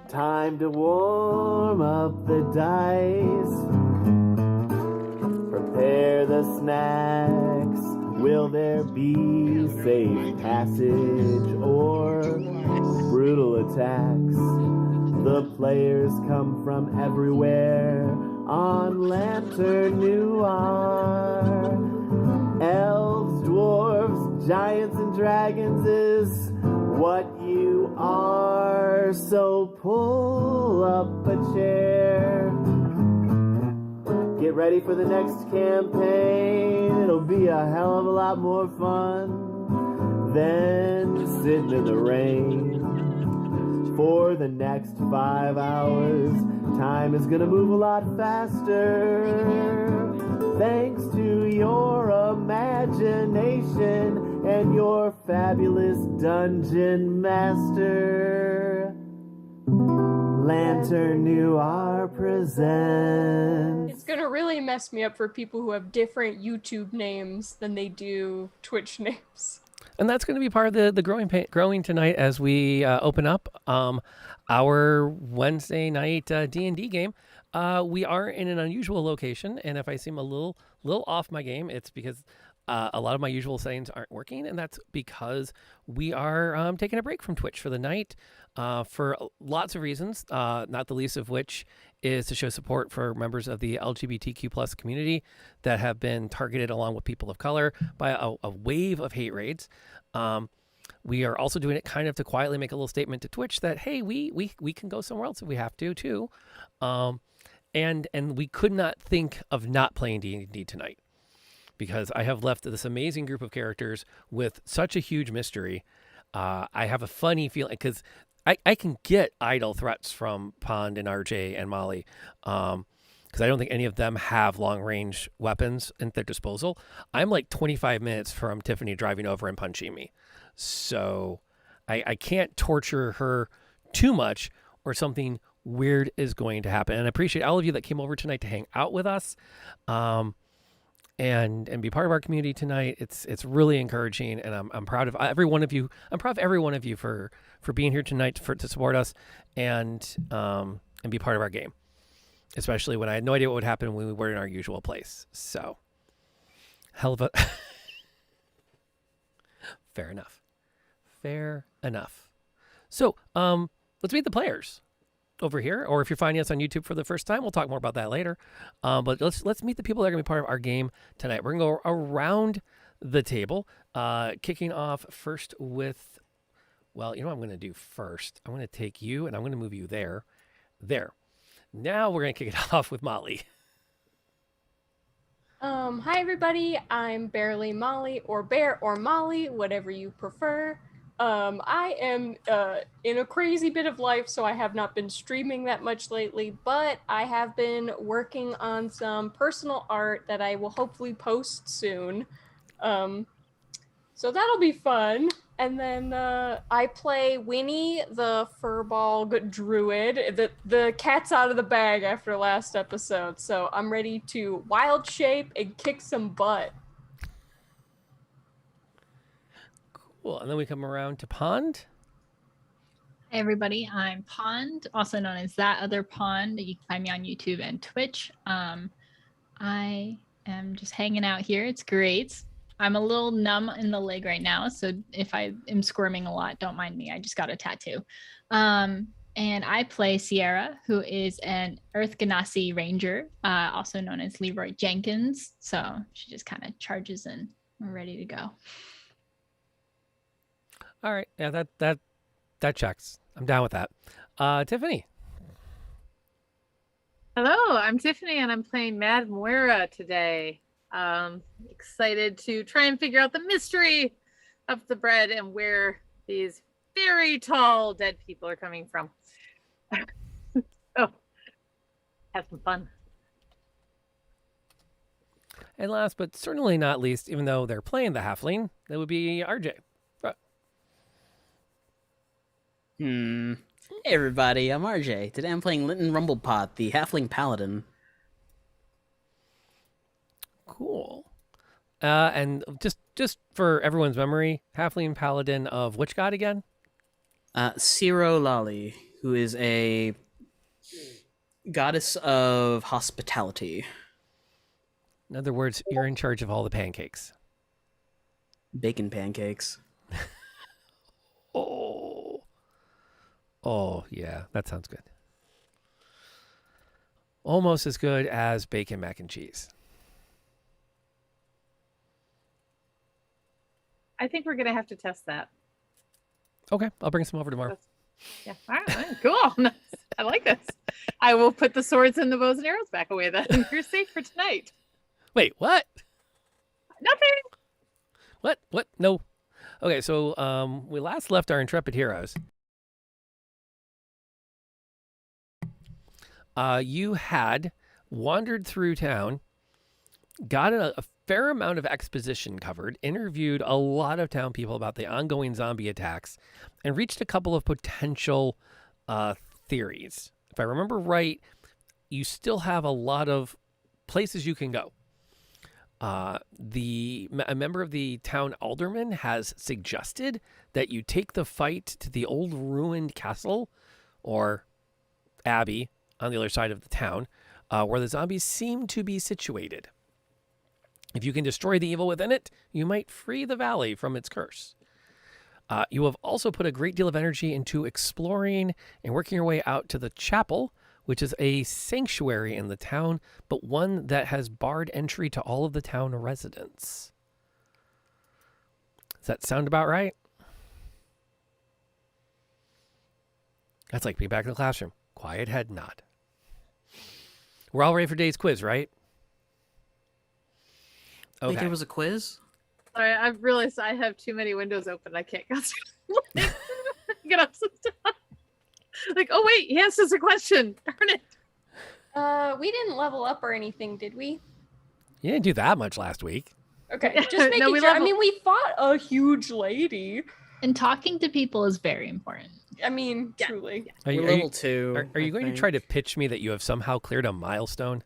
Time to warm up the dice. Prepare the snacks. Will there be safe passage or brutal attacks? The players come from everywhere on Lantern Noir. Elves, dwarves, giants, and dragons is what you are, so pull up a chair. Get ready for the next campaign. It'll be a hell of a lot more fun than sitting in the rain. For the next 5 hours, time is gonna move a lot faster. Thanks to your imagination and your fabulous dungeon master. Lantern Noir presents. It's gonna really mess me up for people who have different YouTube names than they do Twitch names. And that's going to be part of the growing tonight as we open up our Wednesday night D&D game. We are in an unusual location, and if I seem a little off my game, it's because a lot of my usual settings aren't working, and that's because we are taking a break from Twitch for the night for lots of reasons, not the least of which is to show support for members of the LGBTQ plus community that have been targeted along with people of color by a wave of hate raids. We are also doing it kind of to quietly make a little statement to Twitch that, hey, we can go somewhere else if we have to too. And we could not think of not playing D&D tonight because I have left this amazing group of characters with such a huge mystery. I have a funny feeling because I can get idle threats from Pond and RJ and Molly because I don't think any of them have long-range weapons at their disposal. I'm like 25 minutes from Tiffany driving over and punching me. So I can't torture her too much or something weird is going to happen. And I appreciate all of you that came over tonight to hang out with us and be part of our community tonight. It's really encouraging, and I'm proud of every one of you. I'm proud of every one of you for being here tonight to support us and be part of our game, especially when I had no idea what would happen when we were in our usual place. So, hell of a fair enough. So, let's meet the players over here, or if you're finding us on YouTube for the first time, we'll talk more about that later. But let's meet the people that are going to be part of our game tonight. We're going to go around the table, kicking off first with, well, you know what I'm going to do first? I'm going to take you and I'm going to move you there. Now we're going to kick it off with Molly. Hi everybody, I'm Barely Molly, or Bear or Molly, whatever you prefer. I am in a crazy bit of life, so I have not been streaming that much lately, but I have been working on some personal art that I will hopefully post soon. So that'll be fun. And then I play Winnie, the Firbolg druid. The cat's out of the bag after last episode, so I'm ready to wild shape and kick some butt. Cool. And then we come around to Pond. Hey everybody, I'm Pond, also known as That Other Pond. You can find me on YouTube and Twitch. I am just hanging out here. It's great. I'm a little numb in the leg right now, so if I am squirming a lot, don't mind me. I just got a tattoo. And I play Sierra, who is an Earth Ganassi Ranger, also known as Leroy Jenkins. So she just kind of charges in. We're ready to go. All right. Yeah, that checks. I'm down with that. Tiffany. Hello, I'm Tiffany and I'm playing Mad Moira today. Excited to try and figure out the mystery of the bread and where these very tall dead people are coming from. Oh, have some fun. And last but certainly not least, even though they're playing the halfling, that would be RJ. Hey everybody, I'm RJ. Today I'm playing Linton Rumblepot, the Halfling Paladin. Cool. And just for everyone's memory, halfling paladin of which god again? Ciro Lali, who is a goddess of hospitality. In other words, you're in charge of all the pancakes. Bacon pancakes. Oh, yeah, that sounds good. Almost as good as bacon mac and cheese. I think we're gonna have to test that. Okay, I'll bring some over tomorrow. Yeah, all right, cool. I like this. I will put the swords and the bows and arrows back away then. You're safe for tonight. Wait, what? Nothing. What? No. Okay, so we last left our intrepid heroes. You had wandered through town, got a fair amount of exposition covered, interviewed a lot of town people about the ongoing zombie attacks, and reached a couple of potential theories. If I remember right, you still have a lot of places you can go. A member of the town alderman has suggested that you take the fight to the old ruined castle or abbey on the other side of the town, where the zombies seem to be situated. If you can destroy the evil within it, you might free the valley from its curse. You have also put a great deal of energy into exploring and working your way out to the chapel, which is a sanctuary in the town, but one that has barred entry to all of the town residents. Does that sound about right? That's like being back in the classroom. Quiet head nod. We're all ready for today's quiz, right? Wait, there was a quiz? Sorry, I've realized I have too many windows open. I can't concentrate. Get up some stuff. Like, oh wait, he asked us a question. Darn it. We didn't level up or anything, did we? You didn't do that much last week. Okay, just making No, we sure. I level- mean, we fought a huge lady. And talking to people is very important. I mean, Yeah. truly. Are We're you, level 2. are you going to try to pitch me that you have somehow cleared a milestone?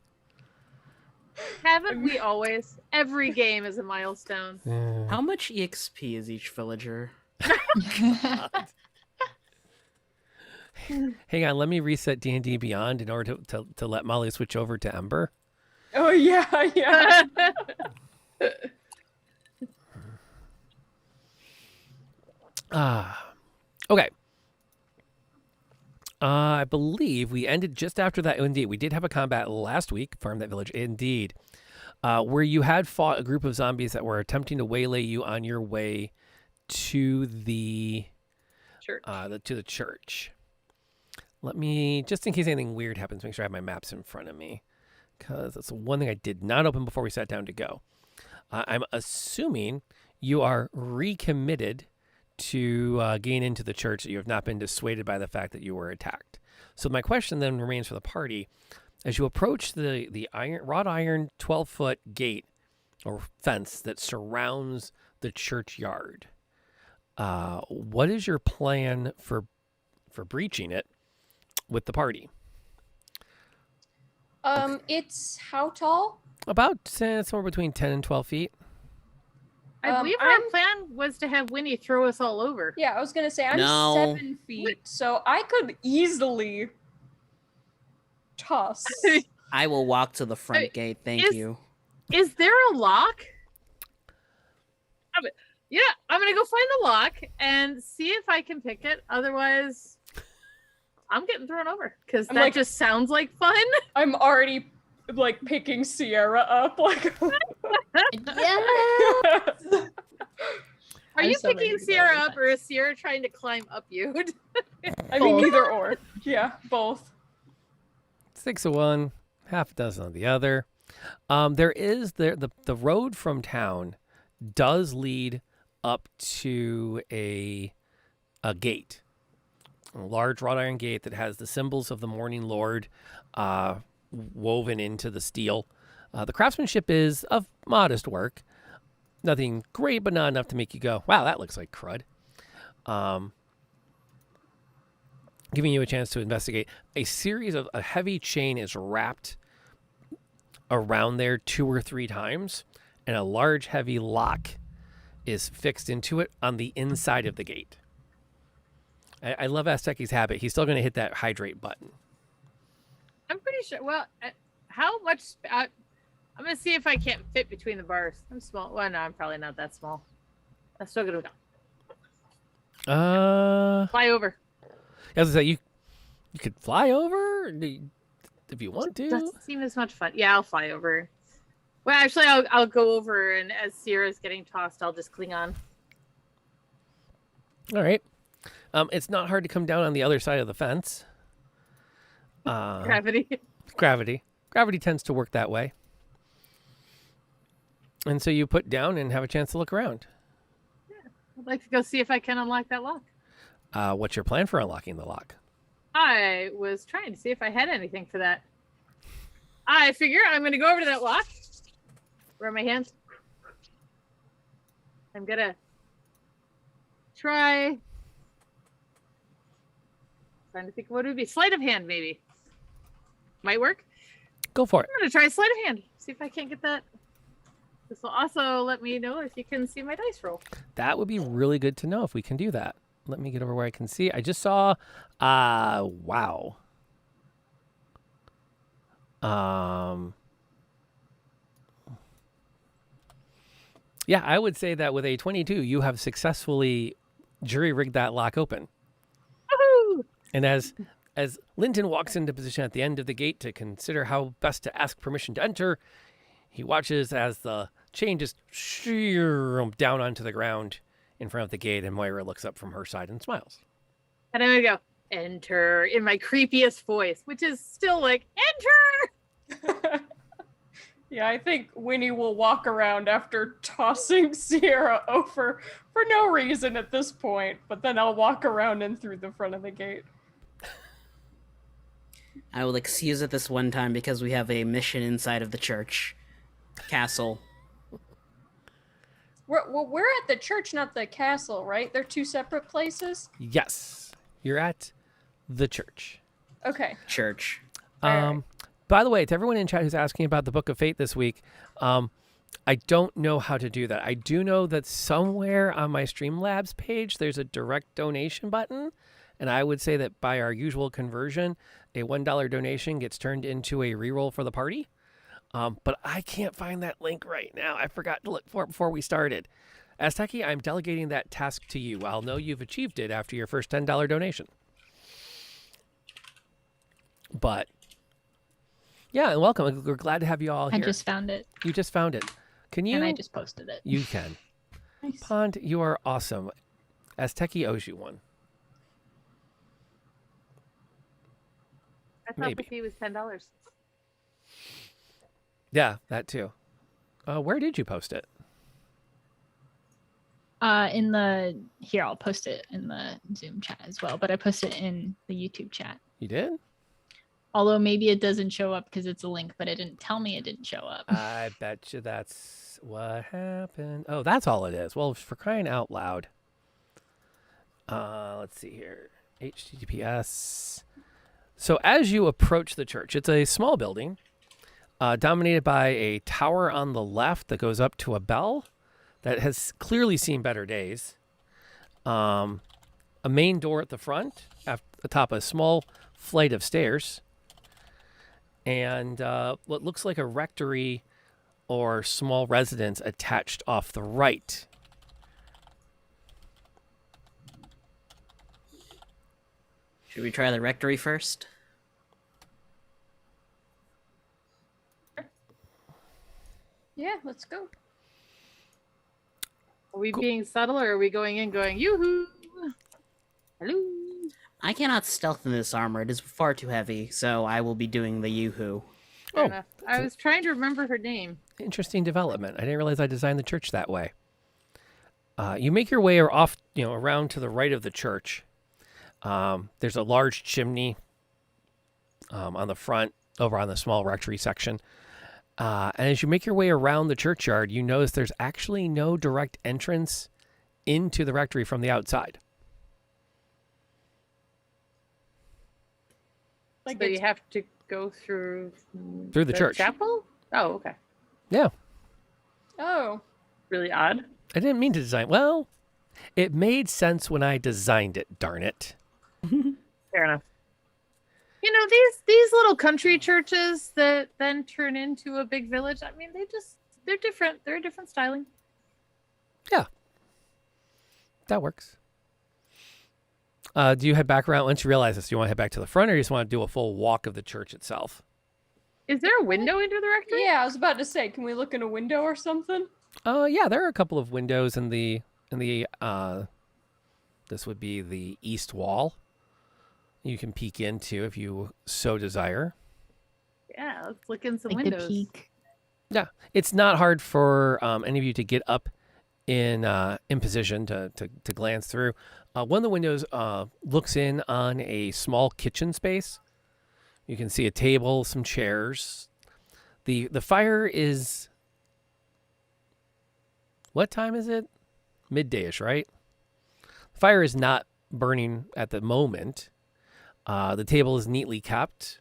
Haven't we always? Every game is a milestone. How much EXP is each villager? Hang on, let me reset D&D Beyond in order to let Molly switch over to Ember. Oh yeah, yeah. Okay. I believe we ended just after that. Indeed, we did have a combat last week, Farm That Village, indeed, where you had fought a group of zombies that were attempting to waylay you on your way to the Church. to the church. Let me, just in case anything weird happens, make sure I have my maps in front of me, because that's the one thing I did not open before we sat down to go. I'm assuming you are recommitted to gain into the church, that you have not been dissuaded by the fact that you were attacked. So my question then remains for the party: as you approach the wrought iron 12-foot gate or fence that surrounds the churchyard, what is your plan for breaching it with the party? It's how tall? About somewhere between 10 and 12 feet. I believe our plan was to have Winnie throw us all over. Yeah, I was gonna say I'm No. 7 feet, so I could easily toss. I will walk to the front Hey, gate. Thank you. Is there a lock? Yeah, I'm gonna go find the lock and see if I can pick it. Otherwise, I'm getting thrown over because that just sounds like fun. I'm already like picking Sierra up. Like, Yes. Are you picking Sierra up, or is Sierra trying to climb up you? I mean, either or. Yeah, both. 6 of one, half a dozen of the other. There is the road from town does lead up to a gate, a large wrought iron gate that has the symbols of the Morning Lord woven into the steel. The craftsmanship is of modest work. Nothing great, but not enough to make you go, wow, that looks like crud. Giving you a chance to investigate. A heavy chain is wrapped around there 2 or 3 times, and a large, heavy lock is fixed into it on the inside of the gate. I love Azteki's habit. He's still going to hit that hydrate button. I'm pretty sure. Well, how much? I'm gonna see if I can't fit between the bars. I'm small. Well, no, I'm probably not that small. I'm still gonna go. Fly over. As I say, you could fly over if you want to. Doesn't seem as much fun. Yeah, I'll fly over. Well, actually, I'll go over, and as Sierra's getting tossed, I'll just cling on. All right. It's not hard to come down on the other side of the fence. Gravity. Gravity tends to work that way. And so you put down and have a chance to look around. Yeah, I'd like to go see if I can unlock that lock. What's your plan for unlocking the lock? I was trying to see if I had anything for that. I figure I'm going to go over to that lock. Where are my hands? I'm going to trying to think what it would be. Sleight of hand, maybe. Might work. Go for it. I'm going to try sleight of hand. See if I can't get that. This will also let me know if you can see my dice roll. That would be really good to know if we can do that. Let me get over where I can see. I just saw, wow. Yeah, I would say that with a 22, you have successfully jury-rigged that lock open. Woohoo! And as Linton walks into position at the end of the gate to consider how best to ask permission to enter, he watches as the chain just down onto the ground in front of the gate, and Moira looks up from her side and smiles. And I'm going to go, enter, in my creepiest voice, which is still like, enter! Yeah, I think Winnie will walk around after tossing Sierra over for no reason at this point, but then I'll walk around and through the front of the gate. I will excuse it this one time because we have a mission inside of the church castle. We're at the church, not the castle, right? They're 2 separate places? Yes, you're at the church. Okay. Church. By the way, to everyone in chat who's asking about the Book of Fate this week, I don't know how to do that. I do know that somewhere on my Streamlabs page, there's a direct donation button. And I would say that by our usual conversion, a $1 donation gets turned into a reroll for the party. But I can't find that link right now. I forgot to look for it before we started. Azteki, I'm delegating that task to you. I'll know you've achieved it after your first $10 donation. But yeah, and welcome. We're glad to have you all here. I just found it. You just found it. Can you? And I just posted it. You can. Nice. Pond, you are awesome. Azteki owes you one. I thought Maybe. the fee was $10. Yeah, that too. Where did you post it? Here, I'll post it in the Zoom chat as well, but I posted it in the YouTube chat. You did? Although maybe it doesn't show up because it's a link, but it didn't tell me it didn't show up. I bet you that's what happened. Oh, that's all it is. Well, for crying out loud. Let's see here. HTTPS. So as you approach the church, it's a small building dominated by a tower on the left that goes up to a bell that has clearly seen better days. A main door at the front, atop a small flight of stairs, and what looks like a rectory or small residence attached off the right. Should we try the rectory first? Yeah, let's go. Are we being subtle or are we going in going, yoo-hoo? Hello? I cannot stealth in this armor. It is far too heavy, so I will be doing the yoo-hoo. Fair Oh, enough. I was trying to remember her name. Interesting development. I didn't realize I designed the church that way. You make your way off, around to the right of the church. There's a large chimney on the front, over on the small rectory section. And as you make your way around the churchyard, you notice there's actually no direct entrance into the rectory from the outside. Like So you it's have to go through Through the church. chapel? Oh, okay. Yeah. oh, Really odd. I didn't mean to design. Well, it made sense when I designed it, darn it. Fair enough. These little country churches that then turn into a big village, I mean, they're different. They're a different styling. That works. Do you head back around once you realize this? Do you want to head back to the front, or you just want to do a full walk of the church itself? Is there a window into the rectory? yeah. I was about to say, can we look in a window or something? Yeah, there are a couple of windows in the this would be the east wall. You can peek into if you so desire. Yeah, let's look in some Like windows. the peak. Yeah, it's not hard for any of you to get up in position to glance through. One of the windows looks in on a small kitchen space. You can see a table, some chairs. The fire is, what time is it? Midday-ish, right? Fire is not burning at the moment. The table is neatly kept.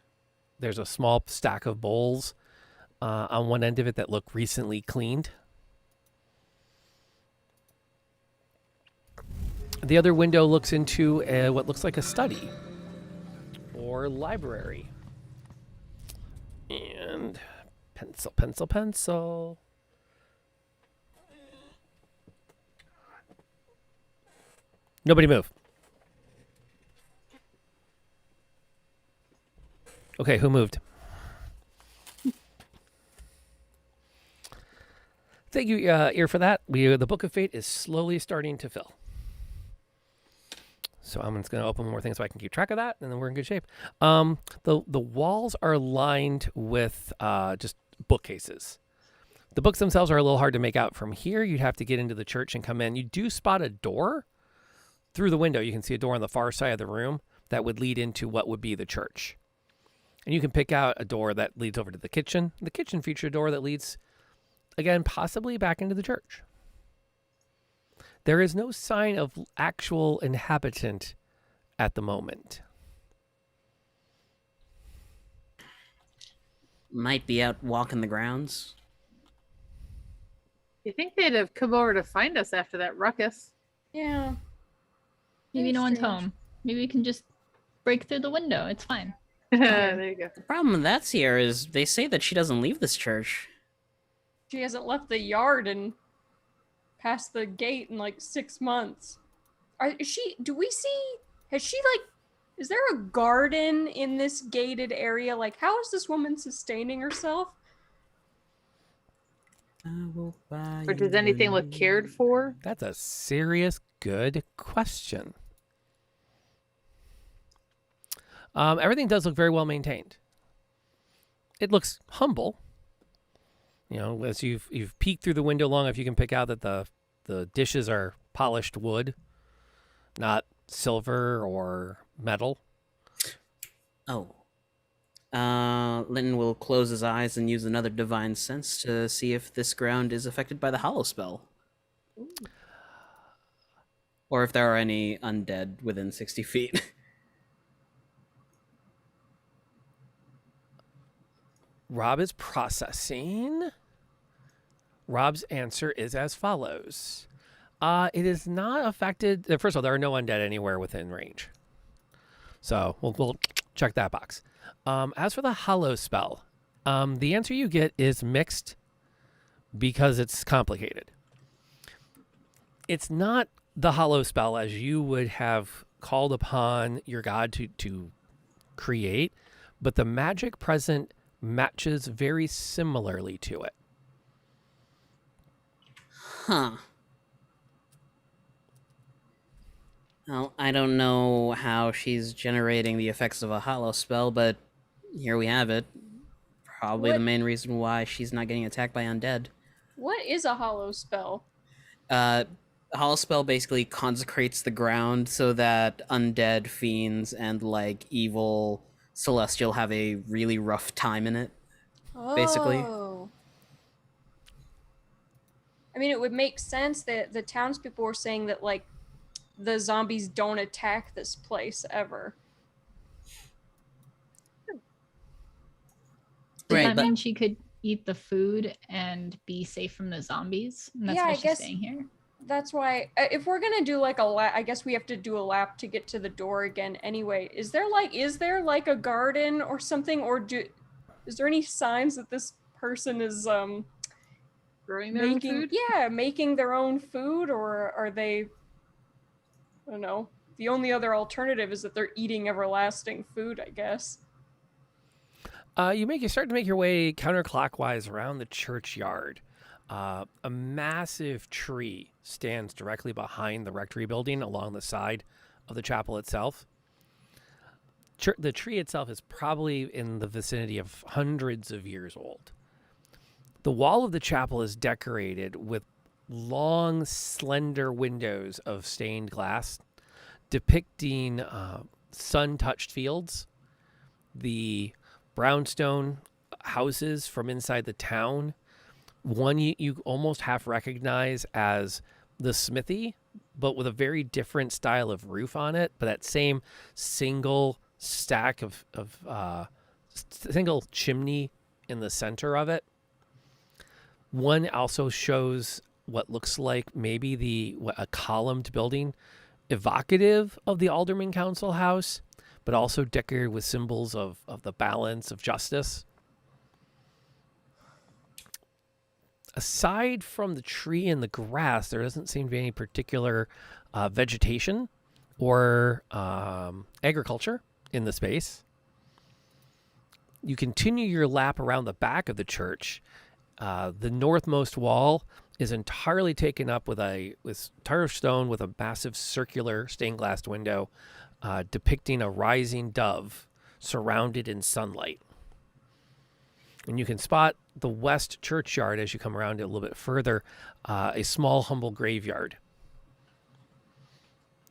There's a small stack of bowls on one end of it that look recently cleaned. The other window looks into what looks like a study or library. And pencil, pencil, pencil. Nobody move. Okay, who moved? Thank you, Ear, for that. The Book of Fate is slowly starting to fill. So I'm just going to open more things so I can keep track of that, and then we're in good shape. The walls are lined with just bookcases. The books themselves are a little hard to make out from here. You'd have to get into the church and come in. You do spot a door through the window. You can see a door on the far side of the room that would lead into what would be the church. And you can pick out a door that leads over to the kitchen. The kitchen features a door that leads, again, possibly back into the church. There is no sign of actual inhabitant at the moment. Might be out walking the grounds. You think they'd have come over to find us after that ruckus? Yeah. Maybe Very no one's strange. home. Maybe we can just break through the window. It's fine. There you go. The problem with that, Sierra, is they say that she doesn't leave this church. She hasn't left the yard and past the gate in like 6 months. Do we see, is there a garden in this gated area? Like, how is this woman sustaining herself? Or does anything look cared for? That's a serious good question. Everything does look very well maintained. It looks humble. As you've peeked through the window long enough, you can pick out that the dishes are polished wood, not silver or metal. Oh. Linton will close his eyes and use another divine sense to see if this ground is affected by the hollow spell. Or if there are any undead within 60 feet. Rob is processing. Rob's answer is as follows. It is not affected. First of all, there are no undead anywhere within range. So we'll check that box. As for the hollow spell, the answer you get is mixed because it's complicated. It's not the hollow spell as you would have called upon your god to create, but the magic present matches very similarly to it. Huh. Well, I don't know how she's generating the effects of a hollow spell, but here we have it. Probably the main reason why she's not getting attacked by undead. What is a hollow spell? Hollow spell basically consecrates the ground so that undead fiends and like evil celestial have a really rough time in it. Basically. Oh. I mean, it would make sense that the townspeople were saying that, like, the zombies don't attack this place ever. Does Right, that but- mean she could eat the food and be safe from the zombies? And that's Yeah, why I she's guess- staying here. That's why, if we're gonna do like a lap, I guess we have to do a lap to get to the door again. Anyway, is there like a garden or something, or is there any signs that this person is Growing their own making food? making their own food, or are they? I don't know. The only other alternative is that they're eating everlasting food, I guess. You start to make your way counterclockwise around the churchyard. A massive tree stands directly behind the rectory building along the side of the chapel itself. The tree itself is probably in the vicinity of hundreds of years old. The wall of the chapel is decorated with long, slender windows of stained glass depicting sun-touched fields, the brownstone houses from inside the town. One you almost half recognize as the smithy, but with a very different style of roof on it. But that same single stack of single chimney in the center of it. One also shows what looks like maybe a columned building, evocative of the Alderman Council House, but also decorated with symbols of the balance of justice. Aside from the tree and the grass, there doesn't seem to be any particular vegetation or agriculture in the space. You continue your lap around the back of the church. The northmost wall is entirely taken up with tarred stone with a massive circular stained glass window depicting a rising dove surrounded in sunlight. And you can spot the west churchyard as you come around it a little bit further, a small, humble graveyard,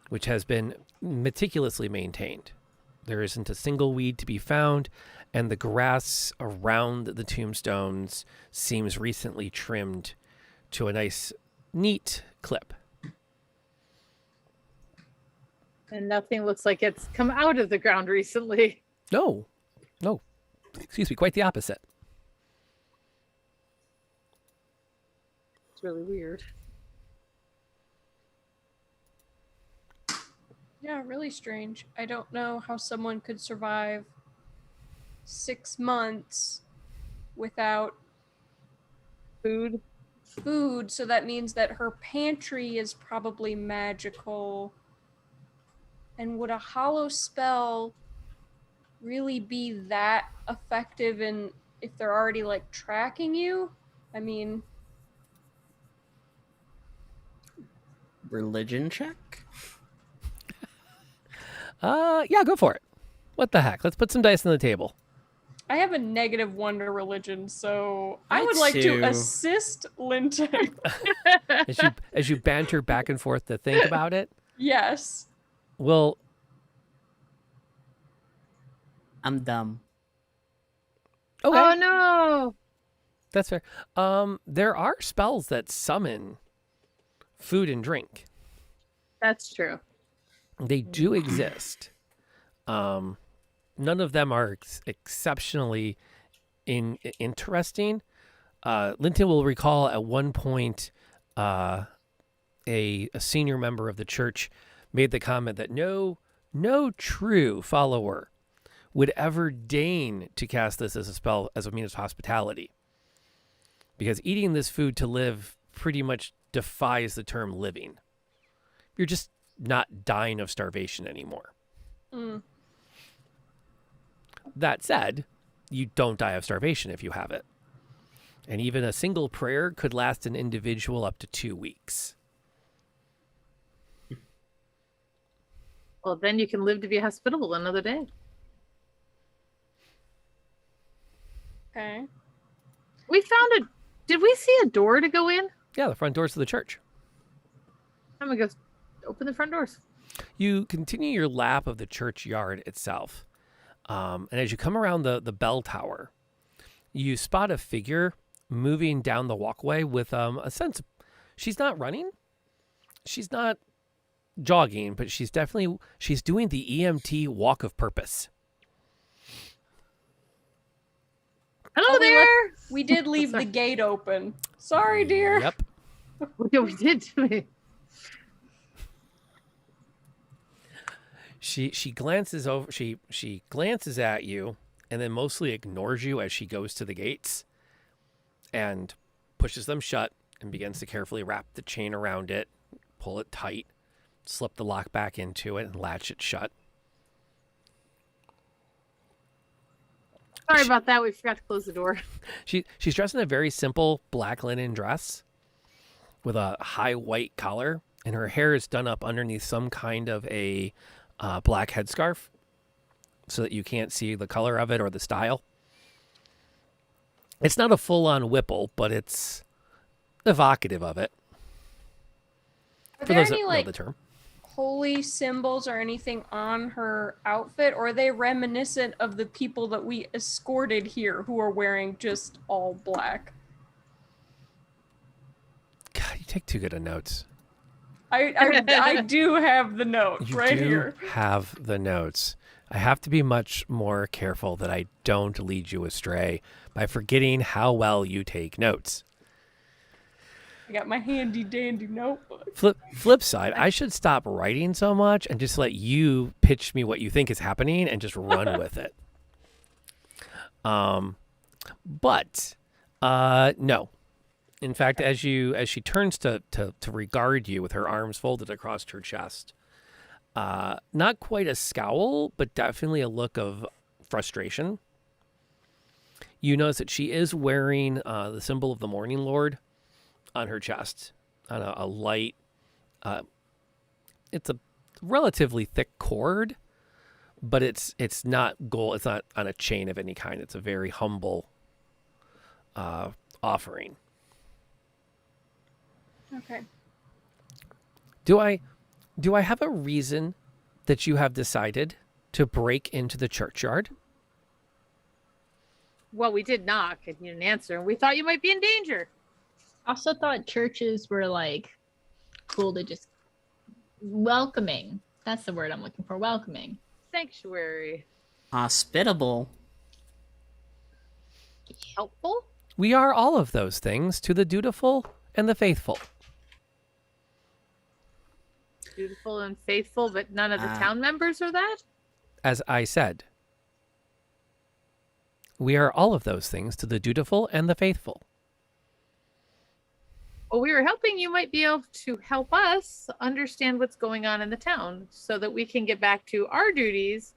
which has been meticulously maintained. There isn't a single weed to be found, and the grass around the tombstones seems recently trimmed to a nice, neat clip. And nothing looks like it's come out of the ground recently. No, excuse me, quite the opposite. It's really weird. Yeah, really strange. I don't know how someone could survive 6 months without Food. food, so that means that her pantry is probably magical. And would a hollow spell really be that effective if they're already like tracking you? I mean, Religion check? Yeah, go for it. What the heck? Let's put some dice on the table. I have a -1 to religion, so I Me would like too. to assist Linton. As you banter back and forth to think about it, Yes. well, I'm dumb. okay, Oh no! that's fair. There are spells that summon food and drink. That's true. They do exist. None of them are exceptionally interesting. Linton will recall at one point a senior member of the church made the comment that no true follower would ever deign to cast this as a spell as a means of hospitality. Because eating this food to live pretty much defies the term living. You're just not dying of starvation anymore. Mm. That said, you don't die of starvation if you have it. And even a single prayer could last an individual up to 2 weeks. Well, then you can live to be hospitable another day. Okay. We found did we see a door to go in? Yeah, the front doors to the church. I'm gonna go open the front doors. You continue your lap of the churchyard itself. And as you come around the bell tower, you spot a figure moving down the walkway with a sense of, she's not running. She's not jogging, but she's doing the EMT walk of purpose. Hello there. We did leave the gate open. Sorry, dear. Yep. Yeah, we did. She glances over. She glances at you and then mostly ignores you as she goes to the gates and pushes them shut and begins to carefully wrap the chain around it, pull it tight, slip the lock back into it, and latch it shut. Sorry about that. We forgot to close the door. She's dressed in a very simple black linen dress with a high white collar, and her hair is done up underneath some kind of a black headscarf so that you can't see the color of it or the style. It's not a full-on whipple, but it's evocative of it. Are For there those that any know the term. holy symbols or anything on her outfit, or are they reminiscent of the people that we escorted here who are wearing just all black? God, you take too good of notes. I do have the note You right do here. have the notes. I have to be much more careful that I don't lead you astray by forgetting how well you take notes. I got my handy dandy notebook. Flip side, I should stop writing so much and just let you pitch me what you think is happening and just run with it. But no. In fact, as she turns to regard you with her arms folded across her chest, not quite a scowl, but definitely a look of frustration. You notice that she is wearing the symbol of the Morning Lord on her chest, on a light, it's a relatively thick cord, but it's not gold. It's not on a chain of any kind. It's a very humble offering. Okay. Do I have a reason that you have decided to break into the churchyard? Well, we did knock and you didn't answer, and we thought you might be in danger. Also thought churches were like cool to just welcoming. That's the word I'm looking for. Welcoming. Sanctuary. Hospitable. Helpful. We are all of those things to the dutiful and the faithful. Beautiful and faithful, but none of the town members are that? As I said, we are all of those things to the dutiful and the faithful. Well, we were hoping you might be able to help us understand what's going on in the town so that we can get back to our duties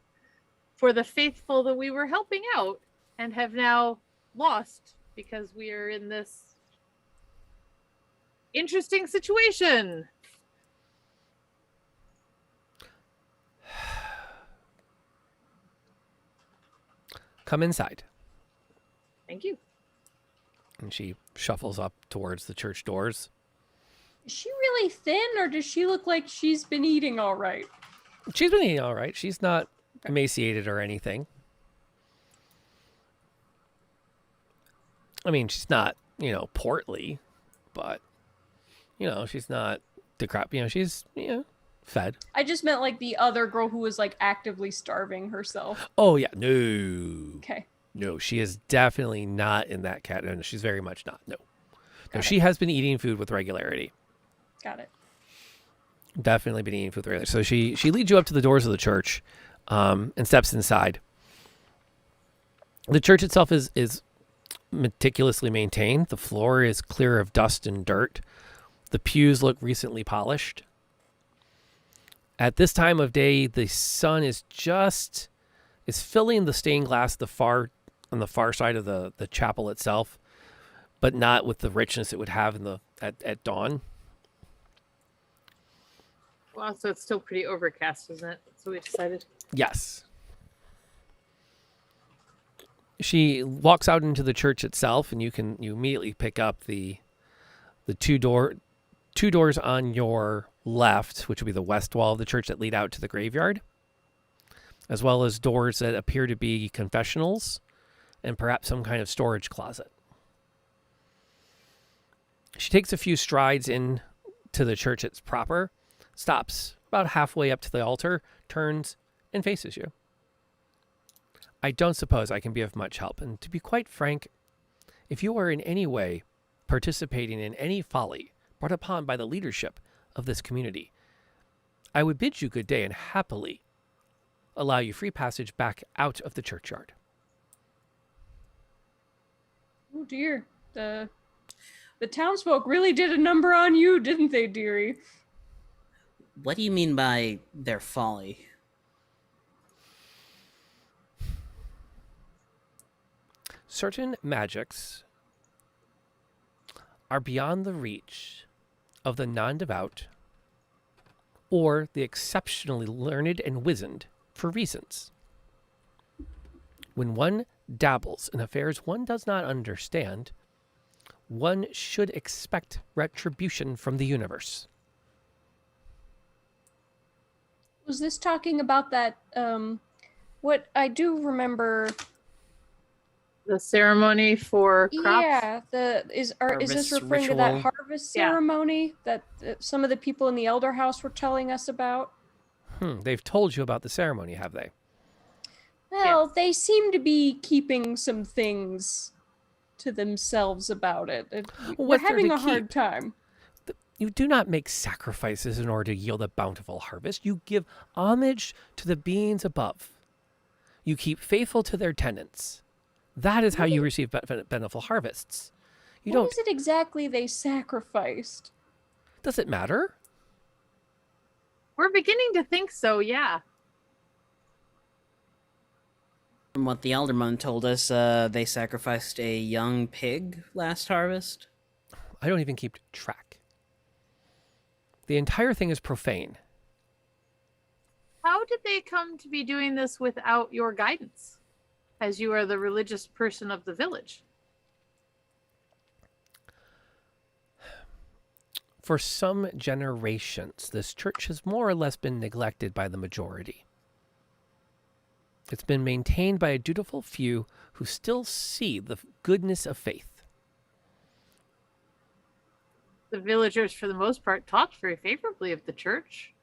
for the faithful that we were helping out and have now lost because we are in this interesting situation. Come inside. Thank you. And she shuffles up towards the church doors. Is she really thin, or does she look like she's been eating all right? She's been eating all right. She's not emaciated or anything. I mean, she's not, portly, but, she's not decrepit. She's, fed. I just meant like the other girl who was like actively starving herself. Oh, yeah. No. Okay. No, she is definitely not in that cat. No, she's very much not. No. No, Got she has been eating food with regularity. Got it. Definitely been eating food with regularity. So she leads you up to the doors of the church and steps inside. The church itself is meticulously maintained. The floor is clear of dust and dirt. The pews look recently polished. At this time of day, the sun is filling the stained glass on the far side of the chapel itself, but not with the richness it would have at dawn. Well, so it's still pretty overcast, isn't it? So we decided. Yes. She walks out into the church itself, and you immediately pick up the two doors on your left, which will be the west wall of the church that lead out to the graveyard, as well as doors that appear to be confessionals and perhaps some kind of storage closet. She takes a few strides in to the church it's proper, stops about halfway up to the altar, turns, and faces you. I don't suppose I can be of much help, and to be quite frank, if you are in any way participating in any folly brought upon by the leadership of this community, I would bid you good day and happily allow you free passage back out of the churchyard. Oh dear. The townsfolk really did a number on you, didn't they, dearie? What do you mean by their folly? Certain magics are beyond the reach of the non-devout or the exceptionally learned and wizened for reasons. When one dabbles in affairs one does not understand, one should expect retribution from the universe. Was this talking about that, what I do remember... The ceremony for crops? Yeah, is this Harvest referring to that ritual. harvest Yeah. ceremony that some of the people in the Elder House were telling us about? They've told you about the ceremony, have they? Well, Yes. they seem to be keeping some things to themselves about it. We're What's there having to a hard keep? time. You do not make sacrifices in order to yield a bountiful harvest. You give homage to the beings above. You keep faithful to their tenets. That is how you receive bountiful harvests. You What don't. is it exactly they sacrificed? Does it matter? We're beginning to think so, yeah. From what the Elderman told us, they sacrificed a young pig last harvest. I don't even keep track. The entire thing is profane. How did they come to be doing this without your guidance, as you are the religious person of the village? For some generations, this church has more or less been neglected by the majority. It's been maintained by a dutiful few who still see the goodness of faith. The villagers, for the most part, talked very favorably of the church.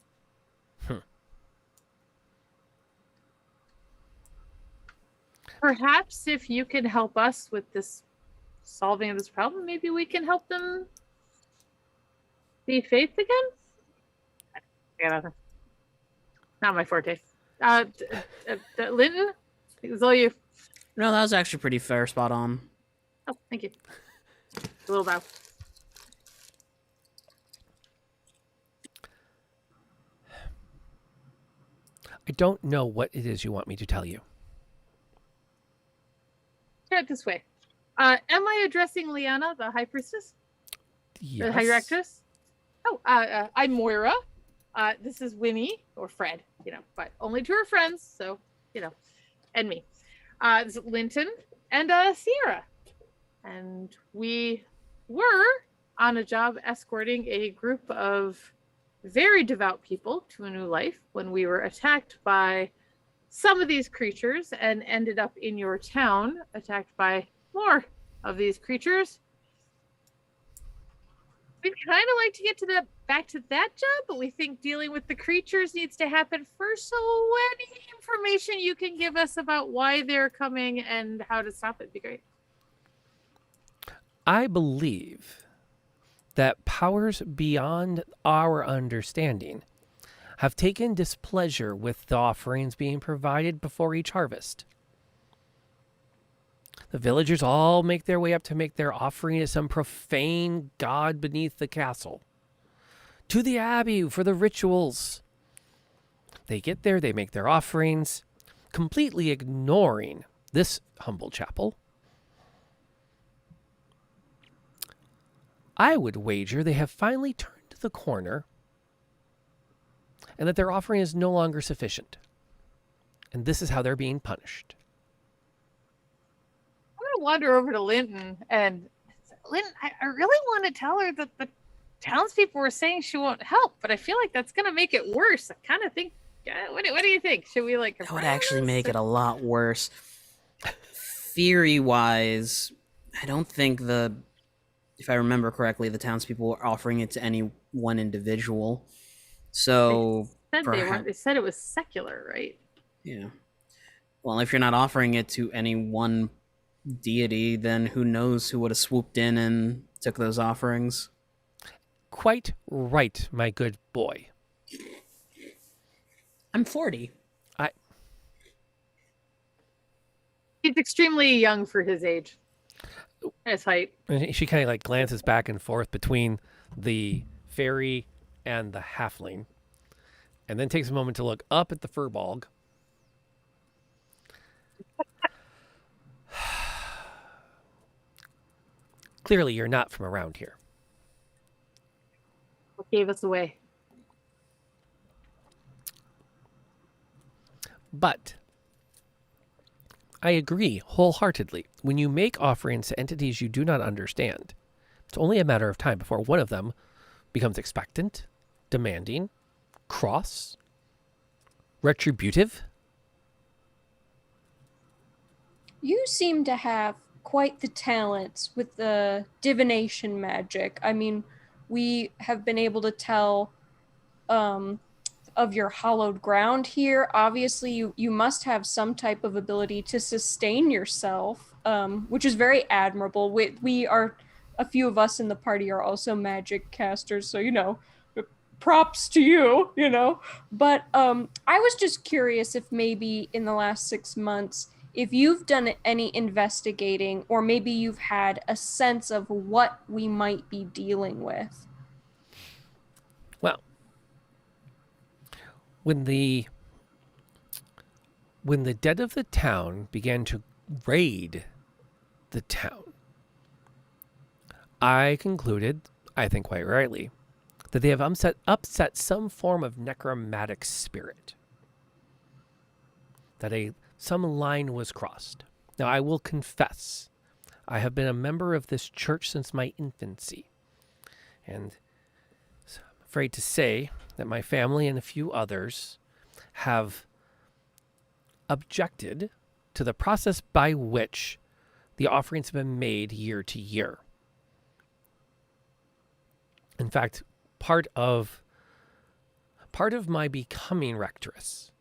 Perhaps if you can help us with this solving of this problem, maybe we can help them be faith again? I got nothing. Not my forte. Linton? It was all you. No, that was actually pretty fair, spot on. Oh, thank you. A little bow. I don't know what it is you want me to tell you. Try it this way. Am I addressing Liana, the high priestess? The high rectoress? Oh, I'm Moira. This is Winnie, or Fred, but only to her friends, so, and me. This is Linton and Sierra. And we were on a job escorting a group of very devout people to a new life when we were attacked by some of these creatures and ended up in your town attacked by more of these creatures. We'd kind of like to get to back to that job, but we think dealing with the creatures needs to happen first. So any information you can give us about why they're coming and how to stop it would be great. I believe that powers beyond our understanding have taken displeasure with the offerings being provided before each harvest. The villagers all make their way up to make their offering to some profane god beneath the castle. To the abbey for the rituals. They get there, they make their offerings, completely ignoring this humble chapel. I would wager they have finally turned the corner and that their offering is no longer sufficient. And this is how they're being punished. I'm going to wander over to Linton and Linton, I really want to tell her that the townspeople were saying she won't help, but I feel like that's going to make it worse. I kind of think, what do you think? Should we like... That would actually make it a lot worse. Theory-wise, I don't think if I remember correctly, the townspeople were offering it to any one individual. So they said it was secular, right? Yeah. Well, if you're not offering it to any one deity, then who knows who would have swooped in and took those offerings? Quite right, my good boy. I'm 40. He's extremely young for his age. His height. And she kind of like glances back and forth between the fairy and the halfling, and then takes a moment to look up at the Firbolg. Clearly, you're not from around here. What gave us away? But I agree wholeheartedly. When you make offerings to entities you do not understand, it's only a matter of time before one of them becomes expectant, demanding, cross, retributive. You seem to have quite the talents with the divination magic. I mean, we have been able to tell of your hallowed ground here. Obviously, you must have some type of ability to sustain yourself, which is very admirable. We are, a few of us in the party are also magic casters, so, props to you, But I was just curious if maybe in the last 6 months, if you've done any investigating, or maybe you've had a sense of what we might be dealing with. Well, when the dead of the town began to raid the town, I concluded, I think quite rightly, that they have upset some form of necromantic spirit. That some line was crossed. Now, I will confess, I have been a member of this church since my infancy. And I'm afraid to say that my family and a few others have objected to the process by which the offerings have been made year to year. In fact, part of my becoming rectoress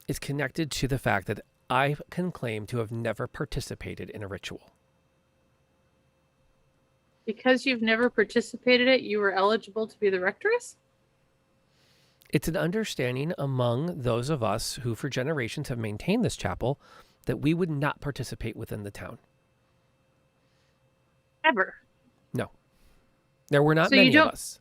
is connected to the fact that I can claim to have never participated in a ritual. Because you've never participated in it, you were eligible to be the rectoress? It's an understanding among those of us who for generations have maintained this chapel that we would not participate within the town. Ever? No. There were not So many of us.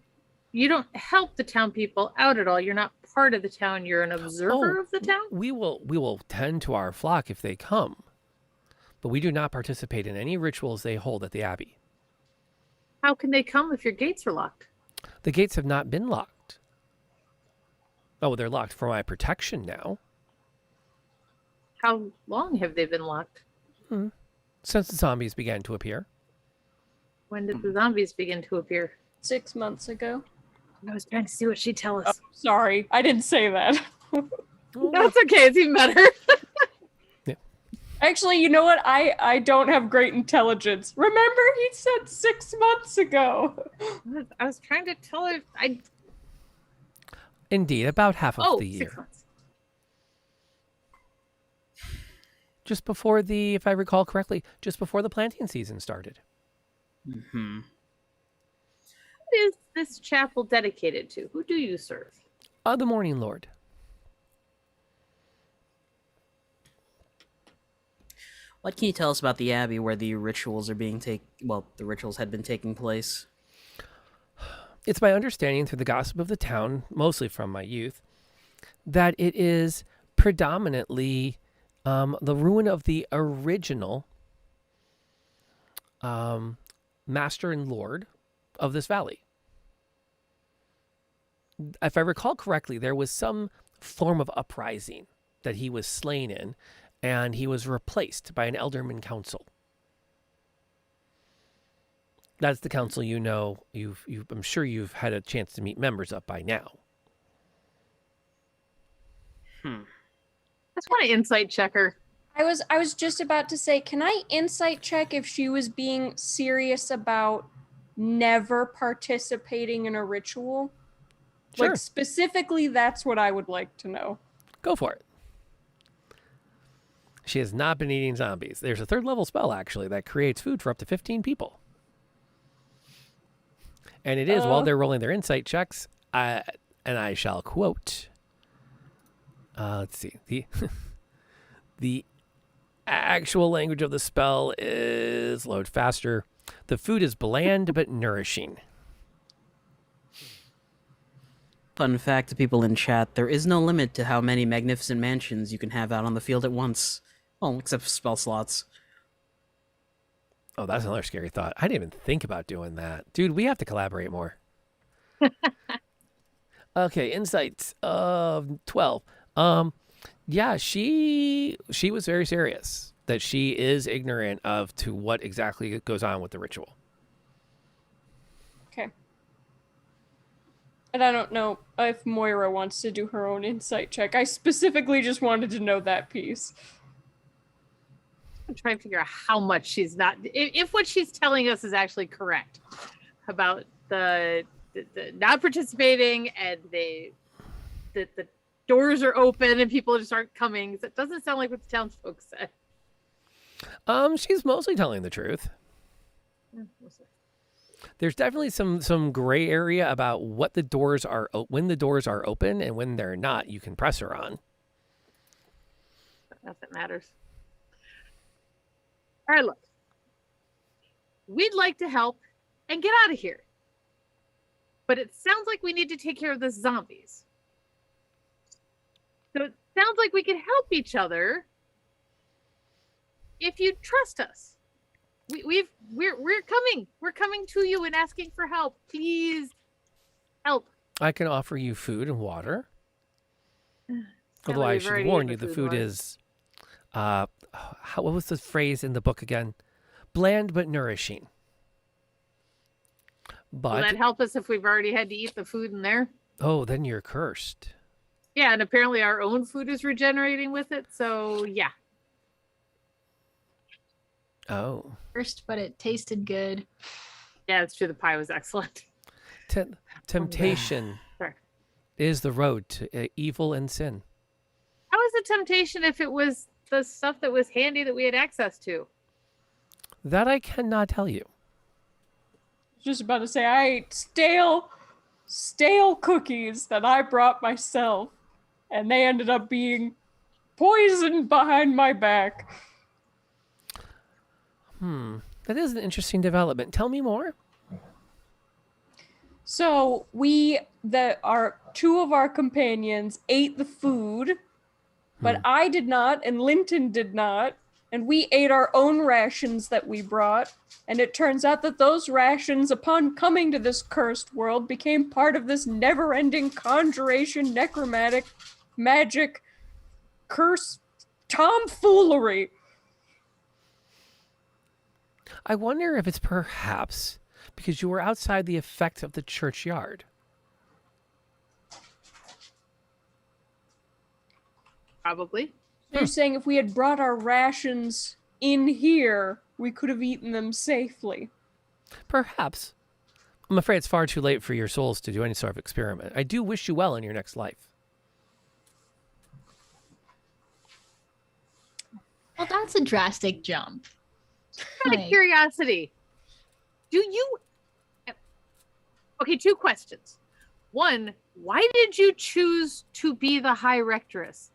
You don't help the town people out at all. You're not part of the town. You're an observer of the town? We will tend to our flock if they come, but we do not participate in any rituals they hold at the abbey. How can they come if your gates are locked? The gates have not been locked. Oh, they're locked for my protection now. How long have they been locked? Since the zombies began to appear. When did the zombies begin to appear? 6 months ago. I was trying to see what she'd tell us. Oh, sorry, I didn't say that. That's okay. It's even better. Yeah. Actually, you know what? I don't have great intelligence. Remember, he said 6 months ago. I was trying to tell her. Indeed, about half of the 6 year. months. Just before the, if I recall correctly, just before the planting season started. Mm-hmm. What is this chapel dedicated to? Who do you serve? The Morning Lord. What can you tell us about the abbey where the rituals are being the rituals had been taking place? It's my understanding through the gossip of the town, mostly from my youth, that it is predominantly the ruin of the original master and lord of this valley. If I recall correctly, there was some form of uprising that he was slain in, and he was replaced by an elderman council. That's the council you know. I'm sure you've had a chance to meet members of by now. That's want to insight checker. I was just about to say, can I insight check if she was being serious about never participating in a ritual? Sure. Like, specifically, that's what I would like to know. Go for it. She has not been eating zombies. There's a 3rd level spell, actually, that creates food for up to 15 people. And it is while they're rolling their insight checks, and I shall quote. Let's see. The actual language of the spell is load faster. The food is bland but nourishing. Fun fact to people in chat, there is no limit to how many magnificent mansions you can have out on the field at once. Well, except for spell slots. Oh, that's another scary thought. I didn't even think about doing that. Dude, we have to collaborate more. Okay, insights of 12. Yeah, she was very serious that she is ignorant of to what exactly goes on with the ritual. Okay. And I don't know if Moira wants to do her own insight check. I specifically just wanted to know that piece. I'm trying to figure out how much she's not. If what she's telling us is actually correct about the not participating and the doors are open and people just aren't coming. That doesn't sound like what the townsfolk said. She's mostly telling the truth. We'll see. There's definitely some gray area about what the doors are when the doors are open and when they're not. You can press her on. Not that matters. All right, look. We'd like to help and get out of here. But it sounds like we need to take care of the zombies. So it sounds like we can help each other if you trust us. We're coming. We're coming to you and asking for help. Please help. I can offer you food and water. Although Kelly, I you've should already warn eaten you, the the food food is what was the phrase in the book again? Bland but nourishing. Will But that help us if we've already had to eat the food in there? oh, then you're cursed. Yeah, and apparently our own food is regenerating with it. So yeah. Oh. First, but it tasted good. Yeah, it's true. The pie was excellent. Temptation Sorry. is the road to evil and sin. How was it temptation if it was the stuff that was handy that we had access to? That I cannot tell you. Just about to say, I ate stale cookies that I brought myself, and they ended up being poisoned behind my back. That is an interesting development. Tell me more. So two of our companions ate the food, but I did not, and Linton did not, and we ate our own rations that we brought, and it turns out that those rations, upon coming to this cursed world, became part of this never-ending conjuration, necromantic, magic, curse, tomfoolery. I wonder if it's perhaps because you were outside the effect of the churchyard. Probably. You're saying if we had brought our rations in here, we could have eaten them safely. Perhaps. I'm afraid it's far too late for your souls to do any sort of experiment. I do wish you well in your next life. Well, that's a drastic jump. Out of curiosity, do you... Okay, 2 questions. 1, why did you choose to be the High Rectoress?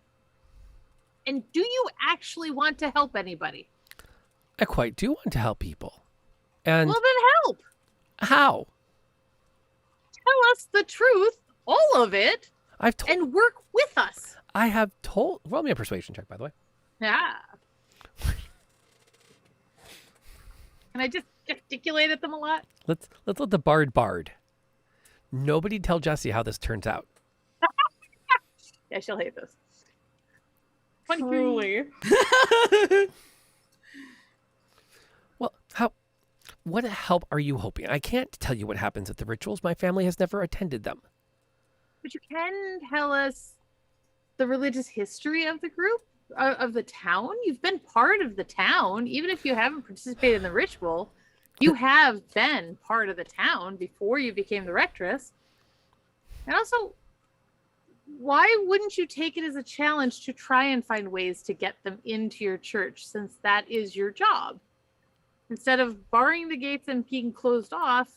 And do you actually want to help anybody? I quite do want to help people. And Well, then help. how? Tell us the truth, all of it, I've told. and work with us. I have told. Roll me a persuasion check, by the way. Yeah. Can I just gesticulate at them a lot? Let's let the bard. Nobody tell Jesse how this turns out. Yeah, she'll hate this. Truly. Well, what help are you hoping? I can't tell you what happens at the rituals. My family has never attended them. But you can tell us the religious history of the group, of the town. You've been part of the town, even if you haven't participated in the ritual. You have been part of the town before you became the rectoress. And also, why wouldn't you take it as a challenge to try and find ways to get them into your church, since that is your job? Instead of barring the gates and being closed off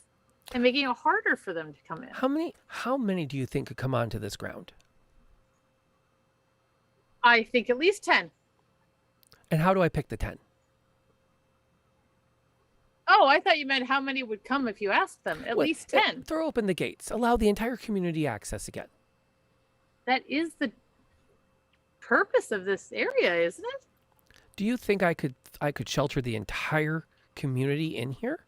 and making it harder for them to come in. How many do you think could come onto this ground? I think at least 10. And how do I pick the 10? Oh, I thought you meant how many would come if you asked them. At least 10. Throw open the gates. Allow the entire community access again. That is the purpose of this area, isn't it? Do you think I could shelter the entire community in here?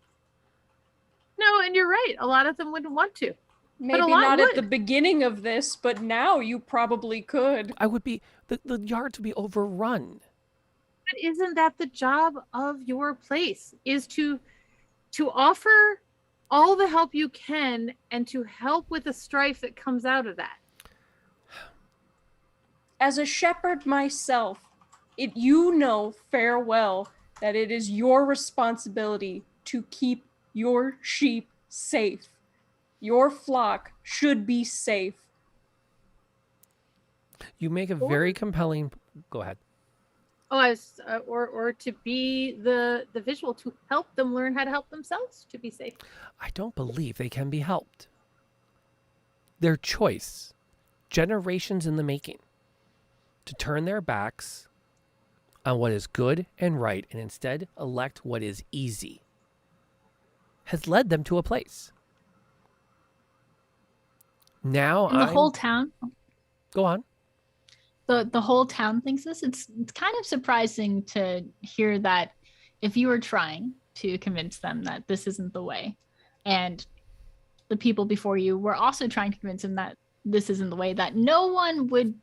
No, and you're right. A lot of them wouldn't want to. Maybe not at the beginning of this, but now you probably could. I would be the yards would be overrun. But isn't that the job of your place? Is to offer all the help you can and to help with the strife that comes out of that. As a shepherd myself, you know fair well that it is your responsibility to keep your sheep safe. Your flock should be safe. You make a very compelling... Go ahead. Oh, I was, or to be the visual to help them learn how to help themselves to be safe. I don't believe they can be helped. Their choice, generations in the making, to turn their backs on what is good and right and instead elect what is easy, has led them to a place. Now And the whole town. Go on. The whole town thinks this. It's kind of surprising to hear that if you were trying to convince them that this isn't the way, and the people before you were also trying to convince them that this isn't the way, that no one would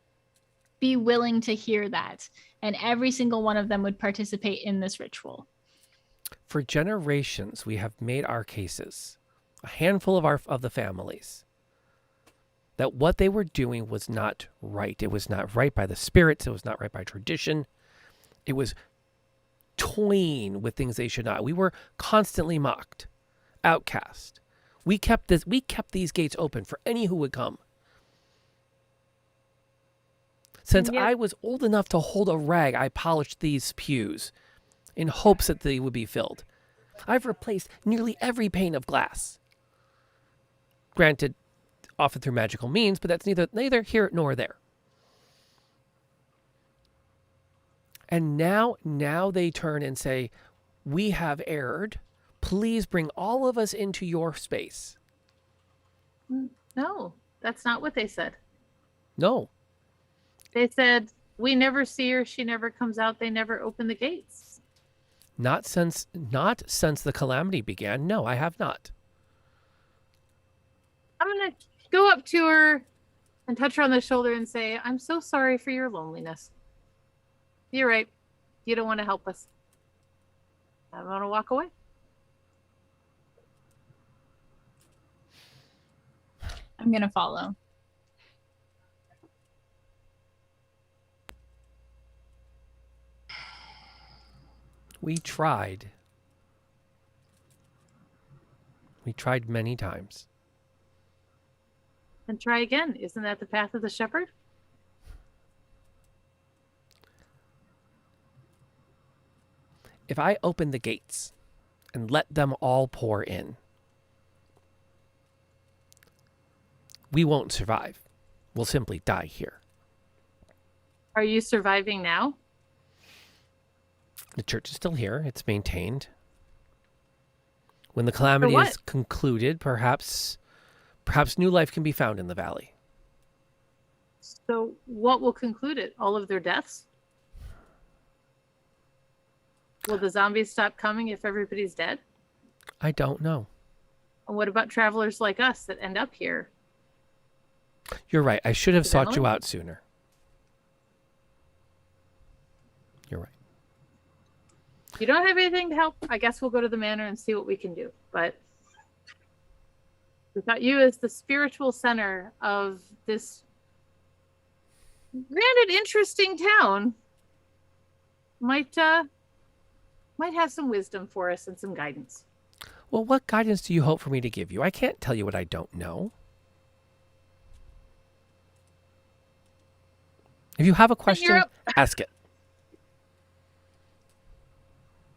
be willing to hear that, and every single one of them would participate in this ritual. For generations, we have made our cases, a handful of the families, that what they were doing was not right. It was not right by the spirits. It was not right by tradition. It was toying with things they should not. We were constantly mocked, outcast. We kept these gates open for any who would come. Since I was old enough to hold a rag, I polished these pews in hopes that they would be filled. I've replaced nearly every pane of glass. Granted, often through magical means, but that's neither here nor there. And now they turn and say, we have erred. Please bring all of us into your space. No, that's not what they said. No. They said, we never see her. She never comes out. They never open the gates. Not since the calamity began. No, I have not. I'm going to go up to her and touch her on the shoulder and say, I'm so sorry for your loneliness. You're right. You don't want to help us. I'm going to walk away. I'm going to follow. We tried. We tried many times. And try again. Isn't that the path of the shepherd? If I open the gates and let them all pour in, we won't survive. We'll simply die here. Are you surviving now? The church is still here. It's maintained. When the calamity is concluded, perhaps new life can be found in the valley. So what will conclude it? All of their deaths? Will the zombies stop coming if everybody's dead? I don't know. And what about travelers like us that end up here? You're right. I should have sought you Accidentally? out sooner. You're right. If you don't have anything to help, I guess we'll go to the manor and see what we can do. But we thought you as the spiritual center of this, granted, interesting town might have some wisdom for us and some guidance. Well, what guidance do you hope for me to give you? I can't tell you what I don't know. If you have a question, up. ask it.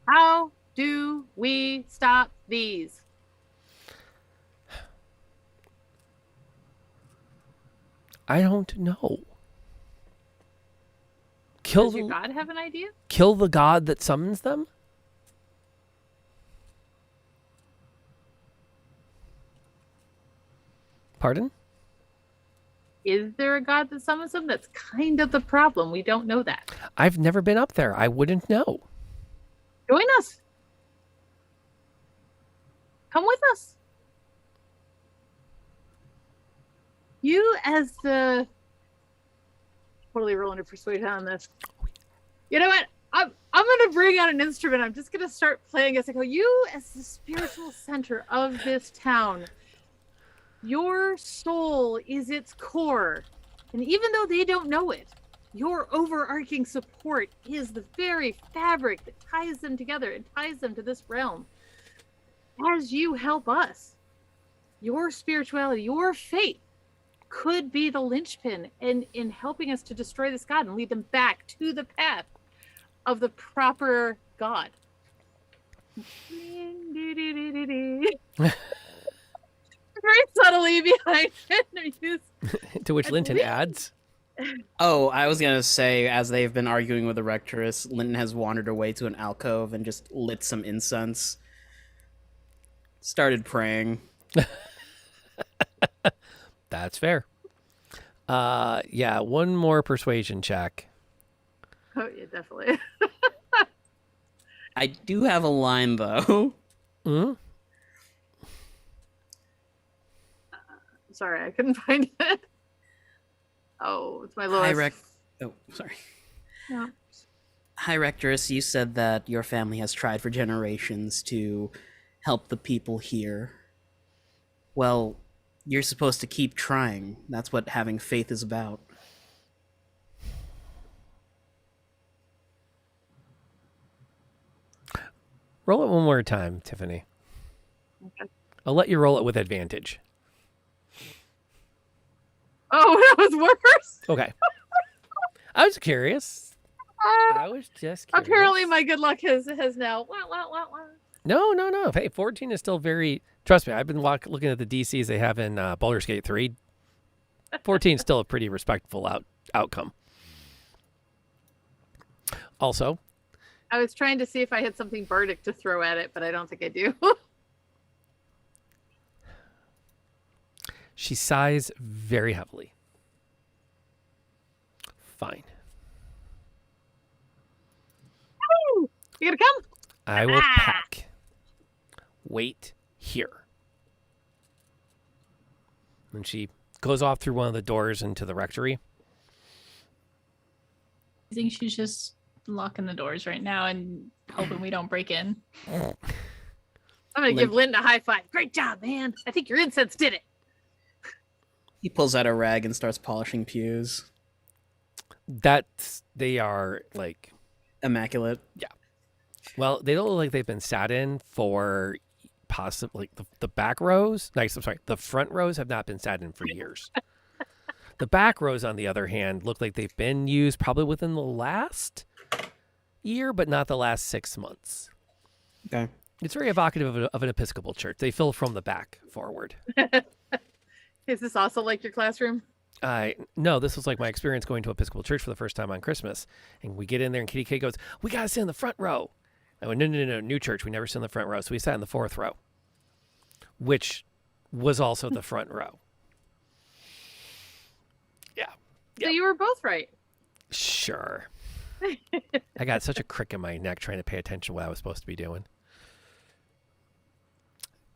How do we stop these? I don't know. Does your god have an idea? Kill the god that summons them? Pardon? Is there a god that summons them? That's kind of the problem. We don't know that. I've never been up there. I wouldn't know. Join us. Come with us. You as the totally rolling a persuade on this. You know what? I'm gonna bring out an instrument. I'm just gonna start playing as I go. You as the spiritual center of this town. Your soul is its core. And even though they don't know it, your overarching support is the very fabric that ties them together and ties them to this realm. As you help us, your spirituality, your faith could be the linchpin in helping us to destroy this god and lead them back to the path of the proper god. Very subtly behind it. To which Linton adds, Oh, I was gonna say, as they've been arguing with the rectoress, Linton has wandered away to an alcove and just lit some incense. Started praying. that's fair. Yeah, one more persuasion check. Oh yeah, definitely. I do have a line though. Hmm? Sorry, I couldn't find it. Oh, it's my lowest. Oh, sorry. Yeah. Hi, Rectoress. You said that your family has tried for generations to help the people here. Well, you're supposed to keep trying. That's what having faith is about. Roll it one more time, Tiffany. Okay. I'll let you roll it with advantage. Oh, that was worse. Okay. I was curious. I was just curious. Apparently, my good luck has now. No. Hey, 14 is still very... Trust me, I've been looking at the DCs they have in Baldur's Gate 3. 14 is still a pretty respectful outcome. Also... I was trying to see if I had something bardic to throw at it, but I don't think I do. She sighs very heavily. Fine. Woo! You gonna come? I will pack. Wait here. And she goes off through one of the doors into the rectory. I think she's just locking the doors right now and hoping we don't break in. I'm gonna give Linton a high five. Great job, man. I think your incense did it. He pulls out a rag and starts polishing pews. They are like... Immaculate. Yeah. Well, they don't look like they've been sat in for possibly the back rows. Nice, I'm sorry. The front rows have not been sat in for years. The back rows, on the other hand, look like they've been used probably within the last year, but not the last 6 months. Okay. It's very evocative of an Episcopal church. They fill from the back forward. Is this also like your classroom? No, this was like my experience going to Episcopal church for the first time on Christmas. And we get in there and Kitty K goes, "We got to sit in the front row." I went, no, new church. We never sit in the front row. So we sat in the 4th row, which was also the front row. Yeah. So you were both right. Sure. I got such a crick in my neck trying to pay attention to what I was supposed to be doing.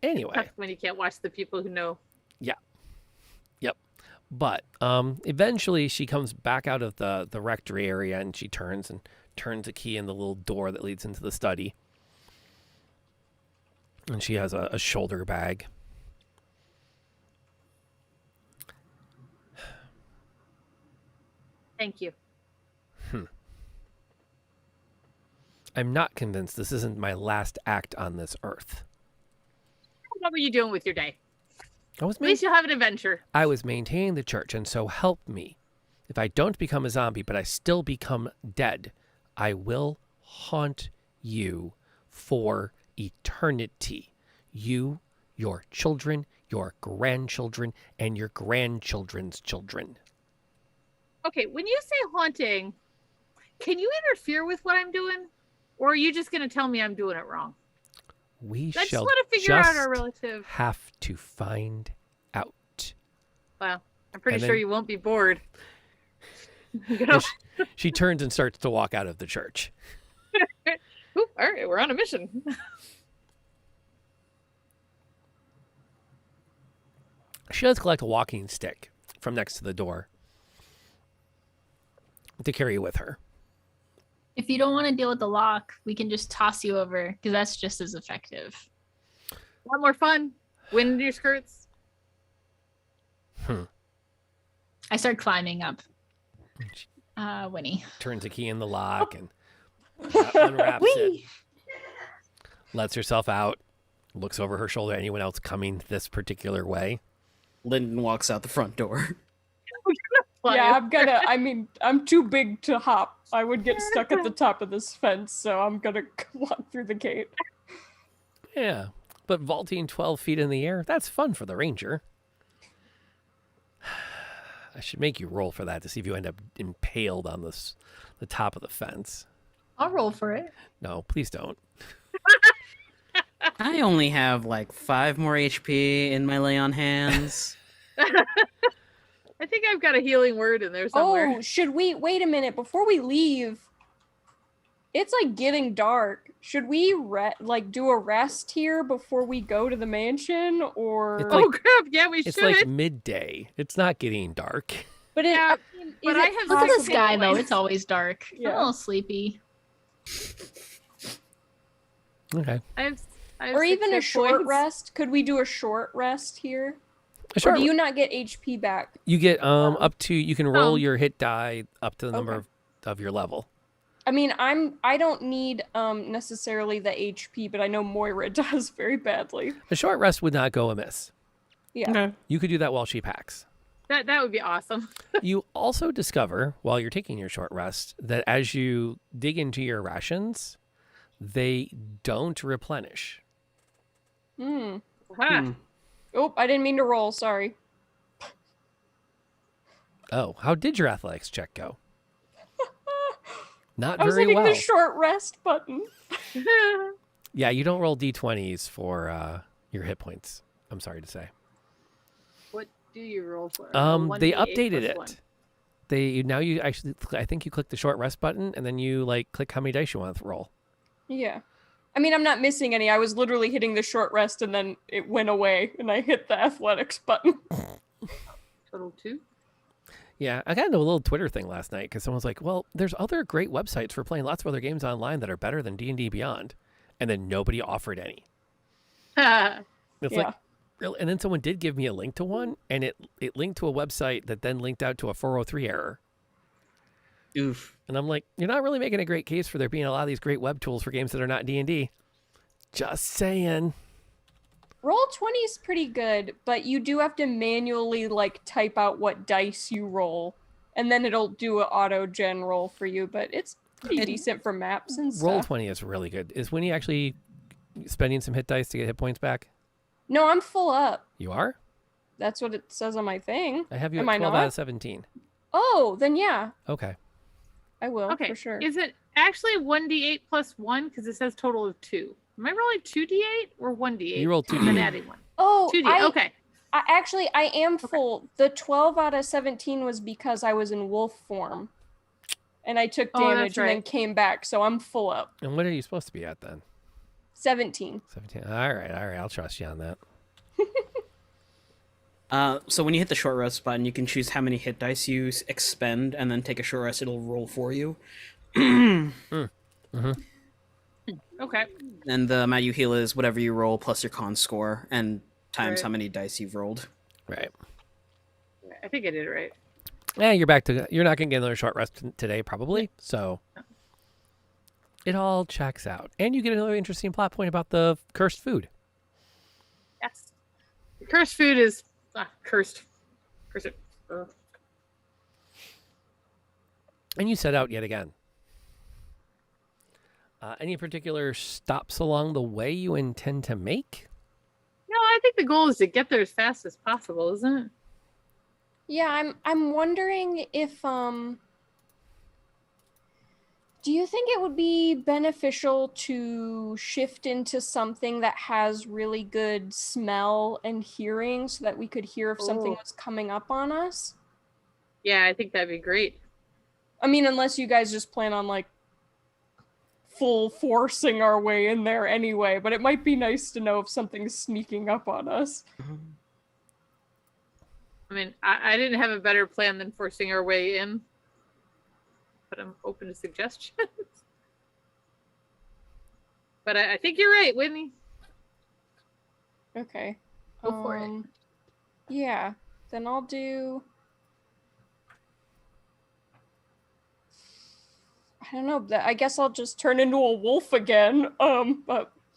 Anyway. Tough when you can't watch the people who know. Yeah. Yep. But eventually she comes back out of the rectory area and she turns a key in the little door that leads into the study. And she has a shoulder bag. Thank you. I'm not convinced this isn't my last act on this earth. What were you doing with your day? I was At least you'll have an adventure. I was maintaining the church, and so help me. If I don't become a zombie, but I still become dead, I will haunt you for eternity. You, your children, your grandchildren, and your grandchildren's children. Okay, when you say haunting, can you interfere with what I'm doing? Or are you just going to tell me I'm doing it wrong? We I just shall want to figure out our just relative. have to find out. Well, I'm pretty And sure then- you won't be bored. You And know? she turns and starts to walk out of the church. Oop, all right, we're on a mission. She does collect a walking stick from next to the door to carry with her. If you don't want to deal with the lock, we can just toss you over because that's just as effective. Want more fun? Wind in your skirts? I start climbing up. Winnie. Turns a key in the lock and unwraps it. Lets herself out. Looks over her shoulder. Anyone else coming this particular way? Lyndon walks out the front door. Yeah, I'm too big to hop. I would get stuck at the top of this fence, so I'm gonna walk through the gate. Yeah, but vaulting 12 feet in the air, that's fun for the ranger. I should make you roll for that to see if you end up impaled on the top of the fence. I'll roll for it. No, please don't. I only have like 5 more HP in my lay on hands. I think I've got a healing word in there somewhere. Oh, should we wait a minute before we leave? It's like getting dark. Should we do a rest here before we go to the mansion, or? It's like- Oh crap! Yeah, we It's should. like midday. It's not getting dark. But Yeah, but I have Look at the six sky hit though; points. it's always dark. I'm Yeah. a little sleepy. Okay. I have or 6 even a hit short points. rest. Could we do a short rest here? Sure. Or do you not get HP back? You get up to, you can roll Oh. your hit die up to the number Okay. of your level. I mean, I don't need necessarily the HP, but I know Moira does very badly. A short rest would not go amiss. Yeah. You could do that while she packs. That would be awesome. You also discover, while you're taking your short rest, that as you dig into your rations, they don't replenish. Hmm. Aha. Oh, I didn't mean to roll. Sorry. Oh, how did your athletics check go? Not I was very hitting well. the short rest button. Yeah, you don't roll d20s for your hit points. I'm sorry to say. What do you roll for? They 1d8 updated plus it. 1. You actually, I think you click the short rest button and then you click how many dice you want to roll. Yeah. I mean, I'm not missing any. I was literally hitting the short rest and then it went away and I hit the athletics button. Total 2. Yeah, I got into a little Twitter thing last night because someone's like, well, there's other great websites for playing lots of other games online that are better than D&D Beyond. And then nobody offered any. It's Yeah. like, really? And then someone did give me a link to one, and it linked to a website that then linked out to a 403 error. Oof. And I'm like, you're not really making a great case for there being a lot of these great web tools for games that are not D&D. Just saying. Roll20 is pretty good, but you do have to manually like type out what dice you roll, and then it'll do an auto gen roll for you. But it's pretty decent for maps and stuff. Roll20 is really good. Is Winnie actually spending some hit dice to get hit points back? No, I'm full up. You are? That's what it says on my thing. I have you Am at I 12 not? out of 17. Oh, then yeah, Okay. I will Okay. for sure. Is it actually 1d8 plus 1? Because it says total of 2. Am I rolling 2d8 or 1d8? You rolled 2d8. And then adding 1. Oh, 2d8. Okay. I am full. The 12 out of 17 was because I was in wolf form. And I took Oh, that's damage and then right. came back, so I'm full up. And what are you supposed to be at then? 17. 17. All right. I'll trust you on that. So when you hit the short rest button, you can choose how many hit dice you expend, and then take a short rest. It'll roll for you. Okay. And the amount you heal is whatever you roll plus your con score, and times Right. how many dice you've rolled. Right. I think I did it right. Yeah, you're back to. You're not going to get another short rest today, probably. So it all checks out. And you get another interesting plot point about the cursed food. Yes. The cursed food is cursed. Cursed. And you set out yet again. Any particular stops along the way you intend to make? No, I think the goal is to get there as fast as possible, isn't it? Yeah, I'm wondering if do you think it would be beneficial to shift into something that has really good smell and hearing so that we could hear if something Oh. was coming up on us? Yeah, I think that'd be great. I mean, unless you guys just plan on like full forcing our way in there anyway, but it might be nice to know if something's sneaking up on us. I mean, I didn't have a better plan than forcing our way in, but I'm open to suggestions. But I think you're right, Whitney. Okay. Go for it. Yeah, then I'll do. I don't know. I guess I'll just turn into a wolf again. A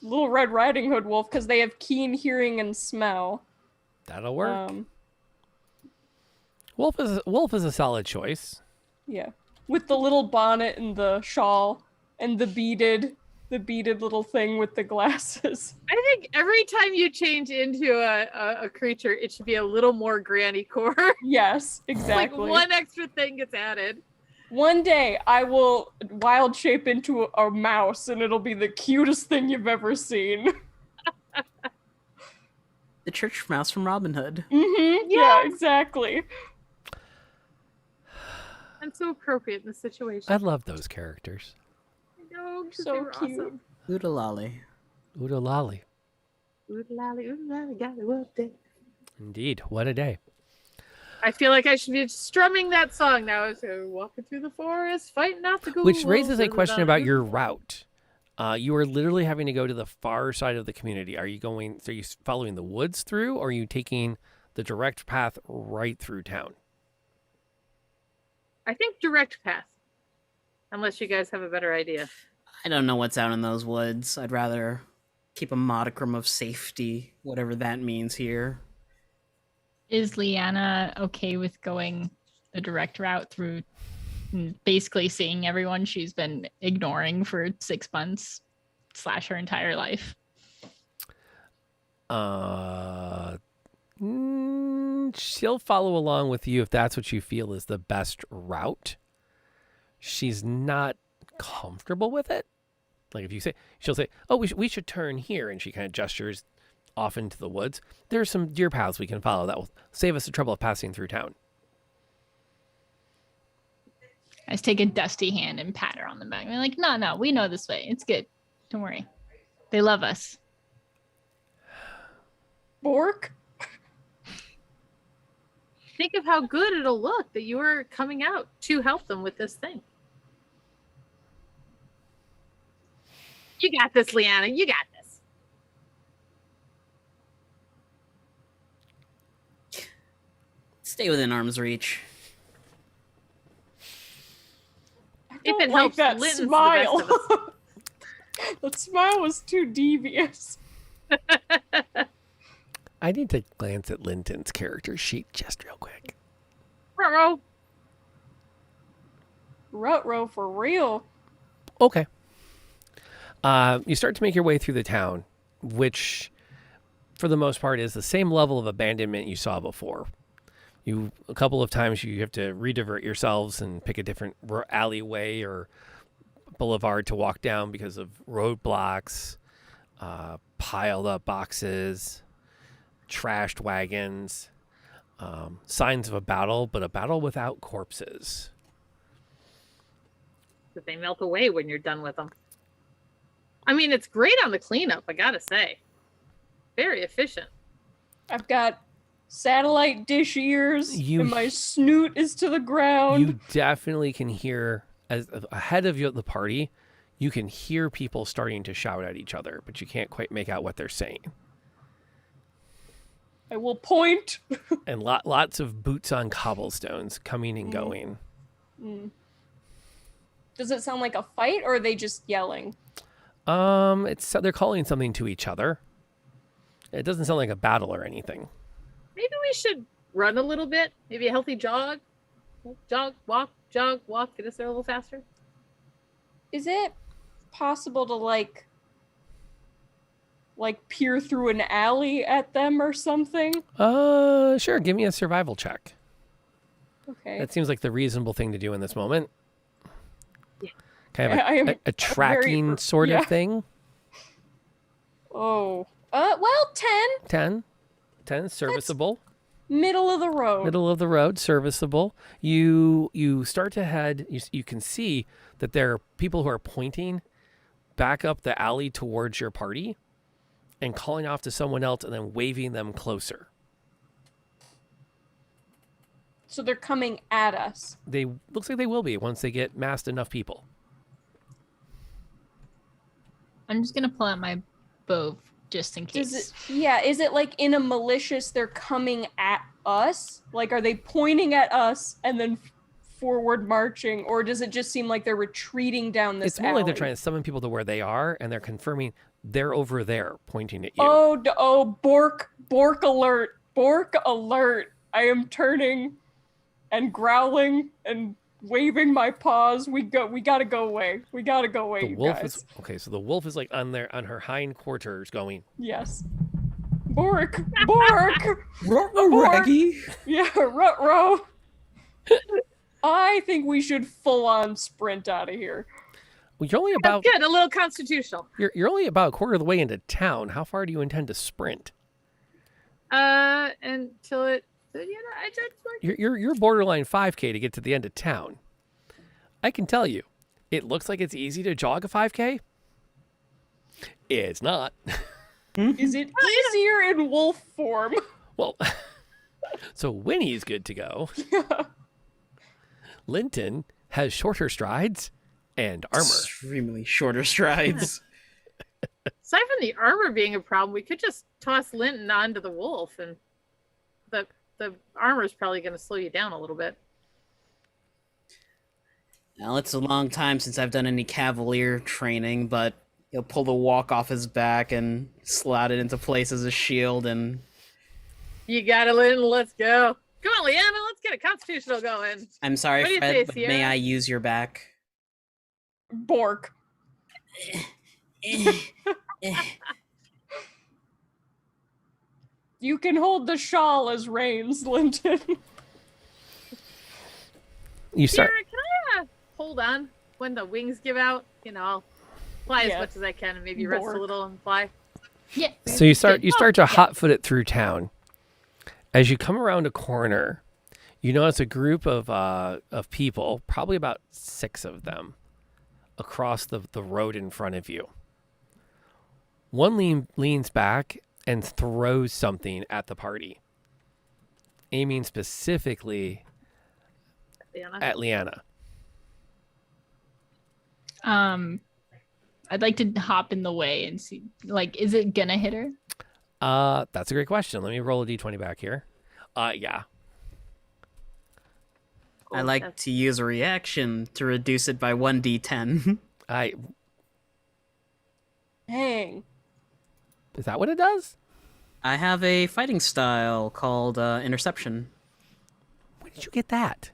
little Red Riding Hood wolf because they have keen hearing and smell. That'll work. Wolf is a solid choice. Yeah, with the little bonnet and the shawl and the beaded little thing with the glasses. I think every time you change into a creature, it should be a little more granny core. Yes, Like exactly. one extra thing gets added. One day I will wild shape into a mouse and it'll be the cutest thing you've ever seen. The church mouse from Robin Hood. Mm-hmm. Yeah, exactly. And so appropriate in this situation. I love those characters. I know, 'cause So they were cute. awesome. Oodalali. Oodalali. Oodalali, got it up there. Indeed. What a day. I feel like I should be strumming that song now. So walking through the forest, fighting off the ghouls. Which raises a question about your route. You are literally having to go to the far side of the community. Are you following the woods through, or are you taking the direct path right through town? I think direct path. Unless you guys have a better idea. I don't know what's out in those woods. I'd rather keep a modicum of safety, whatever that means here. Is Leanna okay with going the direct route through basically seeing everyone she's been ignoring for 6 months / her entire life? She'll follow along with you if that's what you feel is the best route. She's not comfortable with it. Like if you say, she'll say, "Oh, we should turn here," and she kind of gestures off into the woods. There's some deer paths we can follow that will save us the trouble of passing through town. I just take a dusty hand and pat her on the back. I'm like, no, we know this way. It's good. Don't worry. They love us. Bork? Think of how good it'll look that you are coming out to help them with this thing. You got this, Leanna. You got this. Stay within arm's reach. it like helps. that Linton's the smile. best of us. That smile was too devious. I need to glance at Linton's character sheet just real quick. Ruh-roh. Rut-row for real. Okay. You start to make your way through the town, which, for the most part, is the same level of abandonment you saw before. A couple of times you have to redivert yourselves and pick a different alleyway or boulevard to walk down because of roadblocks, piled up boxes, trashed wagons, signs of a battle, but a battle without corpses. But they melt away when you're done with them. I mean, it's great on the cleanup, I gotta say. Very efficient. I've got satellite dish ears, and my snoot is to the ground. You definitely can hear, as ahead of the party, you can hear people starting to shout at each other, but you can't quite make out what they're saying. I will point. And lots of boots on cobblestones coming and going. Mm. Does it sound like a fight, or are they just yelling? They're calling something to each other. It doesn't sound like a battle or anything. Maybe we should run a little bit. Maybe a healthy jog. Jog, walk, get us there a little faster. Is it possible to like peer through an alley at them or something? Sure. Give me a survival check. Okay. That seems like the reasonable thing to do in this moment. Yeah. Kind of a tracking sort of thing. Oh. Well, 10. 10, serviceable. Middle of the road. Middle of the road, serviceable. You start to head, you can see that there are people who are pointing back up the alley towards your party and calling off to someone else and then waving them closer. So they're coming at us. Looks like they will be once they get massed enough people. I'm just gonna pull out my bow just in case. Is it like in a malicious, they're coming at us? Like, are they pointing at us and then forward marching, or does it just seem like they're retreating down this It's more alley? like they're trying to summon people to where they are, and they're confirming they're over there pointing at you. Bork alert. Bork alert. I am turning and growling and waving my paws. We gotta go away. We gotta go away, The wolf guys. is okay. So the wolf is like on her hind quarters, going. Yes. Bork. Raggy. Yeah, Rut-row. I think we should full on sprint out of here. Well, you're only That's about good, a little constitutional. you're only about a quarter of the way into town. How far do you intend to sprint? Until it. I just like. You're borderline 5K to get to the end of town. I can tell you, it looks like it's easy to jog a 5K. It's not. Is it easier in wolf form? Well, so Winnie's good to go. Linton has shorter strides and armor. Extremely shorter strides. Aside from the armor being a problem, we could just toss Linton onto the wolf, and the armor is probably going to slow you down a little bit. Now, it's a long time since I've done any cavalier training, but he'll pull the walk off his back and slot it into place as a shield, and... You got it, Linton. Let's go. Come on, Leanna. Let's get a constitutional going. I'm sorry, What do you Fred, say, but Sierra? may I use your back? Bork. You can hold the shawl as reins, Linton. You start. Sierra, can I hold on when the wings give out? I'll fly as much as I can and maybe rest Bork. a little and fly. Yeah. So you start to Yeah. hot foot it through town. As you come around a corner, you notice a group of people, probably about 6 of them, across the road in front of you. One leans back and throws something at the party, aiming specifically Leanna. at Leanna. I'd like to hop in the way and see, is it gonna hit her? That's a great question. Let me roll a d20 back here. Yeah. I like to use a reaction to reduce it by 1d10. Dang. Is that what it does? I have a fighting style called Interception. Where did you get that?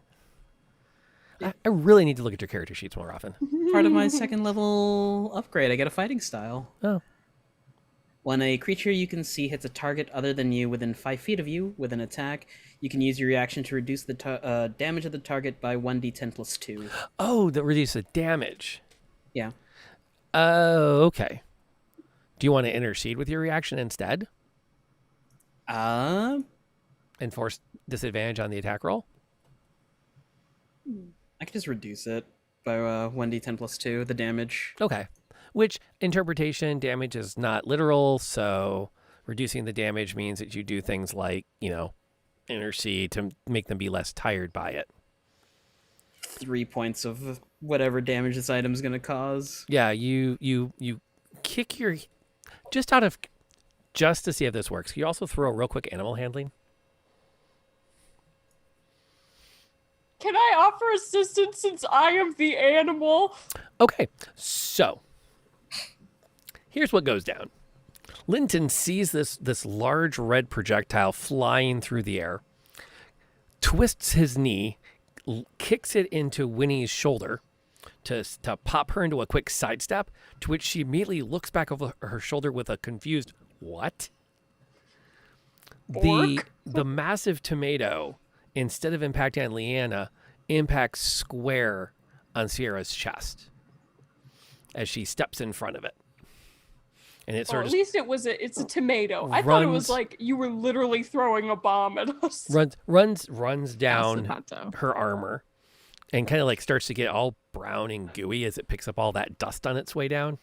I really need to look at your character sheets more often. Part of my second level upgrade, I get a fighting style. Oh. When a creature you can see hits a target other than you within 5 feet of you with an attack, you can use your reaction to reduce the damage of the target by 1d10 plus 2. Oh, that reduces the damage. Yeah. Oh, okay. Do you want to intercede with your reaction instead? Enforce disadvantage on the attack roll? I could just reduce it by 1d10 plus 2, the damage. Okay. Which interpretation damage is not literal, so reducing the damage means that you do things like, intercede to make them be less tired by it. 3 points of whatever damage this item is going to cause. Yeah, you kick your... Just to see if this works, can you also throw a real quick animal handling? Can I offer assistance since I am the animal? Okay, so here's what goes down. Linton sees this large red projectile flying through the air, twists his knee, kicks it into Winnie's shoulder to pop her into a quick sidestep, to which she immediately looks back over her shoulder with a confused, what? The massive tomato, instead of impacting on Leanna, impacts square on Sierra's chest as she steps in front of it. And it sort at of least it's a tomato. I thought it was like you were literally throwing a bomb at us. runs down her armor and kind of like starts to get all brown and gooey as it picks up all that dust on its way down.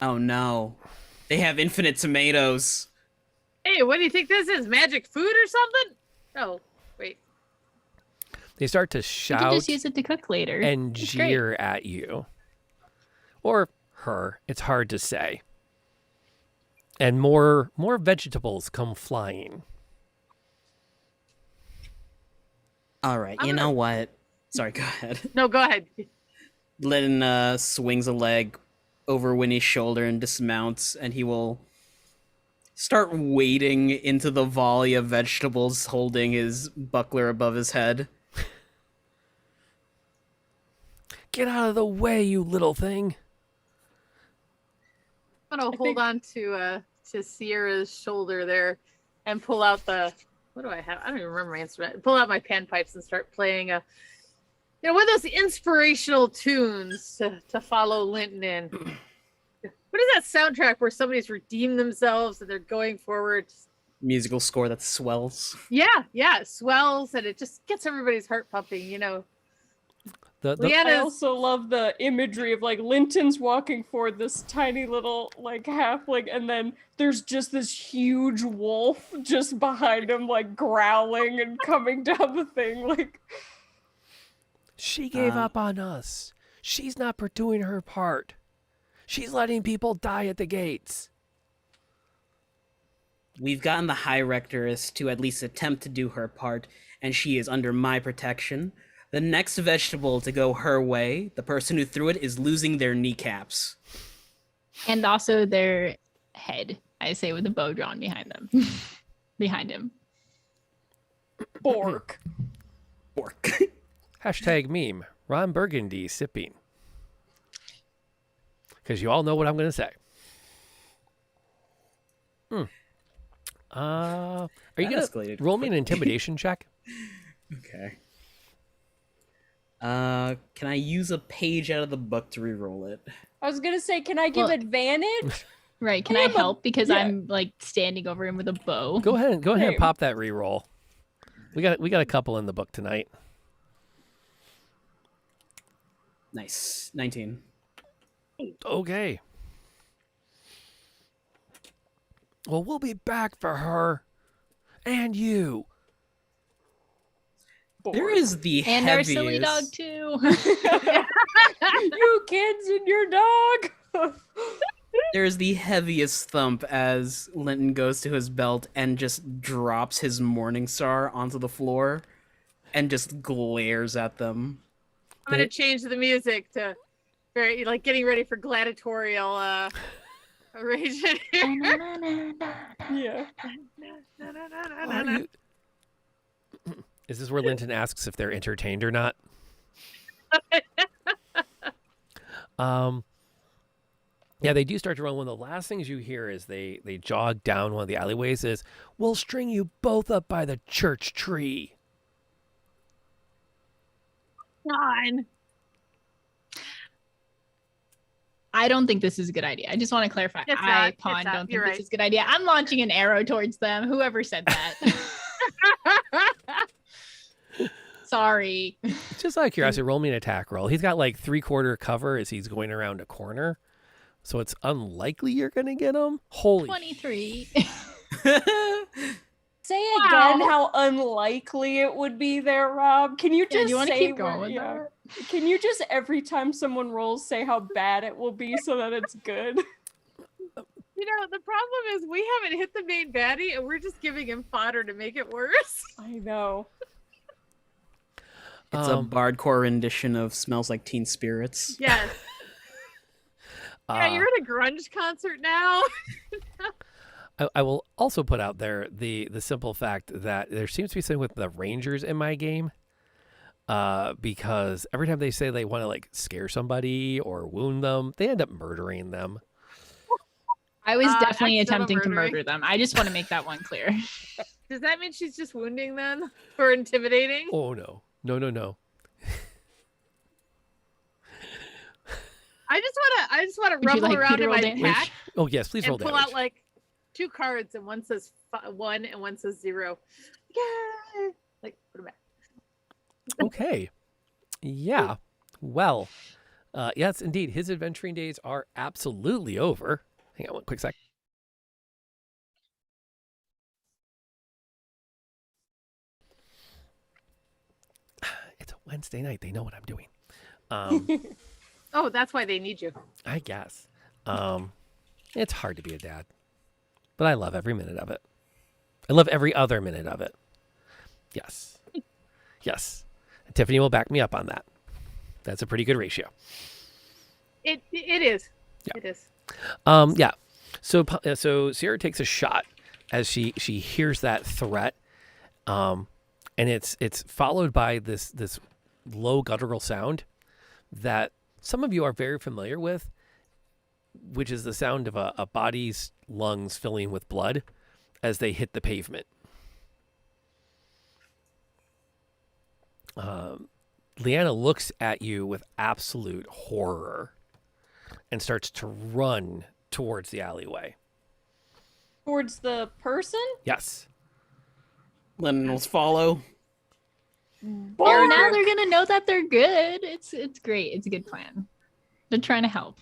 Oh no. They have infinite tomatoes. Hey, what do you think this is? Magic food or something? Oh, wait. They start to You shout can just use it to cook later. and It's jeer at you. Or her. It's hard to say. And more vegetables come flying. All right, you know what? Sorry, go ahead. No, go ahead. Lynn swings a leg over Winnie's shoulder and dismounts, and he will start wading into the volley of vegetables, holding his buckler above his head. Get out of the way, you little thing. I'm gonna hold on to Sierra's shoulder there and pull out what do I have? I don't even remember my instrument. Pull out my panpipes and start playing one of those inspirational tunes to follow Linton in. What is that soundtrack where somebody's redeemed themselves and they're going forward? Musical score that swells. Yeah, it swells and it just gets everybody's heart pumping, I also love the imagery of like Linton's walking forward, this tiny little like halfling, and then there's just this huge wolf just behind him, like growling and coming down the thing. Like, she gave up on us. She's not doing her part. She's letting people die at the gates. We've gotten the High Rectoress to at least attempt to do her part, and she is under my protection. The next vegetable to go her way, the person who threw it is losing their kneecaps. And also their head, I say, with a bow drawn behind them. Behind him. Bork. Hashtag meme. Ron Burgundy sipping. Because you all know what I'm going to say. Are you going to roll me an intimidation check? Okay. Can I use a page out of the book to re-roll it? I was gonna say, can I give advantage? Right, can I help? Because I'm like standing over him with a bow. Go ahead and pop that re-roll. We got a couple in the book tonight. Nice. 19. Okay. Well, we'll be back for her. And you. There is the and heaviest... our silly dog too. You kids and your dog. There is the heaviest thump as Linton goes to his belt and just drops his Morning Star onto the floor. and just glares at them. I'm gonna change the music to very like getting ready for gladiatorial arrangement here. Yeah. Are you... Is this where Linton asks if they're entertained or not? Yeah, they do start to run. One of the last things you hear is they jog down one of the alleyways is, "We'll string you both up by the church tree." On. I don't think this is a good idea. I just want to clarify. It's I, not. Pawn, It's not. don't think You're this right. is a good idea. I'm launching an arrow towards them. Whoever said that. Sorry. Just out of curiosity, roll me an attack roll. He's got like 3/4 cover as he's going around a corner, so it's unlikely you're gonna get him. Holy 23. Say again how unlikely it would be there, Rob. Can you just do you want to say keep going with yeah. that? Can you just every time someone rolls say how bad it will be so that it's good? You know, the problem is we haven't hit the main baddie and we're just giving him fodder to make it worse. I know. It's a bardcore rendition of "Smells Like Teen Spirits." Yes. Yeah, you're at a grunge concert now. I will also put out there the simple fact that there seems to be something with the Rangers in my game, because every time they say they want to like scare somebody or wound them, they end up murdering them. I was definitely accidental attempting to murdering. murder them. I just want to make that one clear. Does that mean she's just wounding them for intimidating? Oh no. No. I just want to Would you rumble like me around to in roll my damage? pack Oh yes, please roll and pull damage. out like 2 cards, and one says 1 and one says 0. Yay! Like put them back. Okay. Yeah. Well, yes, indeed. His adventuring days are absolutely over. Hang on one quick sec. It's a Wednesday night. They know what I'm doing. Oh, that's why they need you. I guess. It's hard to be a dad, but I love every minute of it. I love every other minute of it. Yes. Yes. And Tiffany will back me up on that. That's a pretty good ratio. It is. Yeah. It is. Yeah. So Sierra takes a shot as she hears that threat, and it's followed by this low guttural sound that some of you are very familiar with, which is the sound of a body's lungs filling with blood as they hit the pavement. Leanna looks at you with absolute horror and starts to run towards the alleyway. Towards the person? Yes. Lennon will follow. Or now they're gonna know that they're good. It's great. It's a good plan. They're trying to help.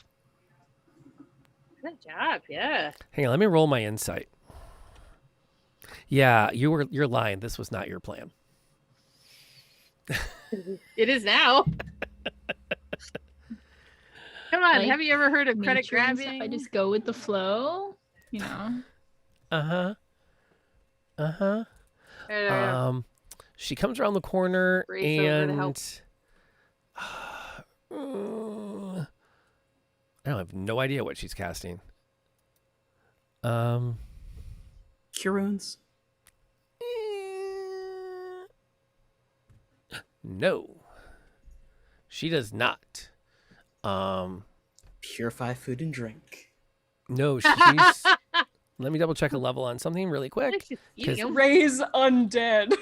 Good job. Yeah. Hang on, let me roll my insight. Yeah, you're lying. This was not your plan. It is now. Come on. Like have you ever heard of credit Nature and stuff, grabbing? I just go with the flow. You know. She comes around the corner Race over to help. and I have no idea what she's casting. Cure wounds. No, she does not. Purify food and drink. No, she's. Let me double check a level on something really quick. She's eating 'em. Raise undead.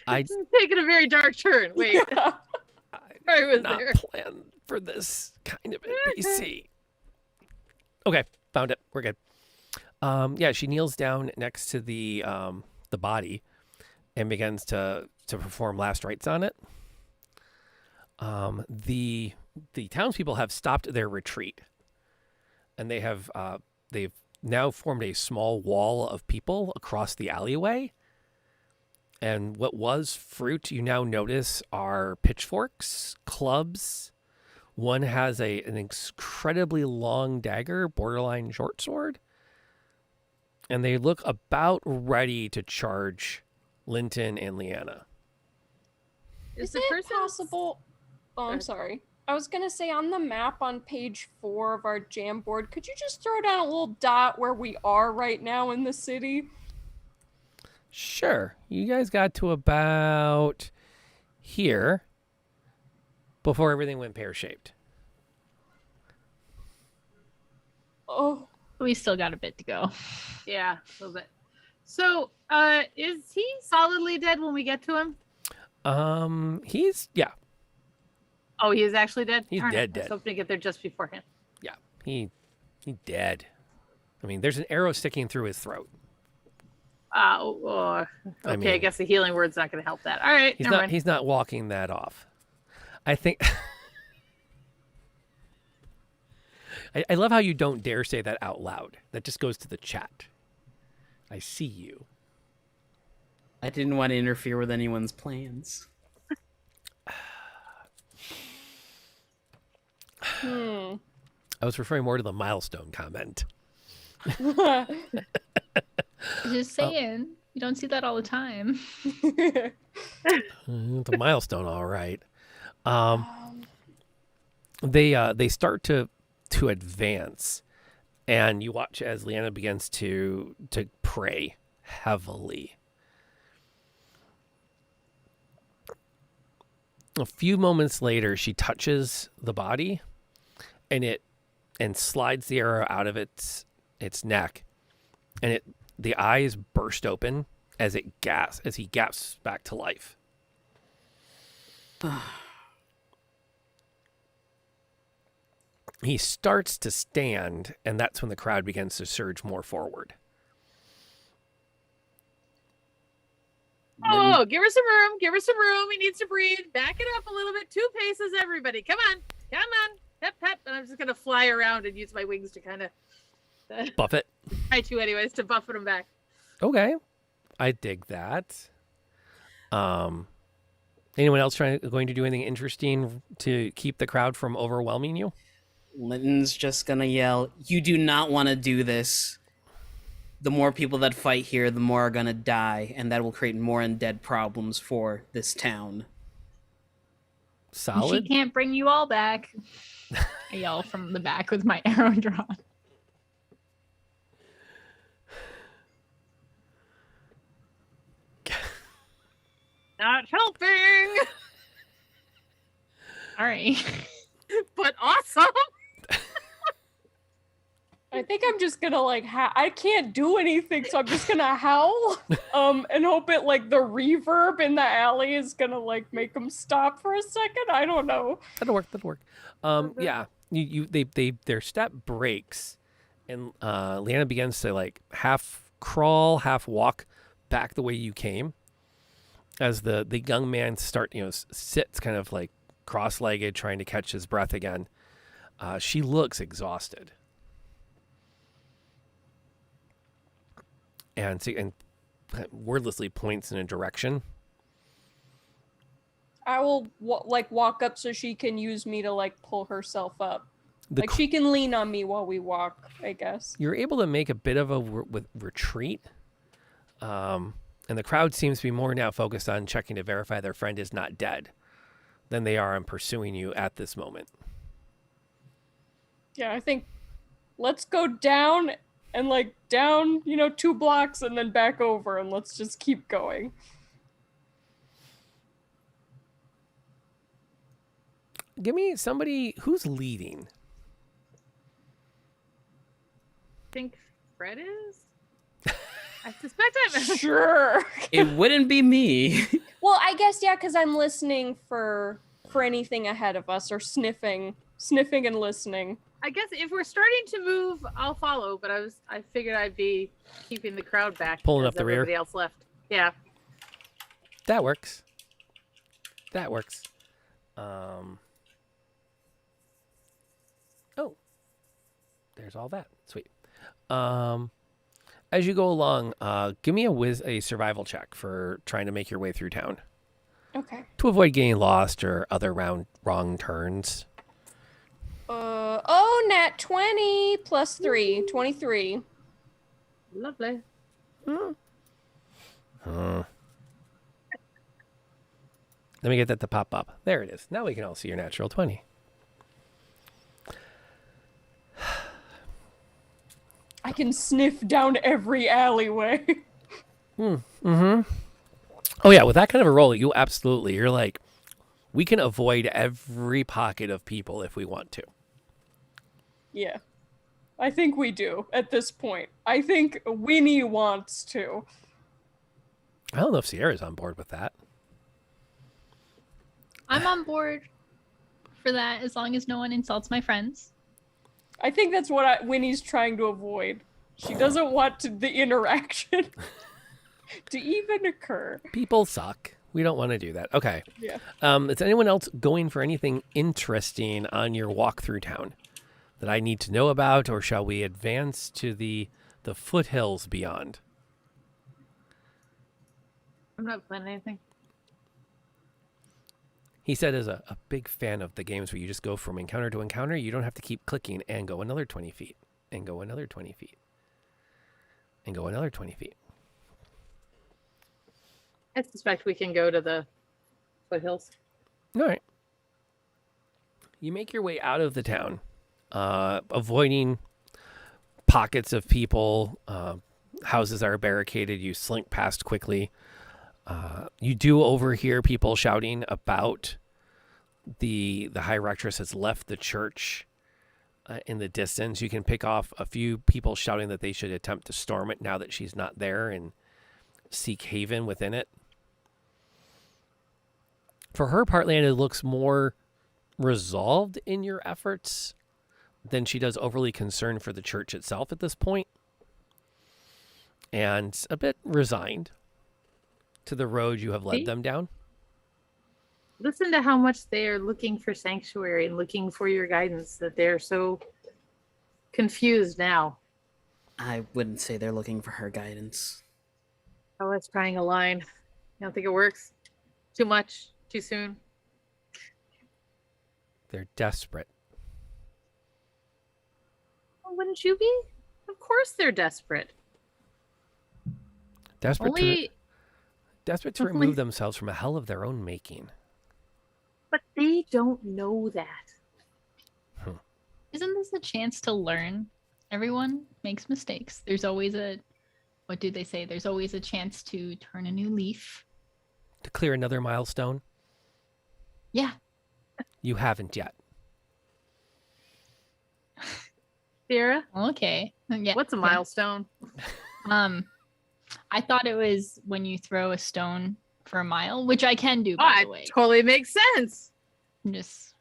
I This is taking a very dark turn. Wait. I was did not there. plan for this kind of NPC. Okay, found it. We're good. Yeah, she kneels down next to the body and begins to perform last rites on it. The townspeople have stopped their retreat, and they've now formed a small wall of people across the alleyway. And what was fruit, you now notice, are pitchforks, clubs. One has an incredibly long dagger, borderline short sword. And they look about ready to charge Linton and Leanna. Is the it person possible? Oh, I'm ahead. sorry. I was gonna say on the map on page 4 of our jam board, could you just throw down a little dot where we are right now in the city? Sure. You guys got to about here before everything went pear-shaped. Oh, We still got a bit to go. Yeah, a little bit. So, is he solidly dead when we get to him? Yeah, Oh, he is actually dead? He's Darn it, dead, I was dead. hoping to get there just beforehand. yeah. He dead. I mean, there's an arrow sticking through his throat. Okay, I mean- guess the healing word's not going to help that. All right, He's never not mind. he's not walking that off. I think I love how you don't dare say that out loud. That just goes to the chat. I see you. I didn't want to interfere with anyone's plans. hmm. I was referring more to the milestone comment. Just saying, you don't see that all the time. The milestone, all right. They start to advance, and you watch as Leanna begins to pray heavily. A few moments later, she touches the body, and slides the arrow out of its neck, and the eyes burst open as he gasps back to life. He starts to stand, and that's when the crowd begins to surge more forward. Oh, give her some room. Give her some room. He needs to breathe. Back it up a little bit. 2 paces, everybody. Come on. Come on. Pep, pep. And I'm just going to fly around and use my wings to kind of Buff it. try to anyways to buffet him back. Okay. I dig that. Anyone else going to do anything interesting to keep the crowd from overwhelming you? Linton's just gonna yell, "You do not want to do this. The more people that fight here, the more are gonna die, and that will create more undead problems for this town." Solid. She can't bring you all back. I yell from the back with my arrow drawn. Not helping, All right. but awesome. I think I'm just gonna I can't do anything, so I'm just gonna howl, and hope it the reverb in the alley is gonna make them stop for a second. I don't know. That'll work. Yeah. Their step breaks, and Leanna begins to half crawl, half walk back the way you came. As the young man sits kind of cross-legged, trying to catch his breath again. She looks exhausted. And wordlessly points in a direction. I will walk up so she can use me to pull herself up. The She can lean on me while we walk, I guess. You're able to make a bit of a retreat. And the crowd seems to be more now focused on checking to verify their friend is not dead than they are on pursuing you at this moment. Yeah, I think let's go down and down, 2 blocks and then back over, and let's just keep going. Give me somebody who's leading. I think Fred is. I suspect I'm. Sure. It wouldn't be me. Well, I guess because I'm listening for anything ahead of us, or sniffing and listening. I guess if we're starting to move, I'll follow. But I figured I'd be keeping the crowd back, Pulling because up the rear. Everybody else left. Yeah. That works. Oh, there's all that. Sweet. As you go along, give me a survival check for trying to make your way through town Okay. to avoid getting lost or other wrong turns. Nat 20 plus 3, 23. Lovely. Let me get that to pop up. There it is. Now we can all see your natural 20. I can sniff down every alleyway. Mm-hmm. Oh, yeah. With that kind of a roll, you're like, we can avoid every pocket of people if we want to. Yeah. I think we do at this point. I think Winnie wants to. I don't know if Sierra's on board with that. I'm on board for that as long as no one insults my friends. I think that's what Winnie's trying to avoid. She doesn't want the interaction to even occur. People suck. We don't want to do that. Okay. Yeah. Is anyone else going for anything interesting on your walk through town that I need to know about, or shall we advance to the foothills beyond? I'm not planning anything. He said as a big fan of the games where you just go from encounter to encounter, you don't have to keep clicking and go another 20 feet, and go another 20 feet, and go another 20 feet. I suspect we can go to the foothills. All right. You make your way out of the town, avoiding pockets of people. Houses are barricaded. You slink past quickly. You do overhear people shouting about the High Rectoress has left the church in the distance. You can pick off a few people shouting that they should attempt to storm it now that she's not there and seek haven within it. For her, Partland, it looks more resolved in your efforts than she does overly concerned for the church itself at this point, and a bit resigned to the road you have led them down. Listen to how much they are looking for sanctuary and looking for your guidance, that they're so confused now. I wouldn't say they're looking for her guidance. Oh, let's trying a line. You don't think it works? Too much? Too soon? They're desperate. Well, wouldn't you be? Of course they're desperate. Desperate to Only- remove themselves from a hell of their own making. But they don't know that. Isn't this a chance to learn? Everyone makes mistakes. There's always what do they say? There's always a chance to turn a new leaf. To clear another milestone? Yeah. You haven't yet. Sarah, Okay. Yeah. what's a milestone? I thought it was when you throw a stone for a mile, which I can do, Oh, by it the way. totally makes sense. Just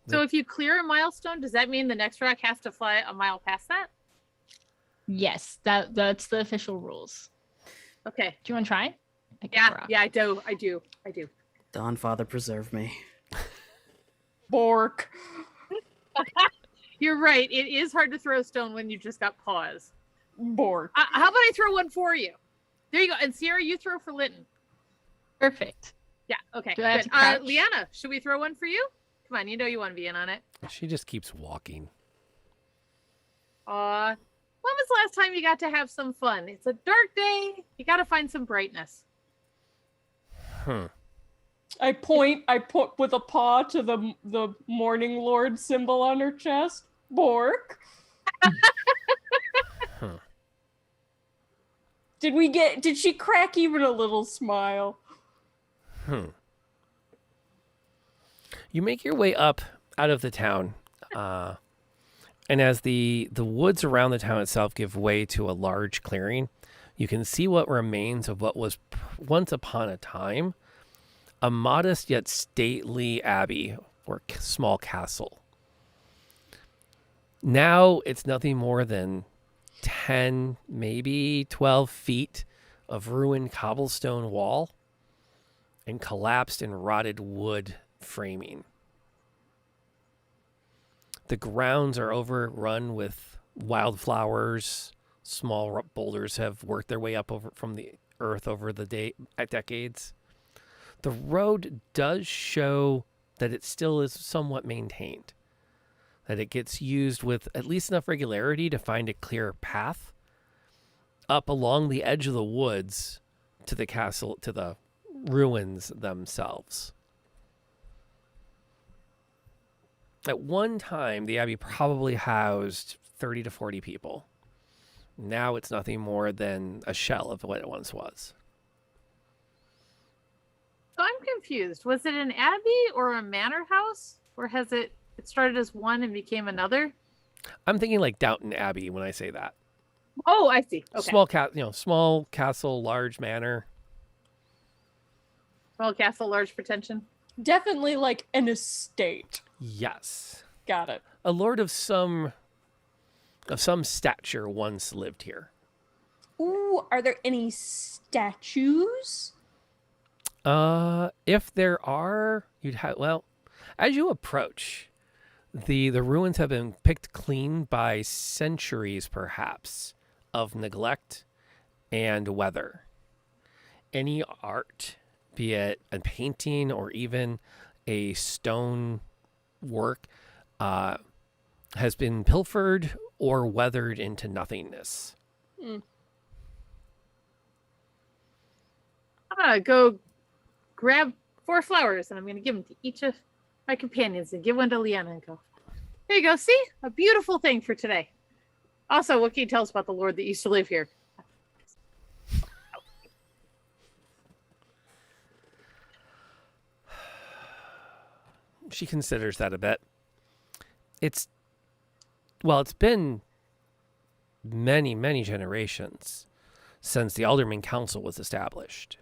So if you clear a milestone, does that mean the next rock has to fly a mile past that? yes, that's the official rules. Okay. Do you want to try? Pick up a Yeah, rock. yeah, I do. Dawn, Father, preserve me. Bork. You're right. It is hard to throw a stone when you just got paws. Bork. How about I throw one for you? There you go. And Sierra, you throw for Lytton. Perfect. Yeah, okay. Do I have Good. to crouch? Liana, should we throw one for you? Come on, you know you want to be in on it. She just keeps walking. When was the last time you got to have some fun? It's a dark day. You got to find some brightness. I point with a paw to the Morning Lord symbol on her chest. Bork. Did she crack even a little smile? You make your way up out of the town, and as the woods around the town itself give way to a large clearing, you can see what remains of what was once upon a time a modest yet stately abbey or small castle. Now it's nothing more than 10, maybe 12 feet of ruined cobblestone wall and collapsed and rotted wood framing. The grounds are overrun with wildflowers. Small boulders have worked their way up from the earth over the decades. The road does show that it still is somewhat maintained, that it gets used with at least enough regularity to find a clear path up along the edge of the woods to the castle, to the ruins themselves. At one time, the Abbey probably housed 30 to 40 people. Now it's nothing more than a shell of what it once was. So I'm confused. Was it an abbey or a manor house? Or has it started as one and became another? I'm thinking like Downton Abbey when I say that. Oh, I see. Okay. Small castle, large manor. Small castle, large pretension. Definitely like an estate. Yes. Got it. A lord of some stature once lived here. Ooh, are there any statues? If there are, you'd have, well, as you approach, the ruins have been picked clean by centuries, perhaps, of neglect and weather. Any art, be it a painting or even a stone work, has been pilfered or weathered into nothingness. Mm. I'm gonna go grab 4 flowers and I'm gonna give them to each of my companions and give one to Liana and go, here you go, see? A beautiful thing for today. Also, what can you tell us about the Lord that used to live here? She considers that a bit. It's been many, many generations since the Alderman Council was established.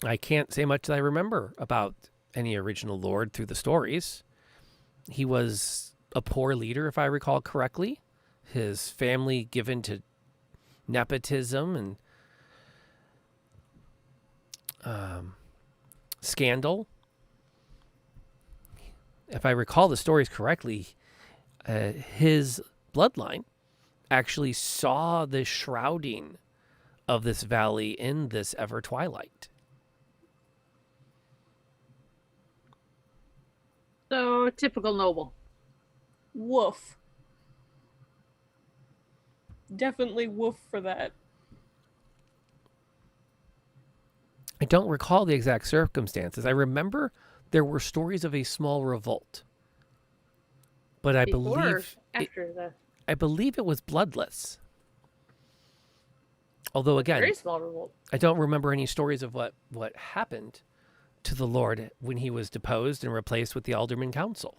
I can't say much that I remember about any original lord through the stories. He was a poor leader, if I recall correctly. His family given to nepotism and scandal. If I recall the stories correctly, his bloodline actually saw the shrouding of this valley in this ever twilight. So, typical noble. Woof. Definitely woof for that. I don't recall the exact circumstances. I remember there were stories of a small revolt, but I believe it was bloodless. Although again, Very small revolt. I don't remember any stories of what happened to the Lord when he was deposed and replaced with the Alderman Council.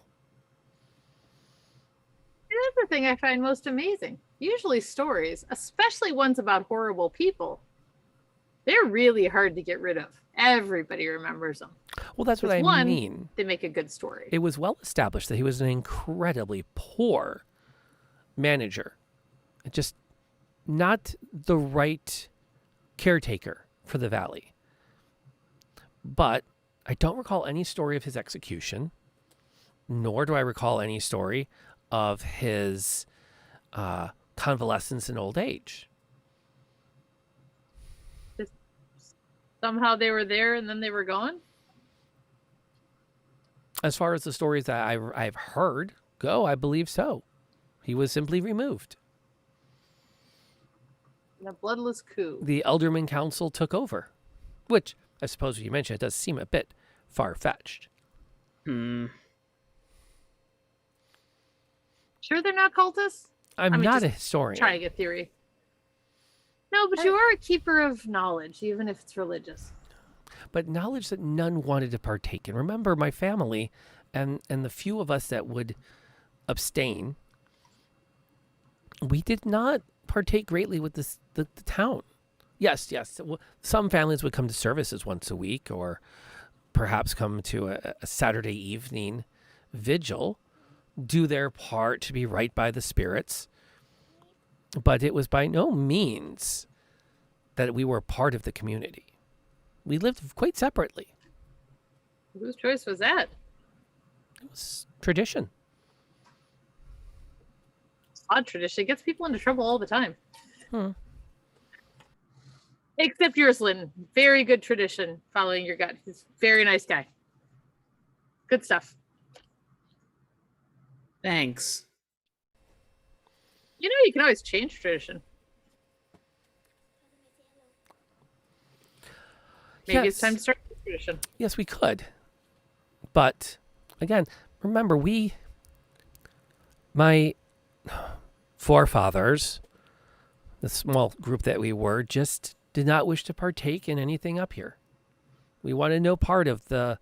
Here's the thing I find most amazing. Usually stories, especially ones about horrible people, they're really hard to get rid of. Everybody remembers them. Well, that's what I mean. They make a good story. It was well established that he was an incredibly poor manager. Just not the right caretaker for the valley. But I don't recall any story of his execution, nor do I recall any story of his convalescence in old age. Just somehow they were there and then they were gone? As far as the stories that I've heard go, I believe so. He was simply removed. In a bloodless coup. The Alderman Council took over, which I suppose you mentioned, it does seem a bit far-fetched. Sure they're not cultists? I'm not a historian. Trying a theory. No, but you are a keeper of knowledge, even if it's religious. But knowledge that none wanted to partake in. Remember, my family and the few of us that would abstain, we did not partake greatly with the town. Yes. Some families would come to services once a week or perhaps come to a Saturday evening vigil, do their part to be right by the spirits. But it was by no means that we were part of the community. We lived quite separately. Whose choice was that? It was tradition. Odd tradition. It gets people into trouble all the time. Except yours, Lynn. Very good tradition, following your gut. He's a very nice guy. Good stuff. Thanks. You know, you can always change tradition. Maybe it's time to start the tradition. Yes, we could. But again, remember, my forefathers, the small group that we were, just did not wish to partake in anything up here. We wanted no part of the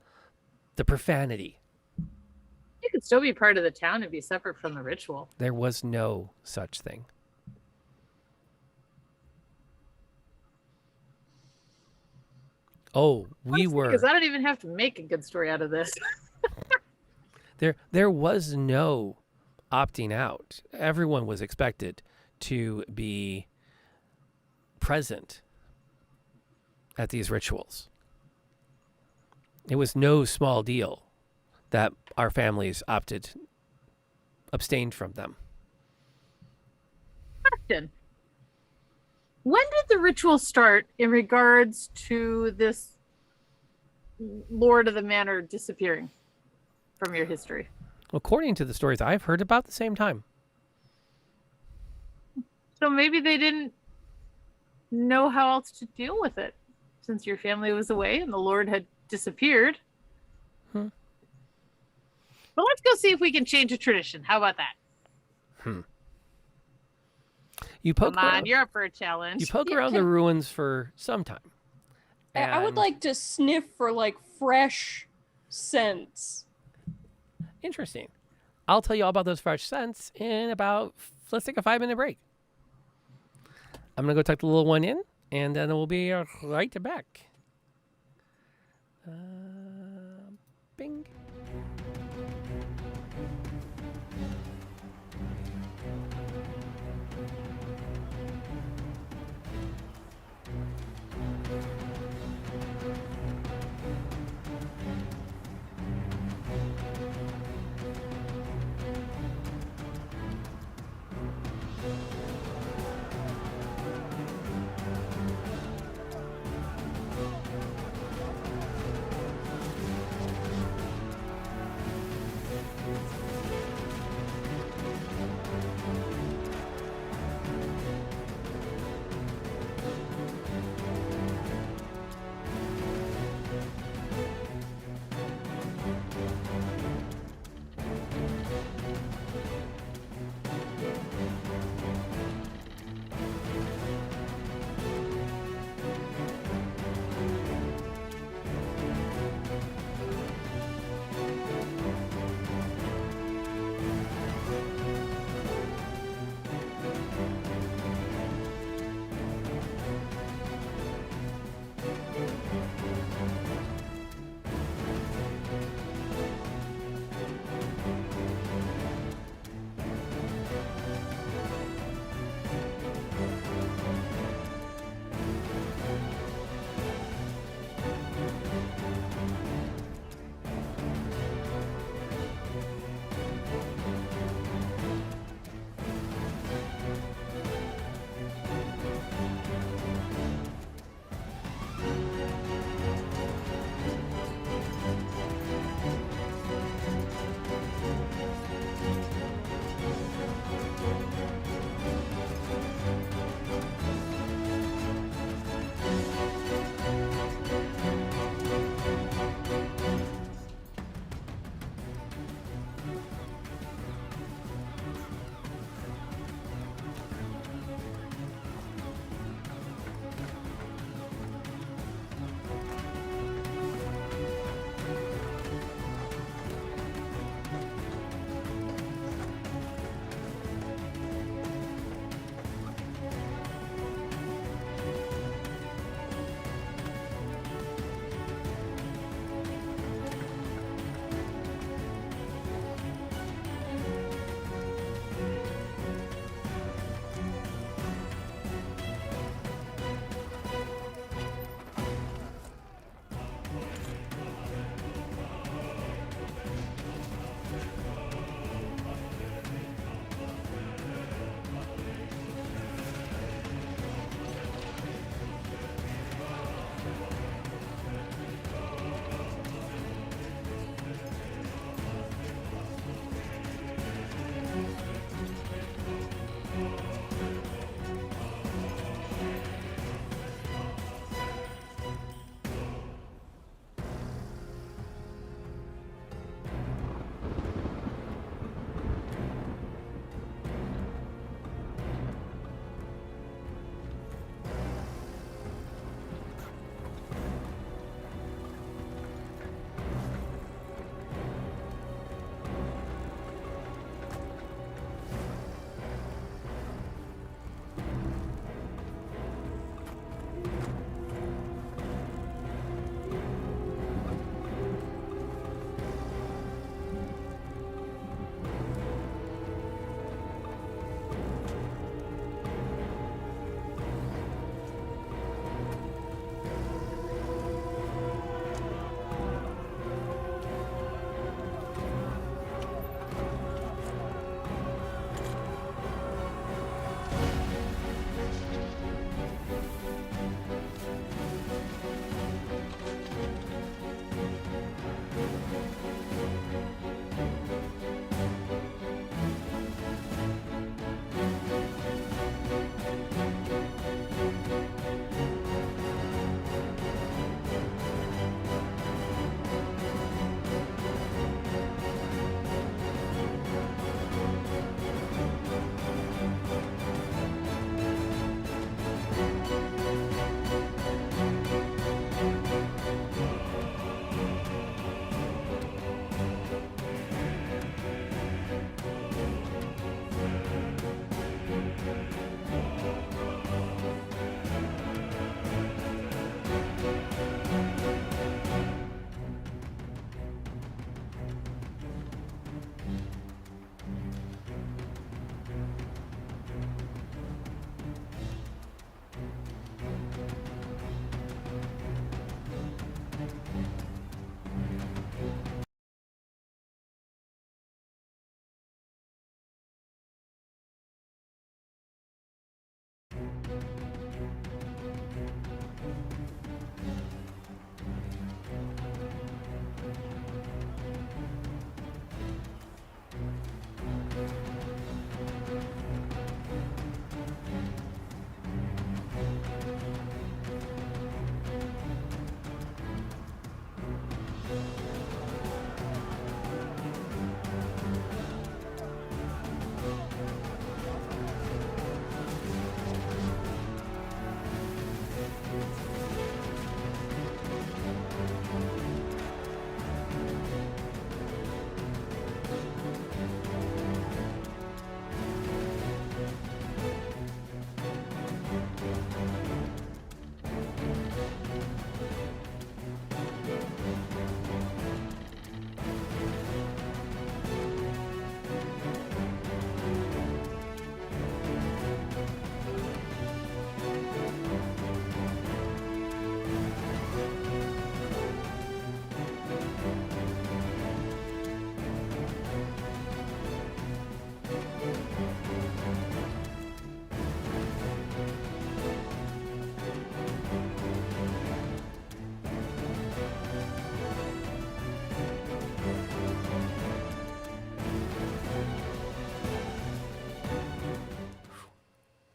profanity. You could still be part of the town and be separate from the ritual. There was no such thing. Oh, we were. Because I don't even have to make a good story out of this. There was no opting out. Everyone was expected to be present at these rituals. It was no small deal that our families abstained from them. Question. When did the ritual start in regards to this Lord of the Manor disappearing from your history? According to the stories I've heard, about the same time. So maybe they didn't know how else to deal with it since your family was away and the Lord had disappeared. But let's go see if we can change a tradition. How about that? You poke Come on, around, you're up for a challenge. you poke around the ruins for some time. I would And- like to sniff for like fresh scents. Interesting. I'll tell you all about those fresh scents in about, let's take a 5-minute break. I'm going to go tuck the little one in, and then we'll be right back. Bing.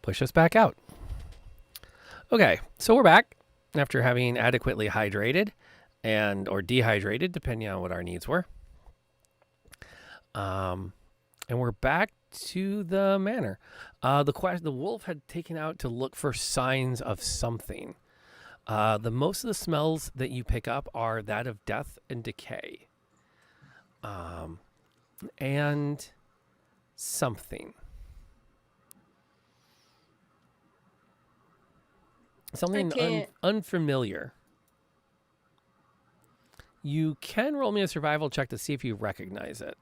push us back out. Okay, so we're back after having adequately hydrated or dehydrated, depending on what our needs were. And we're back to the manor. The wolf had taken out to look for signs of something. Most of the smells that you pick up are that of death and decay. And something. Something unfamiliar. You can roll me a survival check to see if you recognize it.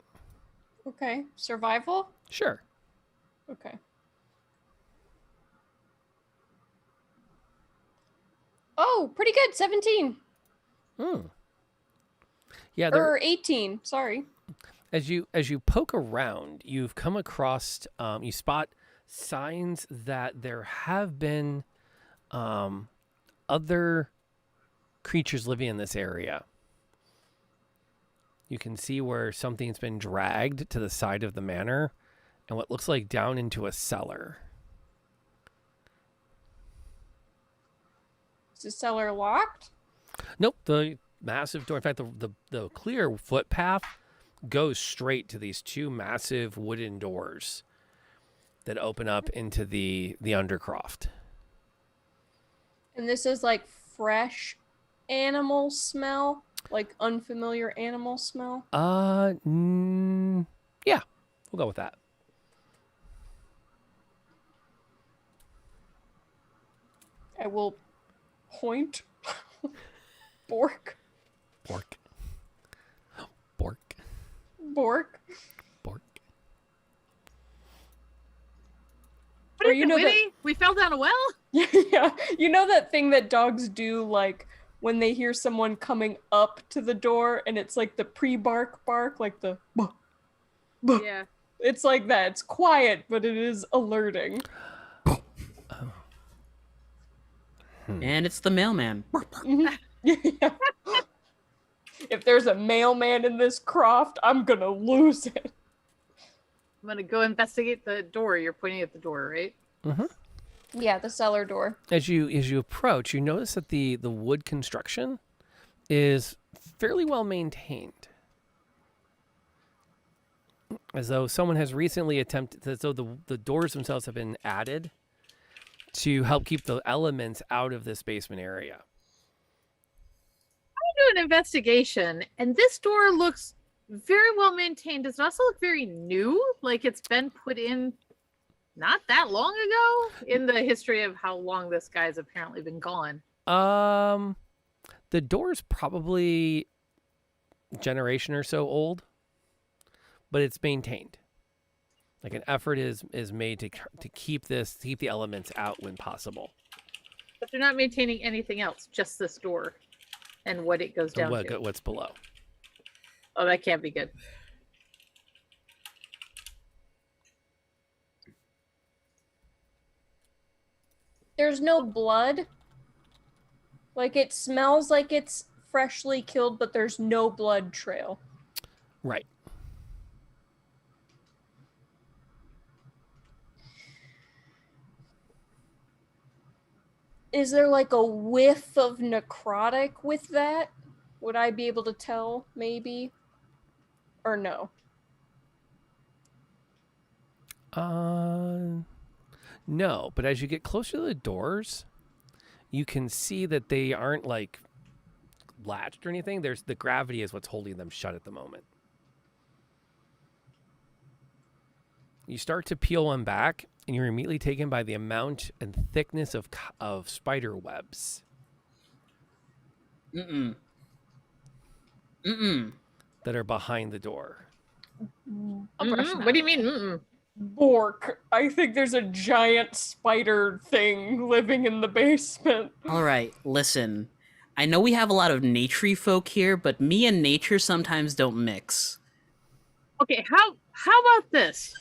Okay. Survival? Sure. Okay. Oh, pretty good. 17. Yeah, or 18. Sorry. As you poke around, you've come across you spot signs that there have been other creatures living in this area. You can see where something's been dragged to the side of the manor and what looks like down into a cellar. Is the cellar locked? Nope, the massive door. In fact, the clear footpath goes straight to these two massive wooden doors that open up into the undercroft. And this is like fresh animal smell? Like unfamiliar animal smell? Yeah, we'll go with that. I will point. Bork. Bork. Bork. Bork. Bork. What is it, Winnie? We fell down a well? Yeah. You know that thing that dogs do, like, when they hear someone coming up to the door and it's like the pre-bark bark, like the buh, buh. Yeah. It's like that. It's quiet, but it is alerting. And it's the mailman. Yeah. If there's a mailman in this croft, I'm gonna lose it. I'm gonna go investigate the door. You're pointing at the door, right? Mm-hmm. Yeah, the cellar door. As you approach, you notice that the wood construction is fairly well maintained. As though someone has recently attempted, as though the doors themselves have been added to help keep the elements out of this basement area. I do an investigation, and this door looks very well maintained. Does it also look very new? Like it's been put in not that long ago in the history of how long this guy's apparently been gone. The door's probably a generation or so old, but it's maintained. Like an effort is made to keep the elements out when possible. But they're not maintaining anything else, just this door and what it goes down to. What's below. Oh, that can't be good. There's no blood. Like it smells like it's freshly killed, but there's no blood trail. Right. Is there like a whiff of necrotic with that? Would I be able to tell, maybe? Or no? No, but as you get closer to the doors, you can see that they aren't like latched or anything. The gravity is what's holding them shut at the moment. You start to peel one back, and you're immediately taken by the amount and thickness of spider webs. Mm-mm. That are behind the door. What do you mean? Mm-mm. Bork. I think there's a giant spider thing living in the basement. All right, listen. I know we have a lot of naturey folk here, but me and nature sometimes don't mix. Okay, how about this?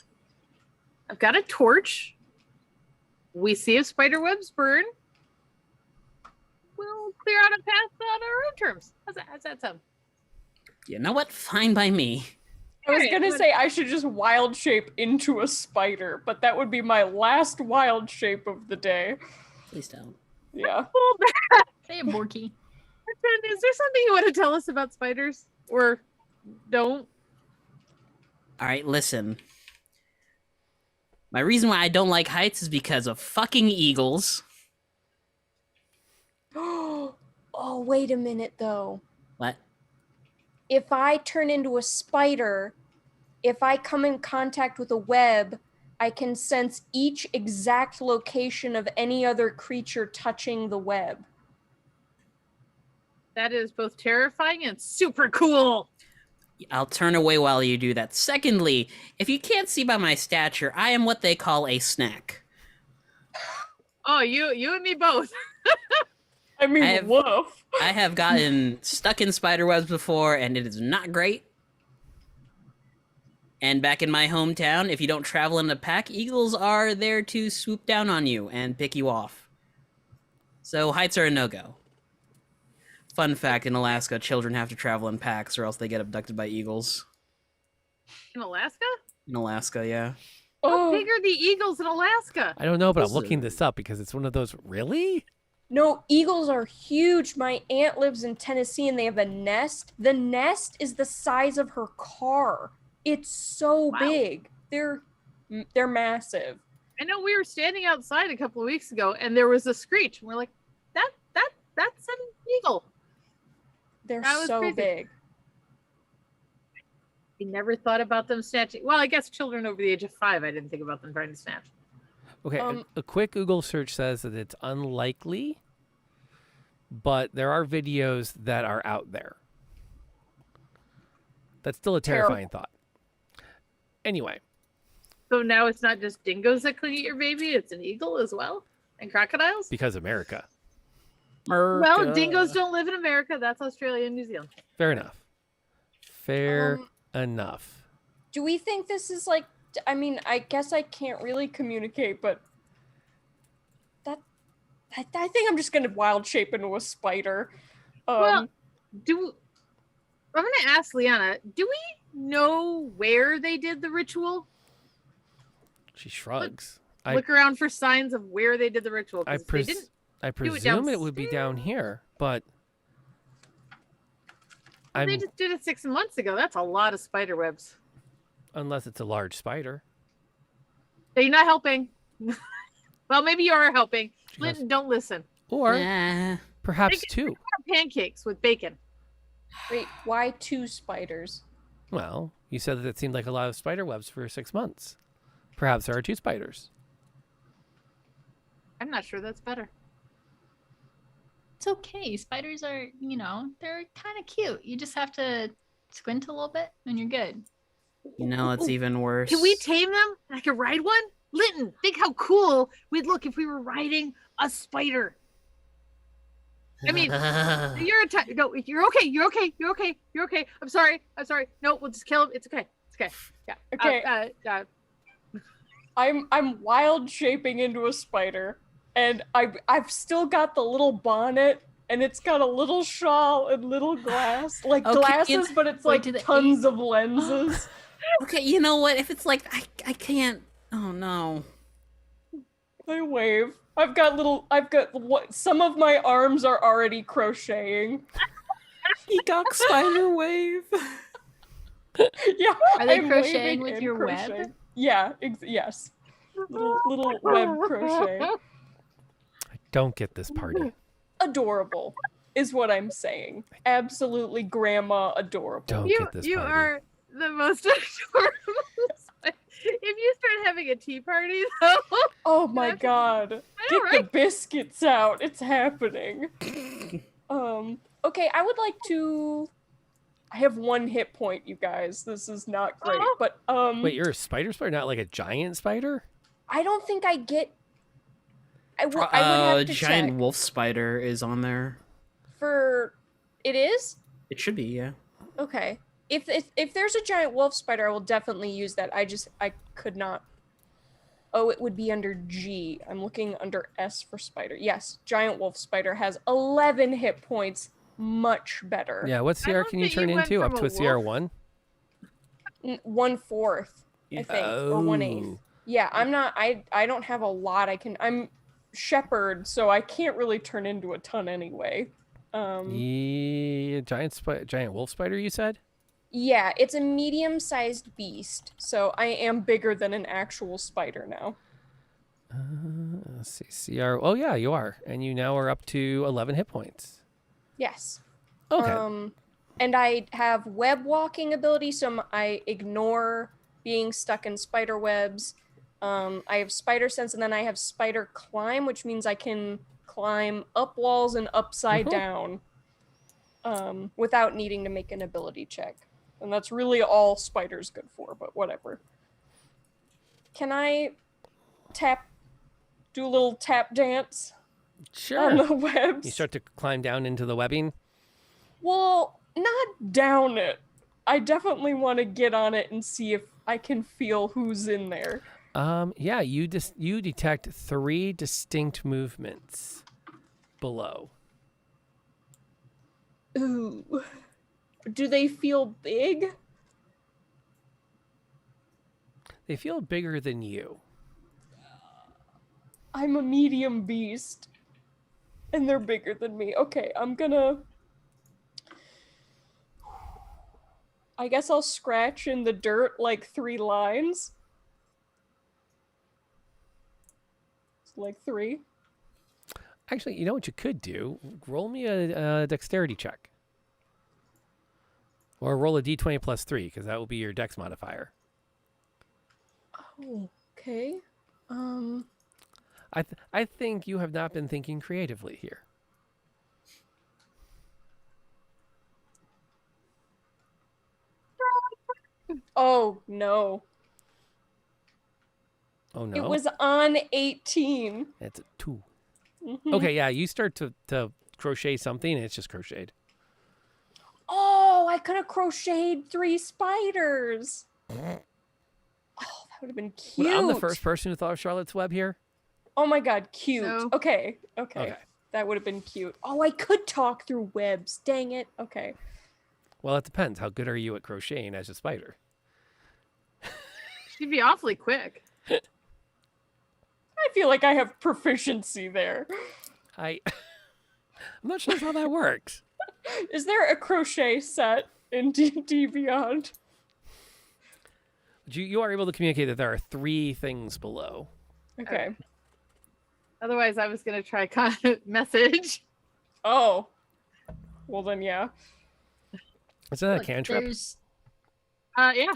I've got a torch. We see if spider webs burn. We'll clear out a path on our own terms. How's that sound? You know what? Fine by me. I was Alright, gonna but- say I should just wild shape into a spider, but that would be my last wild shape of the day. Please don't. Yeah. Say a Borky. Is there something you want to tell us about spiders? Or don't? All right, listen. My reason why I don't like heights is because of fucking eagles. Oh, wait a minute though. What? If I turn into a spider, if I come in contact with a web, I can sense each exact location of any other creature touching the web. That is both terrifying and super cool. I'll turn away while you do that. Secondly, if you can't see by my stature, I am what they call a snack. Oh, you and me both. I mean, I have- woof. I have gotten stuck in spider webs before, and it is not great. And back in my hometown, if you don't travel in a pack, eagles are there to swoop down on you and pick you off. So heights are a no-go. Fun fact, in Alaska, children have to travel in packs or else they get abducted by eagles. In Alaska? In Alaska, yeah. How Oh, big are the eagles in Alaska? I don't know, but I'm This looking is- this up because it's one of those. Really? no, eagles are huge. My aunt lives in Tennessee and they have a nest. The nest is the size of her car. It's so Wow. big. They're massive. I know we were standing outside a couple of weeks ago and there was a screech. And we're like, that's an eagle. They're That was so crazy. big. We never thought about them snatching. Well, I guess children over the age of 5, I didn't think about them trying to snatch. Okay, a quick Google search says that it's unlikely, but there are videos that are out there. That's still a terrifying thought. Anyway, So now it's not just dingoes that could eat your baby, it's an eagle as well? And crocodiles? because America. Well, dingoes don't live in America. That's Australia and New Zealand. Fair enough. Fair Um, enough. Do we think this is like? I mean, I guess I can't really communicate, but I think I'm just gonna wild shape into a spider. Well, I'm going to ask Liana, do we know where they did the ritual? She shrugs. Look around for signs of where they did the ritual. 'cause they didn't. I it presume it would be down downstairs. here, but They just did it 6 months ago. That's a lot of spider webs. unless it's a large spider. So you're not helping. Well, maybe you are helping. She goes, Linton, don't listen. or Nah. perhaps They two. Pancakes with bacon. wait, why 2 spiders? Well, you said that it seemed like a lot of spider webs for 6 months. Perhaps there are 2 spiders. I'm not sure that's better. It's okay. Spiders are, they're kind of cute. You just have to squint a little bit and you're good. You know, it's even worse. Can we tame them? I could ride one? Linton, think how cool we'd look if we were riding a spider. I mean, you're a no, you're okay. You're okay. You're okay. You're okay. I'm sorry. No, we'll just kill him. It's okay. It's okay. Yeah. Okay. I'm wild shaping into a spider, and I've still got the little bonnet, and it's got a little shawl and little glass, like Okay, glasses, but it's wait, like do the tons of lenses. Okay, you know what? If it's like, I can't. Oh no. I wave. Some of my arms are already crocheting. Peacock spider wave. Yeah. Are they I'm crocheting waving with and your web? crocheting. Yeah, yes. Little web crochet. I don't get this party. Adorable is what I'm saying. Absolutely grandma adorable. Don't get this You party. are the most adorable. If you start having a tea party, though, Oh my god. I know, Get the right? biscuits out. It's happening. Okay, I would like to I have 1 hit point, you guys. This is not great. Oh. But Wait, you're a spider, not like a giant spider? I don't think I get I would have to Giant check. wolf spider is on there. For it is? It should be, yeah. Okay. If there's a giant wolf spider, I will definitely use that. I could not. Oh, it would be under G. I'm looking under S for spider. Yes, giant wolf spider has 11 hit points. Much better. Yeah, what CR love can you that you turn went into? from Up a to a wolf- CR1? 1/4, I think, or 1/8. Oh. Yeah, I'm not. I don't have a lot. I'm shepherd, so I can't really turn into a ton anyway. Yeah, giant wolf spider, you said? Yeah, it's a medium-sized beast, so I am bigger than an actual spider now. Let's see. CR. Oh, yeah, you are. And you now are up to 11 hit points. Yes. Okay. And I have web walking ability, so I ignore being stuck in spider webs. I have spider sense, and then I have spider climb, which means I can climb up walls and upside down without needing to make an ability check. And that's really all spider's good for, but whatever. Can I do a little tap dance Sure. on the webs? You start to climb down into the webbing. Well, not down it. I definitely want to get on it and see if I can feel who's in there. Yeah, you detect 3 distinct movements below. Ooh. Do they feel big? They feel bigger than you. I'm a medium beast. And they're bigger than me. Okay, I guess I'll scratch in the dirt like 3 lines. Like 3. Actually, you know what you could do? Roll me a dexterity check. Or roll a d20 plus 3, because that will be your dex modifier. Oh, okay. I think you have not been thinking creatively here. Oh, no. Oh, no? It was on 18. It's a 2. Mhm. Okay, yeah, you start to crochet something, and it's just crocheted. Oh, I could have crocheted 3 spiders. Oh, that would have been cute. But I'm the first person who thought of Charlotte's Web here. Oh my god, cute. No. Okay. Okay. That would have been cute. Oh, I could talk through webs. Dang it. Okay. Well, it depends. How good are you at crocheting as a spider? She'd be awfully quick. I feel like I have proficiency there. I'm not sure how that works. Is there a crochet set in D&D Beyond? But you are able to communicate that there are 3 things below. Okay. Otherwise, I was going to try message. Oh. Well then, yeah. Is that a Look, cantrip? Yeah.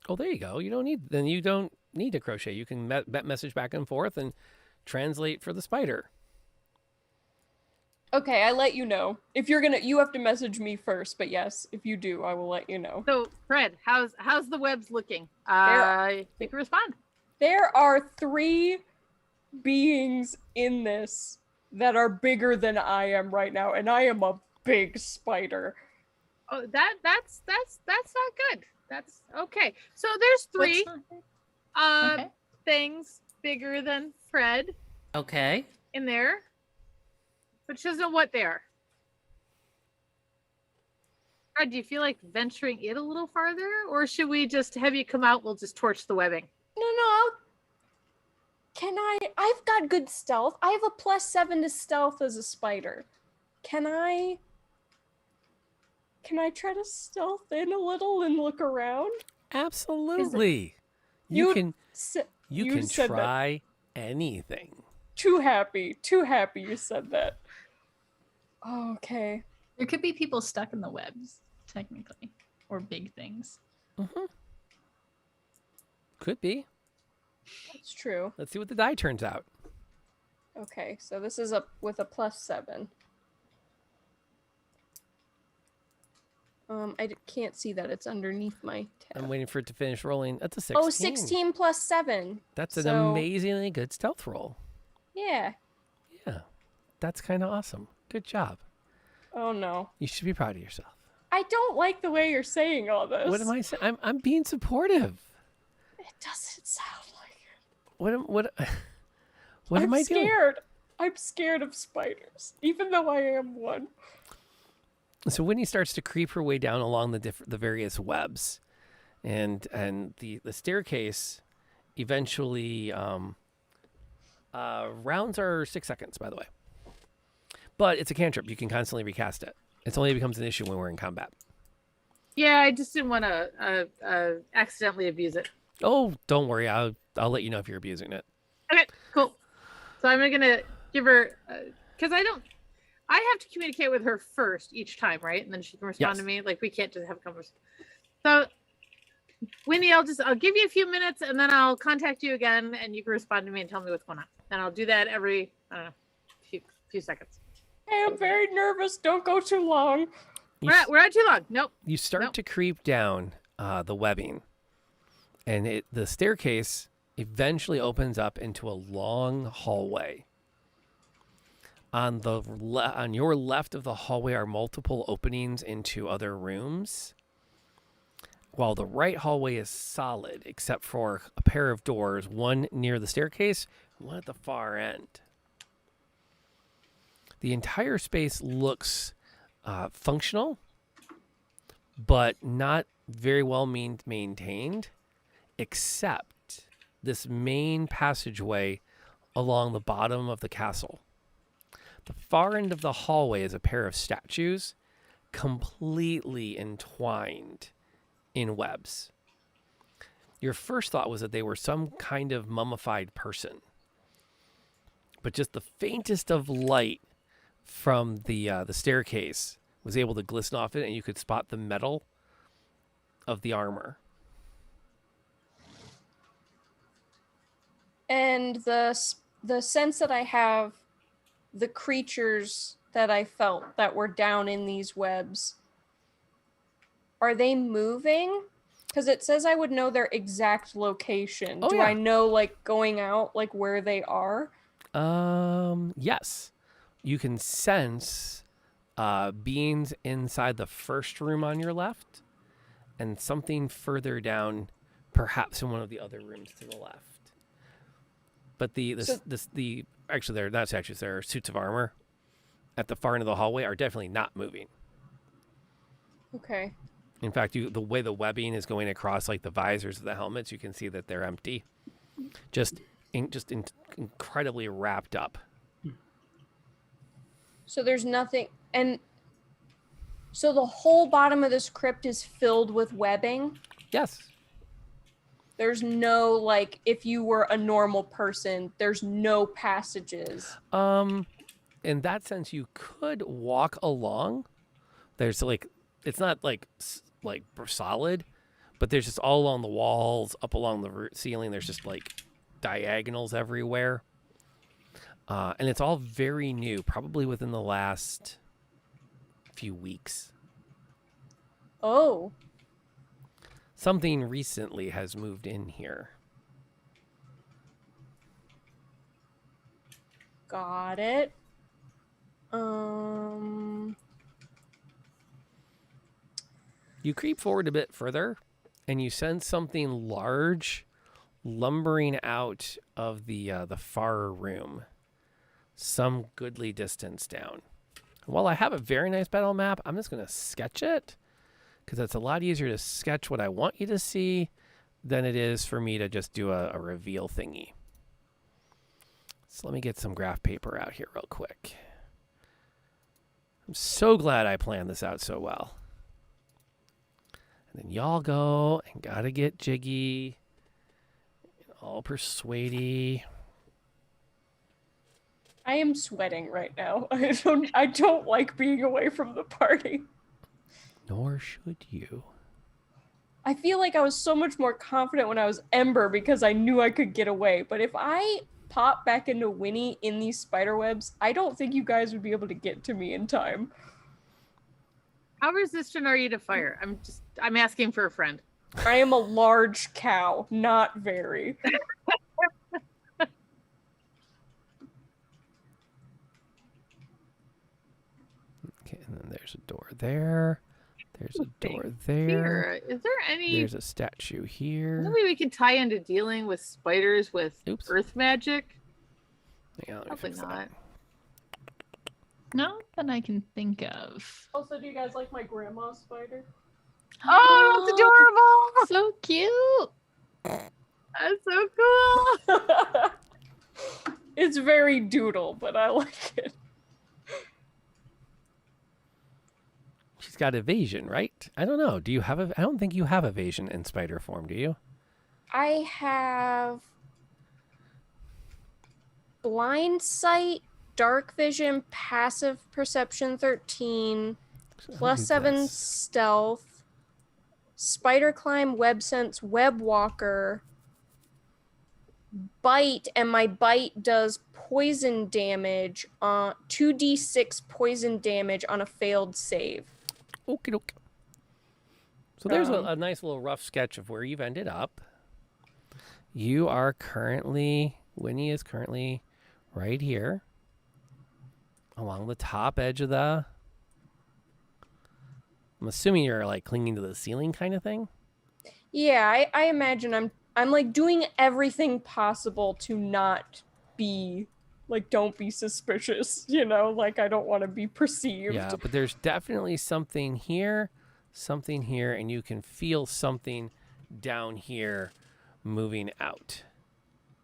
Oh, there you go. You don't need to crochet. You can message back and forth and translate for the spider. Okay, I let you know. If you have to message me first, but yes, if you do, I will let you know. So, Fred, how's the webs looking? You can respond. There are 3 beings in this that are bigger than I am right now, and I am a big spider. Oh, that's not good. That's okay. So there's 3 Okay. things bigger than Fred Okay. in there, but she doesn't know what they are. Fred, do you feel like venturing it a little farther, or should we just have you come out? We'll just torch the webbing. No, I've got good stealth. I have a +7 to stealth as a spider. Can I try to stealth in a little and look around? Absolutely. You can said try anything. Too happy you said that. Oh, okay. There could be people stuck in the webs, technically, or big things. Mm-hmm. Could be. That's true. Let's see what the die turns out. Okay, so this is with a +7. I can't see that. It's underneath my tab. I'm waiting for it to finish rolling. That's a 16. Oh, 16 +7. That's an So- amazingly good stealth roll. Yeah. Yeah. That's kind of awesome. Good job. Oh no. You should be proud of yourself. I don't like the way you're saying all this. What am I saying? I'm being supportive. It doesn't sound like it. What I'm am I doing? scared. I'm scared of spiders, even though I am one. So Winnie starts to creep her way down along the various webs. and the staircase eventually rounds are 6 seconds, by the way. But it's a cantrip. You can constantly recast it. It only becomes an issue when we're in combat. Yeah, I just didn't want to accidentally abuse it. Oh, don't worry. I'll let you know if you're abusing it. Okay, cool. So I'm gonna give her because I have to communicate with her first each time, right? And then she can respond to me. Like we can't just have a conversation. So Winnie, I'll give you a few minutes and then I'll contact you again and you can respond to me and tell me what's going on. And I'll do that every I don't know few seconds. I am very nervous. Don't go too long. We're at too long. Nope. You start to creep down the webbing, and the staircase eventually opens up into a long hallway. On your left of the hallway are multiple openings into other rooms, while the right hallway is solid except for a pair of doors, one near the staircase, one at the far end. The entire space looks functional, but not very well maintained, except this main passageway along the bottom of the castle. The far end of the hallway is a pair of statues completely entwined in webs. Your first thought was that they were some kind of mummified person, but just the faintest of light from the staircase was able to glisten off it, and you could spot the metal of the armor. And the sense that I have, the creatures that I felt that were down in these webs, are they moving? Because it says I would know their exact location. Oh, Do yeah. I know, like, going out, like, where they are? Yes. You can sense beings inside the first room on your left and something further down, perhaps in one of the other rooms to the left. But actually they're not statues, they're suits of armor at the far end of the hallway are definitely not moving. Okay. In fact, the way the webbing is going across like the visors of the helmets, you can see that they're empty. Just incredibly wrapped up. So there's nothing, and so the whole bottom of this crypt is filled with webbing? Yes. There's no, like, if you were a normal person, there's no passages. In that sense, you could walk along. There's like, it's not like solid, but there's just all along the walls, up along the ceiling. There's just like diagonals everywhere. And it's all very new, probably within the last few weeks. Oh. Something recently has moved in here. Got it. You creep forward a bit further, and you sense something large lumbering out of the far room, some goodly distance down. While I have a very nice battle map, I'm just going to sketch it, because it's a lot easier to sketch what I want you to see than it is for me to just do a reveal thingy. So let me get some graph paper out here real quick. I'm so glad I planned this out so well. And then y'all go and gotta get jiggy, all persuady. I am sweating right now. I don't like being away from the party. Nor should you. I feel like I was so much more confident when I was Ember because I knew I could get away. But if I pop back into Winnie in these spider webs, I don't think you guys would be able to get to me in time. How resistant are you to fire? I'm asking for a friend. I am a large cow, not very. Okay, and then there's a door there. There's a door there. Here, is there any? There's a statue here. Maybe we can tie into dealing with spiders with earth magic. Hang on, let me Probably fix not. that. Not that I can think of. Also, do you guys like my grandma's spider? Oh, that's adorable. So cute. That's so cool. It's very doodle, but I like it. She's got evasion, right? I don't know. Do you have I don't think you have evasion in spider form, do you? I have blind sight, dark vision, passive perception 13, plus 7 stealth, spider climb, web sense, web walker, bite, and my bite does poison damage on 2d6 poison damage on a failed save. Okie doke. So there's a nice little rough sketch of where you've ended up. You are currently, Winnie is currently right here along the top edge of the, I'm assuming you're like clinging to the ceiling kind of thing. Yeah, I imagine I'm like doing everything possible to not be like, don't be suspicious, you know, like I don't want to be perceived. Yeah, but there's definitely something here, and you can feel something down here moving out.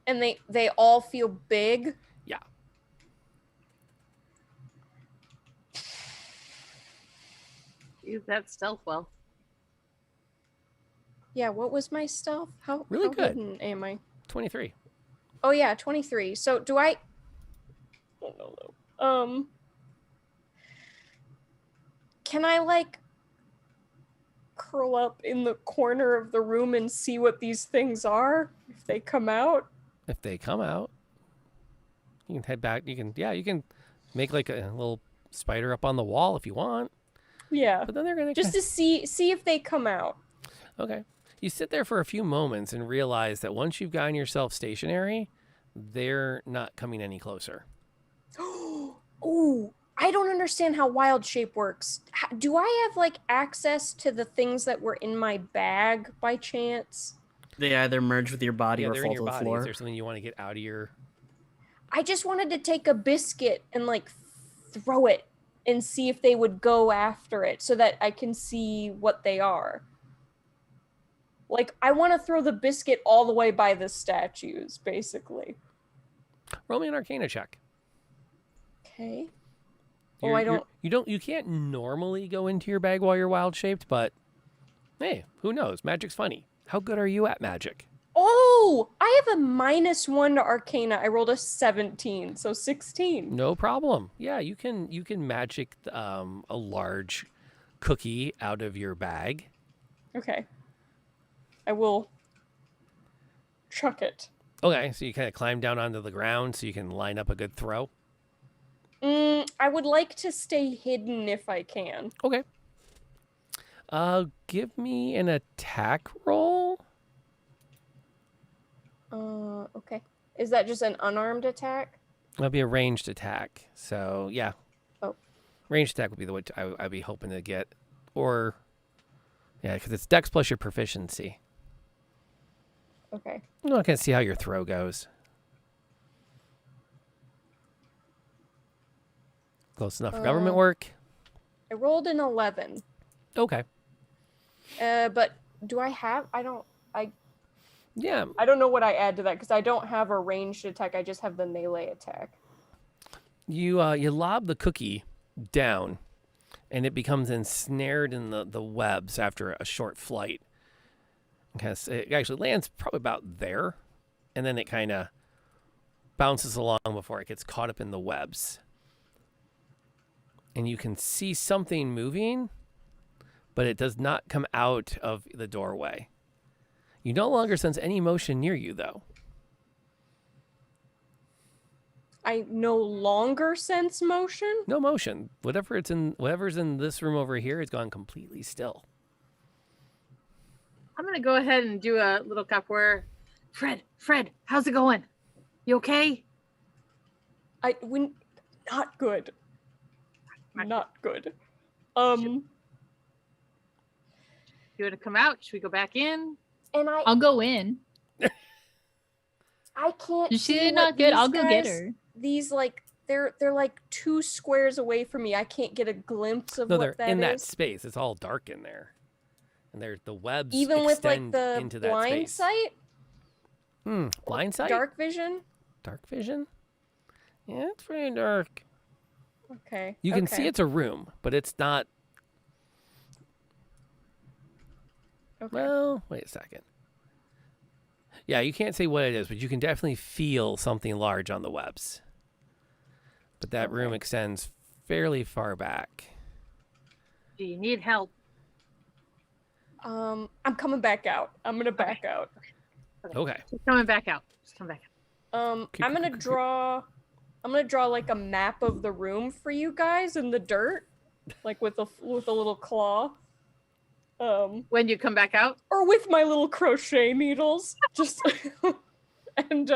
And they all feel big. Yeah. Use that stealth well. Yeah, what was my stealth? How Really good. hidden am I? 23. Oh yeah, 23. So do I don't know though. Can I like curl up in the corner of the room and see what these things are if they come out? If they come out, you can head back. You can make like a little spider up on the wall if you want. Yeah. But then they're gonna Just to see if they come out. Okay. You sit there for a few moments and realize that once you've gotten yourself stationary, they're not coming any closer. Ooh, I don't understand how wild shape works. Do I have like access to the things that were in my bag by chance? They either merge with your body or they're fall in to your the body. floor. Is there something you want to get out of your? I just wanted to take a biscuit and like throw it and see if they would go after it so that I can see what they are. Like, I want to throw the biscuit all the way by the statues, basically. Roll me an Arcana check. Okay. You can't normally go into your bag while you're wild shaped, but hey, who knows? Magic's funny. How good are you at magic? Oh, I have a -1 to Arcana. I rolled a 17, so 16. No problem. Yeah, you can magic a large cookie out of your bag. Okay. I will chuck it. Okay, so you kind of climb down onto the ground so you can line up a good throw. I would like to stay hidden if I can. Okay. Give me an attack roll. Okay. Is that just an unarmed attack? That'll be a ranged attack. So, yeah. Oh. Ranged attack would be the way I'd be hoping to get. Or, yeah, because it's dex plus your proficiency. Okay. I'm not going to see how your throw goes. Close enough for government work? I rolled an 11. Okay. But do I have... Yeah. I don't know what I add to that because I don't have a ranged attack. I just have the melee attack. You lob the cookie down, and it becomes ensnared in the webs after a short flight. It actually lands probably about there, and then it kind of bounces along before it gets caught up in the webs. And you can see something moving, but it does not come out of the doorway. You no longer sense any motion near you, though. I no longer sense motion? No motion. Whatever's in this room over here has gone completely still. I'm gonna go ahead and do a little capoeira. Fred, how's it going? You okay? Not good. Not good. You want to come out? Should we go back in? And I'll go in. I can't. Is she see not what good? these I'll go get guys- her. These like they're like 2 squares away from me. I can't get a glimpse of No, what they're that in that is. space. It's all dark in there. and the webs Even with like extend the into that blind space. sight, Blind sight? dark vision. Dark vision? Yeah, it's pretty dark. Okay. You can see it's a room, but it's not. Okay. Well, wait a second. Yeah, you can't say what it is, but you can definitely feel something large on the webs. But that room extends fairly far back. Do you need help? I'm coming back out. I'm gonna back out. Okay. Just coming back out. Just come back out. I'm gonna draw like a map of the room for you guys in the dirt, like with a little claw. When you come back out? Or with my little crochet needles. Just and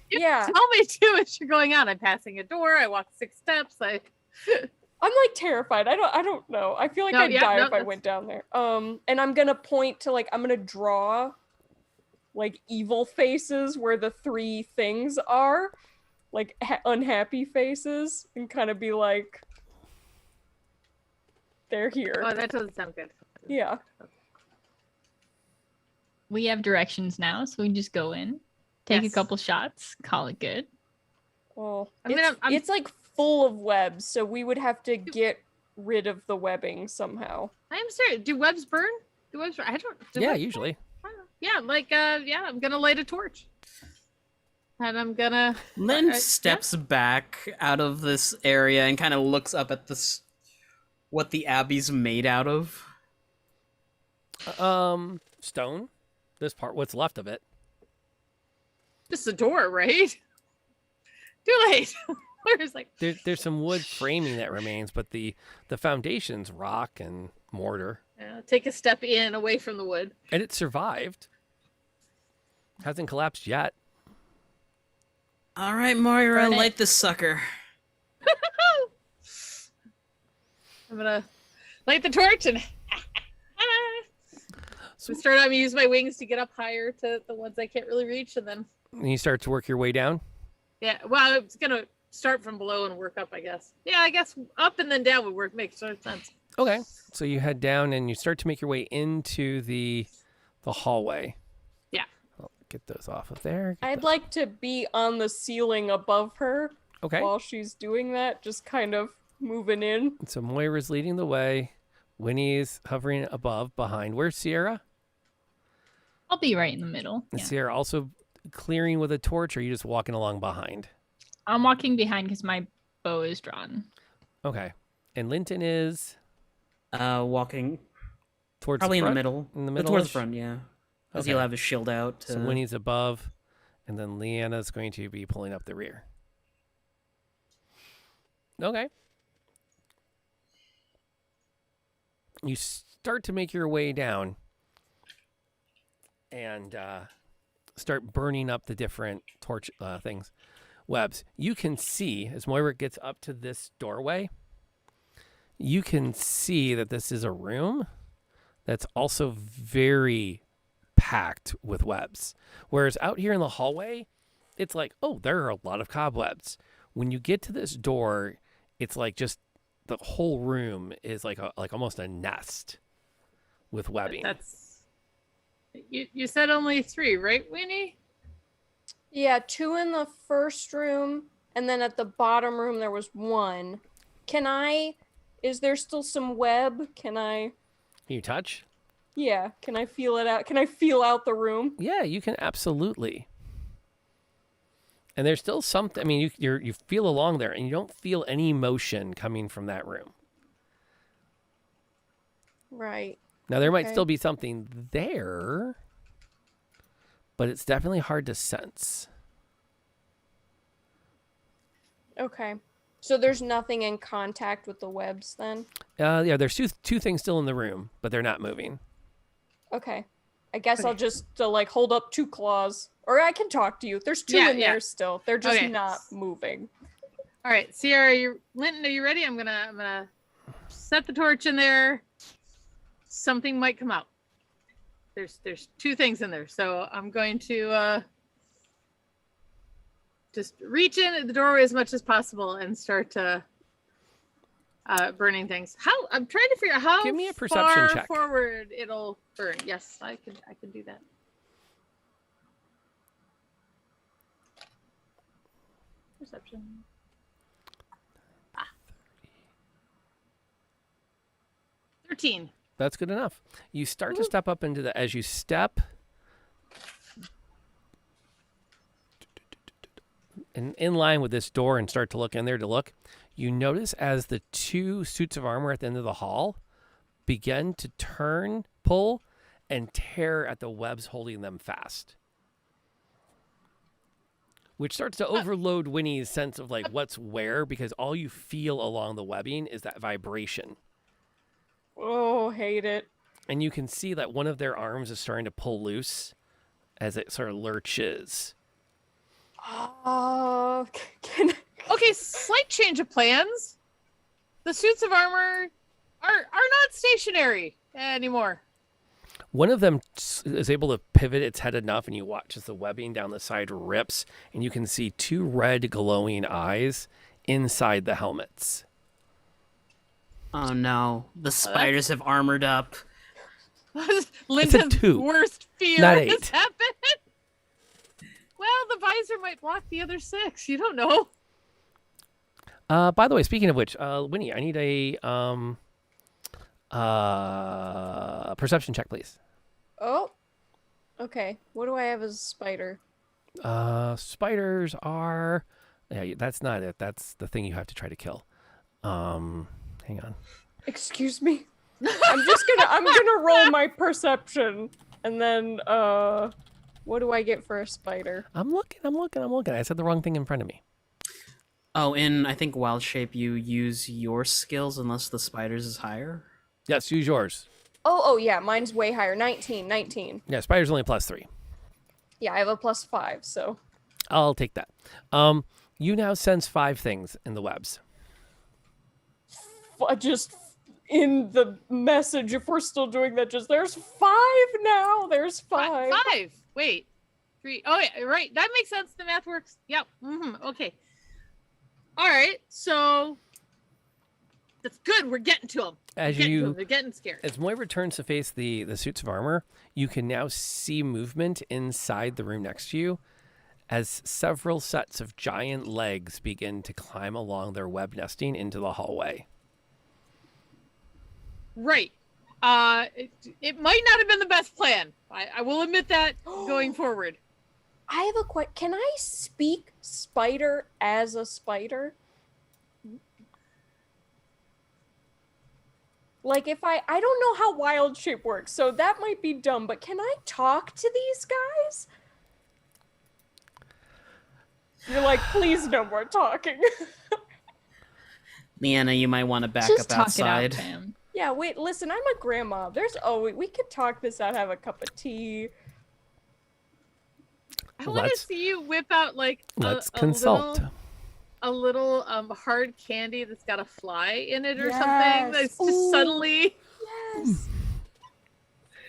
yeah. Tell me too as you're going out. I'm passing a door. I walk 6 steps. I'm like terrified. I don't know. I feel like I'd die if I that's... went down there. And I'm gonna point to like I'm gonna draw like evil faces where the 3 things are, like unhappy faces, and kind of be like, they're here. Oh, that doesn't sound good. Yeah. We have directions now, so we can just go in, take a Yes. couple shots, call it good. Well, I'm it's like full of webs, so we would have to get rid of the webbing somehow. I'm serious. Do webs burn? Do webs burn? I don't. Do Yeah, webs usually. burn? Yeah, like yeah, I'm gonna light a torch. And I'm gonna. Lynn steps back out of this area and kind of looks up at this, what the abbey's made out of. Stone. This part, what's left of it. Just a door, right? Too late. Where's like There's some wood framing that remains, but the foundation's rock and mortar. take a step in away from the wood. And it survived. Hasn't collapsed yet. All right, Moira, Burn it. light this sucker. I'm gonna light the torch and so start out and use my wings to get up higher to the ones I can't really reach, and then And you start to work your way down. yeah. Well, it's gonna start from below and work up, I guess. Yeah, I guess up and then down would work. Makes sense. Okay. So you head down and you start to make your way into the hallway. Yeah. I'll get those off of there. I'd like to be on the ceiling above her Okay. while she's doing that, just kind of moving in. So Moira's leading the way. Winnie's hovering above, behind. Where's Sierra? I'll be right in the middle. Is Yeah. Sierra also clearing with a torch, or are you just walking along behind? I'm walking behind because my bow is drawn. Okay. And Linton is Walking towards probably the in the front? middle. In the middle. Towards the front, yeah. Because Okay. he'll have his shield out. So Winnie's above, and then Leanna's going to be pulling up the rear. Okay. You start to make your way down and start burning up the different torch webs. You can see, as Moira gets up to this doorway, you can see that this is a room that's also very packed with webs. Whereas out here in the hallway, it's like, oh, there are a lot of cobwebs. When you get to this door, it's like just the whole room is like almost a nest with webbing. That's you said only 3, right, Winnie? Yeah, 2 in the first room, and then at the bottom room there was 1. Is there still some web? Can you touch? Yeah, can I feel it out? Can I feel out the room? Yeah, you can absolutely. And there's still something. I mean, you feel along there, and you don't feel any motion coming from that room. Right. Now there might Okay. still be something there, but it's definitely hard to sense. Okay. So there's nothing in contact with the webs then? Yeah, there's two things still in the room, but they're not moving. Okay. I guess I'll just like hold up 2 claws. Or I can talk to you. There's 2 in there still. They're just not moving. All right, Sierra, Linton, are you ready? I'm gonna set the torch in there. Something might come out. There's 2 things in there, so I'm going to just reach in at the doorway as much as possible and start burning things. I'm trying to figure out how Give me a perception far check. forward it'll burn. Yes, I can do that. Perception. 13. That's good enough. You start to step up into as you step. And in line with this door and start to look in there to look, you notice as the two suits of armor at the end of the hall begin to pull, and tear at the webs holding them fast. Which starts to overload Winnie's sense of like what's where, because all you feel along the webbing is that vibration. Oh, hate it. And you can see that one of their arms is starting to pull loose as it sort of lurches. Oh, Okay, slight change of plans. The suits of armor are not stationary anymore. One of them is able to pivot its head enough, and you watch as the webbing down the side rips, and you can see two red glowing eyes inside the helmets. Oh no, the spiders have armored up. Linton's 2, worst fear not has 8. happened. Well, the visor might block the other 6. You don't know. By the way, speaking of which, Winnie, I need a perception check, please. Oh. Okay. What do I have as a spider? Spiders are... Yeah, that's not it. That's the thing you have to try to kill. Hang on. Excuse me. I'm gonna roll my perception, and then what do I get for a spider? I'm looking. I said the wrong thing in front of me. Oh, in I think Wild Shape, you use your skills unless the spiders is higher. Yes, use yours. Oh yeah, mine's way higher. 19. Yeah, spider's only +3. Yeah, I have a +5, so. I'll take that. You now sense 5 things in the webs. Just in the message, if we're still doing that, just there's 5 now. There's 5. 5. Wait. 3. Oh yeah, right. That makes sense. The math works. Yep. Okay. All right. So that's good. We're getting to them. As they're getting scared. As Moira turns to face the suits of armor, you can now see movement inside the room next to you as several sets of giant legs begin to climb along their web nesting into the hallway. Right. It might not have been the best plan. I will admit that going forward. I have a question. Can I speak spider as a spider? Like if I don't know how wild shape works, so that might be dumb, but can I talk to these guys? You're like, please no more talking. Leanna, you might want to back Just up talk outside. it out, Pam. Yeah, wait, listen, I'm a grandma. We could talk this out, have a cup of tea. I want to see you whip out like Let's consult. a little hard candy that's got a fly in it or Yes. something. That's just Ooh. suddenly Yes.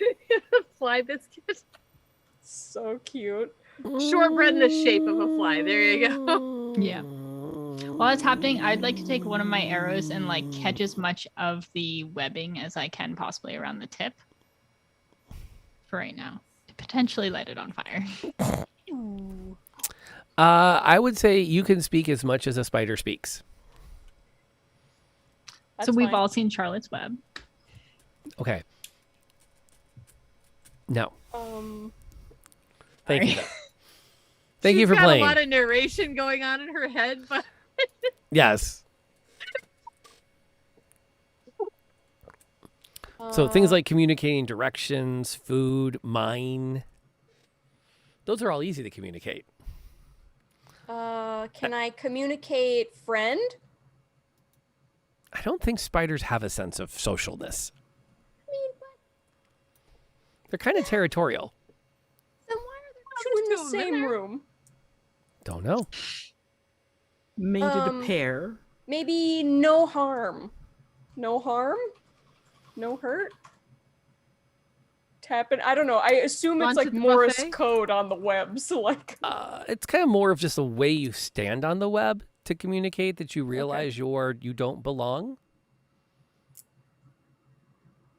a fly biscuit. So cute. Shortbread in the shape of a fly. There you go. Yeah. While it's happening, I'd like to take one of my arrows and like catch as much of the webbing as I can possibly around the tip. For right now. To potentially light it on fire. Ooh. I would say you can speak as much as a spider speaks. That's So we've fine. all seen Charlotte's Web. Okay. No. Thank you. Sorry. Thank you She's for got playing. a lot of narration going on in her head, but Yes. So things like communicating directions, food, mine. Those are all easy to communicate. Can I communicate friend? I don't think spiders have a sense of socialness. I mean, but They're kind of territorial. then why are there two in the There's two of 'em in same there. room? Don't know. Made it a Um, pair. Maybe no harm. No harm? No hurt? Tapping? I don't know. I assume it's Lunch like at the Morse buffet? code on the web. So like, It's kind of more of just a way you stand on the web to communicate that you realize you don't belong.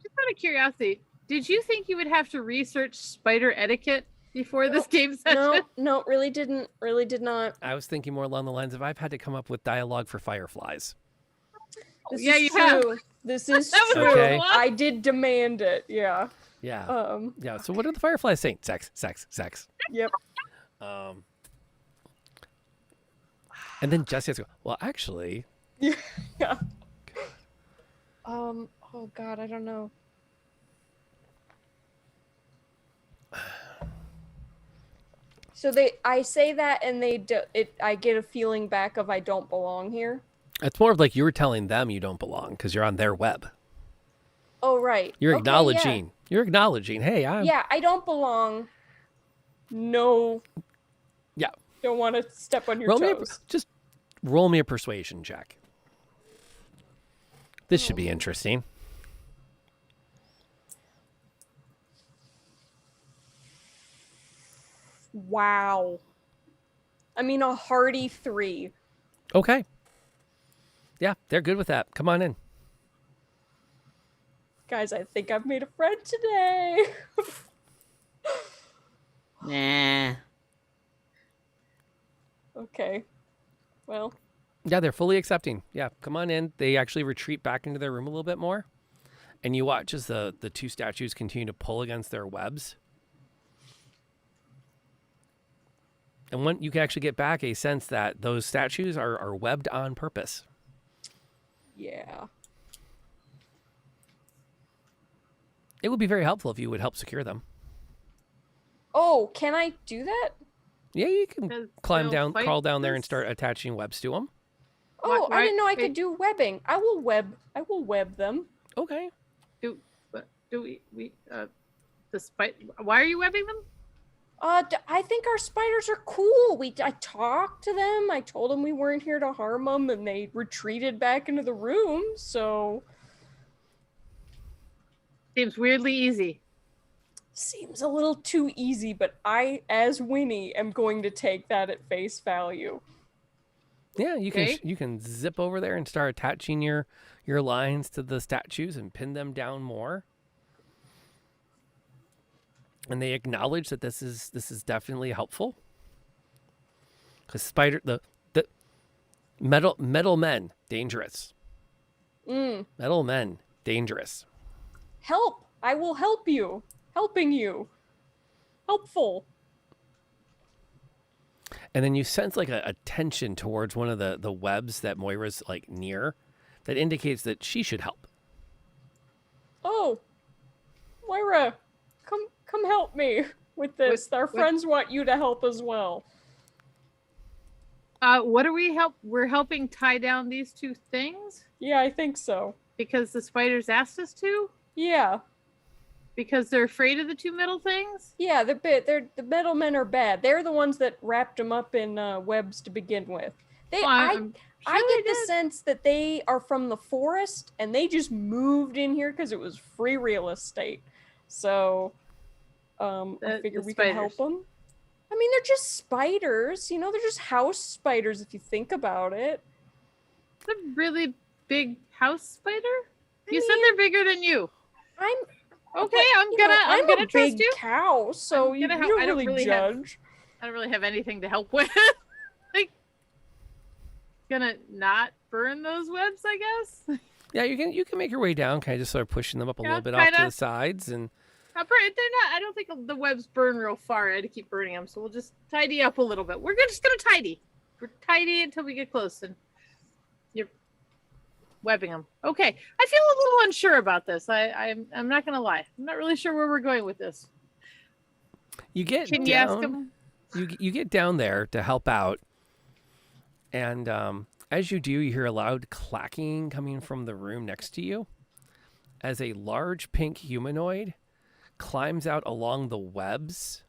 just out of curiosity, did you think you would have to research spider etiquette before this game session? No, really didn't. Really did not. I was thinking more along the lines of I've had to come up with dialogue for fireflies. This yeah, is you true. have. This is That was true. Okay. I did demand it. Yeah. Yeah. Yeah. So what are the fireflies saying? Sex, sex, sex. Yep. And then Jesse has to go, well, actually, Yeah. Oh God, I don't know. So I say that, and I get a feeling back of I don't belong here. it's more of like you were telling them you don't belong because you're on their web. Oh right. You're Okay, acknowledging. You're acknowledging. Hey, I'm. Yeah, I don't belong. No. Yeah. Don't want to step on your Roll toes. just roll me a persuasion check. This should be interesting. Wow. I mean, a hearty 3. Okay. Yeah, they're good with that. Come on in. Guys, I think I've made a friend today. Nah. Okay. Well, Yeah, they're fully accepting. Yeah, come on in. They actually retreat back into their room a little bit more. And you watch as the two statues continue to pull against their webs. And when you can actually get back a sense that those statues are webbed on purpose. yeah. It would be very helpful if you would help secure them. Oh, can I do that? Yeah, you can Because climb they'll down, fight crawl down there and this? start attaching webs to them. Oh, I didn't know I Wait. could do webbing. I will web them. Okay. Do we the spider? Why are you webbing them? I think our spiders are cool. I talked to them. I told them we weren't here to harm them, and they retreated back into the room. So Seems weirdly easy. seems a little too easy, but I, as Winnie, am going to take that at face value. Yeah, you Okay. can you can zip over there and start attaching your lines to the statues and pin them down more. And they acknowledge that this is definitely helpful. Because the metal men dangerous. Metal men dangerous. Help! I will help you. Helping you. Helpful. And then you sense like a tension towards one of the webs that Moira's like near, that indicates that she should help. Oh, Moira, come help me with this. Our friends want you to help as well. What are we help? We're helping tie down these two things Yeah, I think so. because the spiders asked us to. Yeah, Because they're afraid of the two middle things. yeah. The metal men are bad. They're the ones that wrapped them up in webs to begin with. I get the sense that they are from the forest and they just moved in here because it was free real estate. So, I figured the we can help spiders. them. I mean, they're just spiders. You know, they're just house spiders if you think about it. It's a really big house spider. You I said mean, they're bigger than you. I'm Okay, but, I'm you gonna know, I'm a gonna trust big you. cow, so I'm you gonna don't help- I don't really really have- judge. I don't really have anything to help with. Like, gonna not burn those webs, I guess. Yeah, you can make your way down, kind of just sort of pushing them up a Yeah, little bit off to kinda. the sides, and They're not. I don't think the webs burn real far. I had to keep burning them, so we'll just tidy up a little bit. Just gonna tidy. We're tidy until we get close, and you're webbing them. Okay, I feel a little unsure about this. I'm not gonna lie. I'm not really sure where we're going with this. you get Can down. you ask them? You get down there to help out, and as you do, you hear a loud clacking coming from the room next to you, as a large pink humanoid climbs out along the webs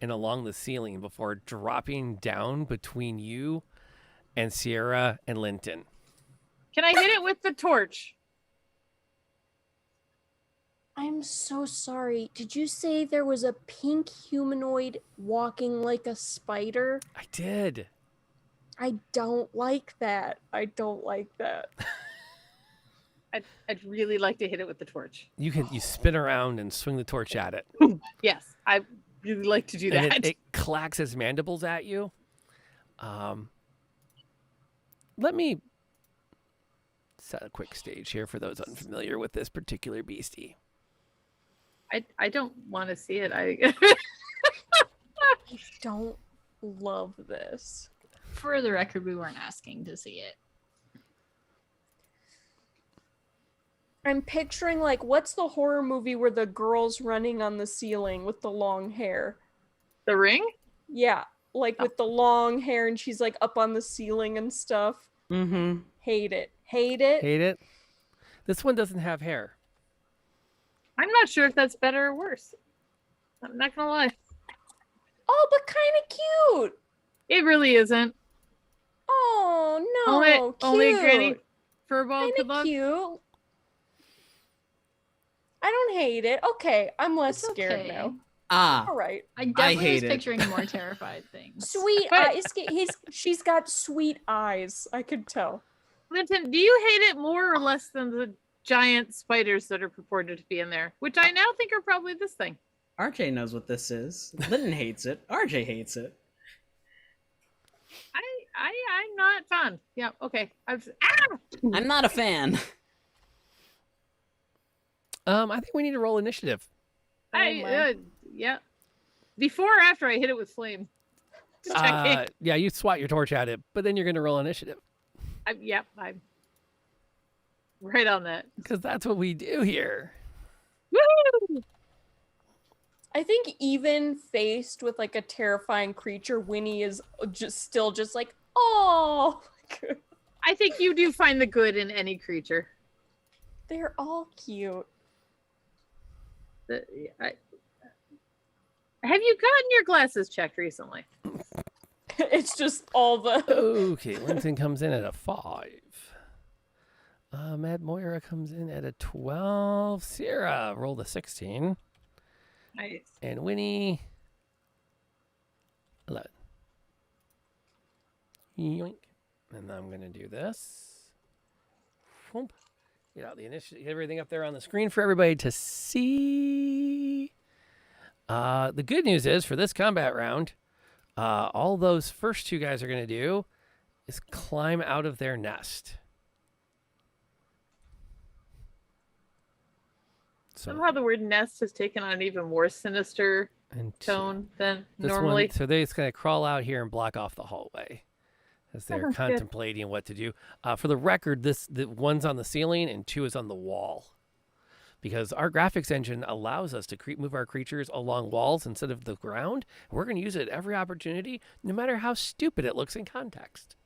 and along the ceiling before dropping down between you and Sierra and Linton. Can I hit it with the torch? I'm so sorry. Did you say there was a pink humanoid walking like a spider? I did. I don't like that. I don't like that. I'd really like to hit it with the torch. You spin around and swing the torch at it. Yes, I really like to do And that. it clacks its mandibles at you. Let me set a quick stage here for those unfamiliar with this particular beastie. I don't want to see it. I Don't love this. For the record, we weren't asking to see it. I'm picturing like what's the horror movie where the girl's running on the ceiling with the long hair? The Ring? Yeah, like with the long hair and she's like up on the ceiling and stuff. Mm-hmm. Hate it. Hate it. Hate it? This one doesn't have hair. I'm not sure if that's better or worse. I'm not gonna lie. Oh, but kind of cute. It really isn't. Oh no, Only cute. Granny Firbolg Kind could of love. cute. I don't hate it. Okay, I'm less It's scared okay. now. Ah, All right. I definitely hate was it. picturing more terrified things. Sweet But- eyes. She's got sweet eyes. I could tell. Linton, do you hate it more or less than the giant spiders that are purported to be in there? Which I now think are probably this thing. RJ knows what this is. Lyndon hates it. RJ hates it. I'm not fun. Yeah, okay. I'm not a fan. I think we need to roll initiative. Yeah. Before or after I hit it with flame? Just checking. Yeah, you swat your torch at it, but then you're going to roll initiative I'm right on that. because that's what we do here. Woo! I think even faced with like a terrifying creature, Winnie is still just like, oh, I think you do find the good in any creature. they're all cute. Have you gotten your glasses checked recently? It's just all the. Okay, Linton comes in at a 5. Mad Moira comes in at a 12. Sierra rolled a 16. Nice. And Winnie, 11. Yoink. And I'm going to do this. Whoop. Get out the initiative. Get everything up there on the screen for everybody to see. The good news is for this combat round, all those first two guys are going to do is climb out of their nest. So, Somehow the word nest has taken on an even more sinister and tone than this normally. one, so they're just going to crawl out here and block off the hallway as they're Oh, good. contemplating what to do. For the record, the one's on the ceiling and 2 is on the wall. Because our graphics engine allows us to move our creatures along walls instead of the ground. We're going to use it at every opportunity, no matter how stupid it looks in context.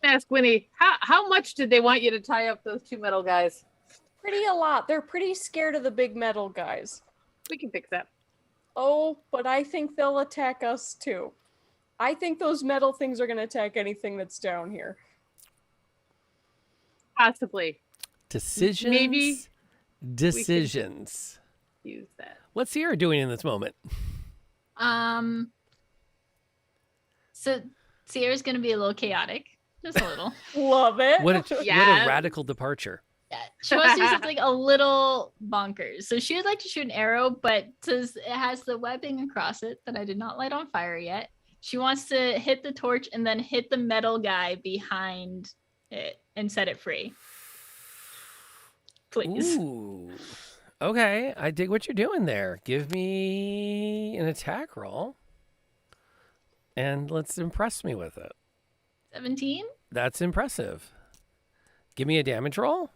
Ask Winnie, how much did they want you to tie up those 2 metal guys? Pretty a lot. They're pretty scared of the big metal guys. We can fix that. Oh, but I think they'll attack us too. I think those metal things are going to attack anything that's down here. Possibly Decisions. Maybe Decisions. use that. What's Sierra doing in this moment? So Sierra's gonna be a little chaotic, just a little. Love it. What a Yeah. radical departure. Yeah, she wants to do something a little bonkers. So she would like to shoot an arrow, but since it has the webbing across it that I did not light on fire yet, she wants to hit the torch and then hit the metal guy behind it and set it free. Please. Ooh. Okay, I dig what you're doing there. Give me an attack roll. And let's impress me with it. 17, That's impressive. Give me a damage roll.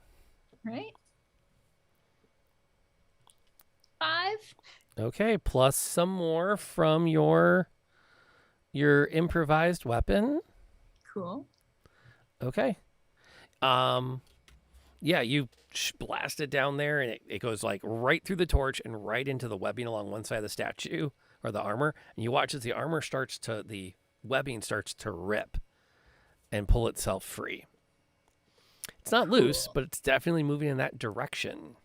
right? 5. Okay, plus some more from your improvised weapon. Cool. Okay. Yeah, you blast it down there and it goes like right through the torch and right into the webbing along one side of the statue or the armor. And you watch as the webbing starts to rip and pull itself free. It's not loose, but it's definitely moving in that direction.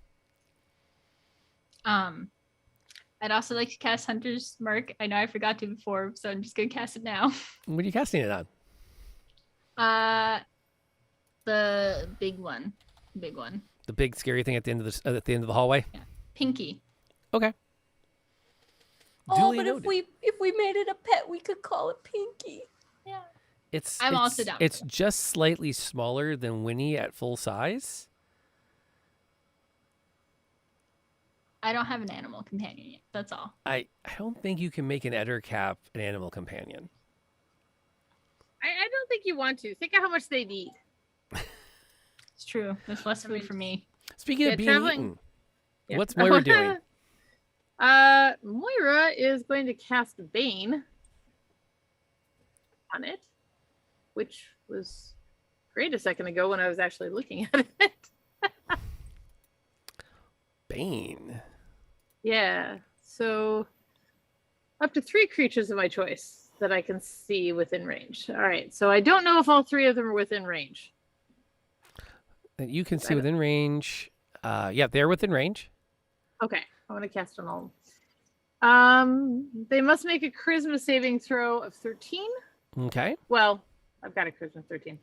I'd also like to cast Hunter's Mark. I know I forgot to before, so I'm just gonna cast it now. What are you casting it on? The big one. Big one. The big scary thing at the end of the hallway. Pinky. Okay. Oh, Duly but noted. if we made it a pet, we could call it Pinky. Yeah. I'm also down for It's just slightly smaller than Winnie at full size. I don't have an animal companion yet. That's all. I don't think you can make an Ettercap an animal companion. I don't think you want to. Think of how much they'd eat. It's true. There's less food for me. Speaking of being traveling- eaten, Yeah. what's Moira doing? Moira is going to cast Bane on it, which was great a second ago when I was actually looking at it. Bane. Yeah. So up to 3 creatures of my choice that I can see within range. All right. So I don't know if all 3 of them are within range. That you can see within range. Yeah, they're within range. Okay. I want to cast on all. They must make a charisma saving throw of 13. Okay. Well, I've got a charisma 13.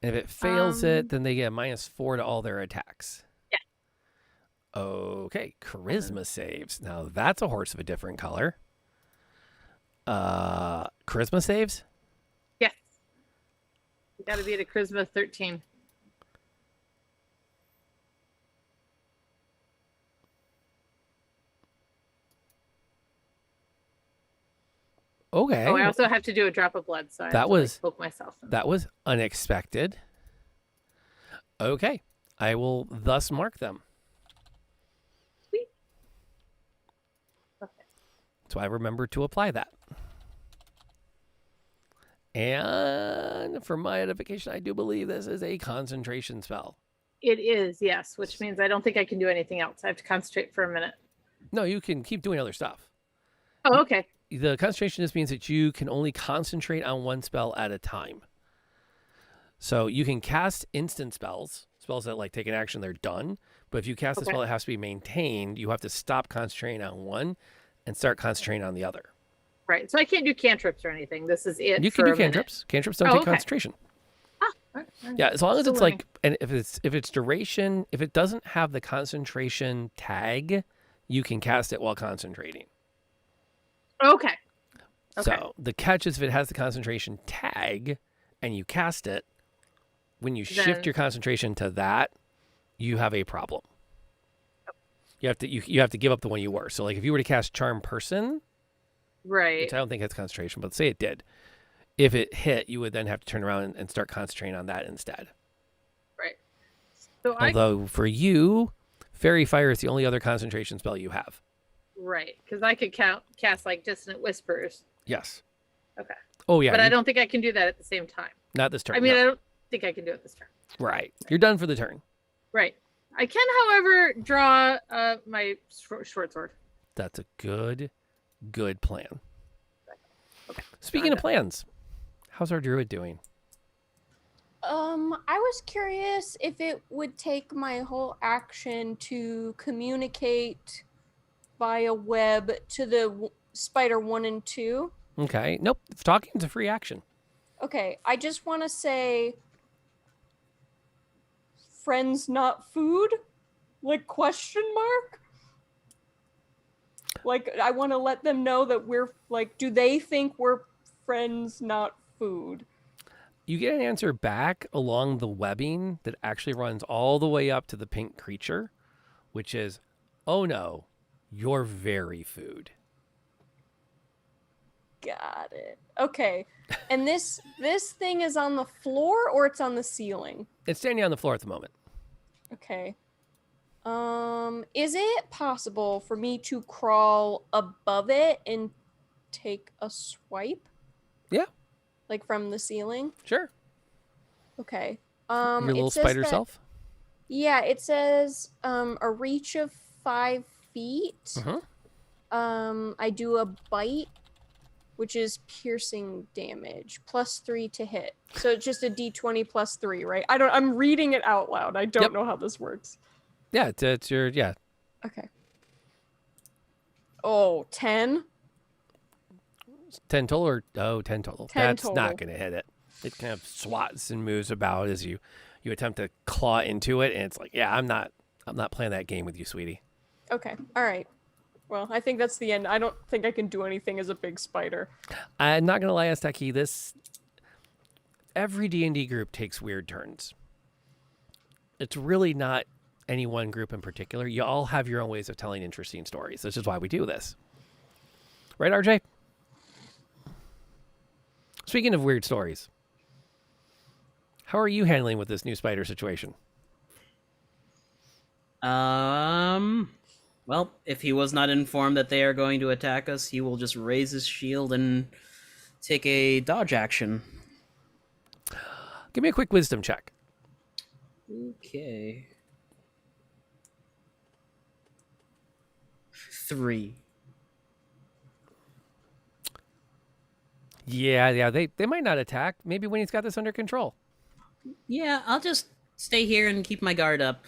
And if it fails it, then they get a -4 to all their attacks. Yeah. Okay. Charisma saves. Now that's a horse of a different color. Charisma saves? Yes. You got to be at a charisma 13. Okay. Oh, I also have to do a drop of blood, so I have to poke myself. That was unexpected. Okay. I will thus mark them. Sweet. Okay. So I remember to apply that. And for my edification, I do believe this is a concentration spell. It is, yes, which means I don't think I can do anything else. I have to concentrate for a minute. No, you can keep doing other stuff. Oh, okay. The concentration just means that you can only concentrate on one spell at a time. So you can cast instant spells that like take an action, they're done. But if you cast a spell that has to be maintained, you have to stop concentrating on one and start concentrating on the other. Right. So I can't do cantrips or anything. This is it. You can do cantrips. Cantrips don't take concentration. Ah, all right. Yeah, as long as Still it's learning. like, and if it's duration, if it doesn't have the concentration tag, you can cast it while concentrating. Okay. So the catch is if it has the concentration tag and you cast it, when you shift your concentration to that, you have a problem. You have to give up the one you were. So like if you were to cast Charm Person, right, which I don't think has concentration, but say it did. If it hit, you would then have to turn around and start concentrating on that instead. Right. So Although for you, Fairy Fire is the only other concentration spell you have. Right, because I could cast like Dissonant Whispers. Yes. Okay. Oh yeah. But I don't think I can do that at the same time. Not this turn. I mean, no. I don't think I can do it this turn. Right. You're done for the turn. Right. I can, however, draw my short sword. That's a good plan. Okay. Speaking of plans, how's our druid doing? I was curious if it would take my whole action to communicate via web to the spider 1 and 2. Okay. Nope. Talking is a free action. Okay, I just want to say friends not food? Like question mark? Like I want to let them know that we're like, do they think we're friends not food? You get an answer back along the webbing that actually runs all the way up to the pink creature, which is, oh no, you're very food. Got it. Okay. And this thing is on the floor or it's on the ceiling? It's standing on the floor at the moment. Okay. Is it possible for me to crawl above it and take a swipe? Yeah. Like from the ceiling? Sure. Okay. Your little it says spider that- self? Yeah, it says a reach of 5 feet. Mm-hmm. I do a bite, which is piercing damage, +3 to hit. So it's just a d20 +3, right? I'm reading it out loud. I don't know how this works. Yeah, it's your, yeah. Okay. Oh, 10? 10 total or, 10 total. 10 That's total. not going to hit it. It kind of swats and moves about as you attempt to claw into it, and it's like, yeah, I'm not playing that game with you, sweetie. Okay. All right. Well, I think that's the end. I don't think I can do anything as a big spider. I'm not gonna lie, Azteki, every D&D group takes weird turns. It's really not any one group in particular. You all have your own ways of telling interesting stories. This is why we do this. Right, RJ? Speaking of weird stories, how are you handling with this new spider situation? Well, if he was not informed that they are going to attack us, he will just raise his shield and take a dodge action. Give me a quick wisdom check. Okay. 3. Yeah, they might not attack. Maybe when he's got this under control. Yeah, I'll just stay here and keep my guard up.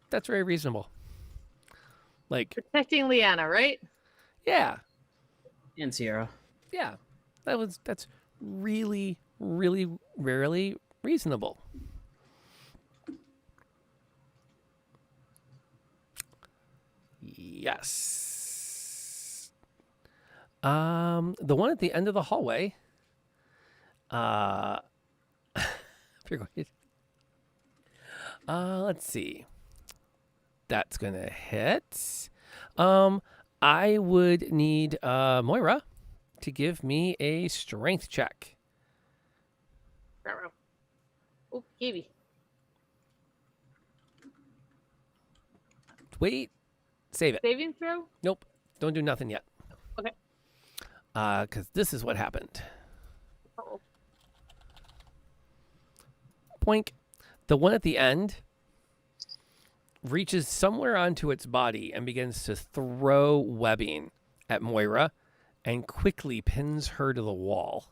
That's very reasonable. Like, Protecting Liana, right? yeah, And Sierra. yeah. That's really, really rarely reasonable. Yes. The one at the end of the hallway. If you're going let's see. That's gonna hit. I would need Moira to give me a strength check. Ruh-roh. Oh, Gaby. Wait, save it. Saving throw? Nope, don't do nothing yet. Okay. Because this is what happened. Uh-oh. Poink. The one at the end reaches somewhere onto its body and begins to throw webbing at Moira and quickly pins her to the wall.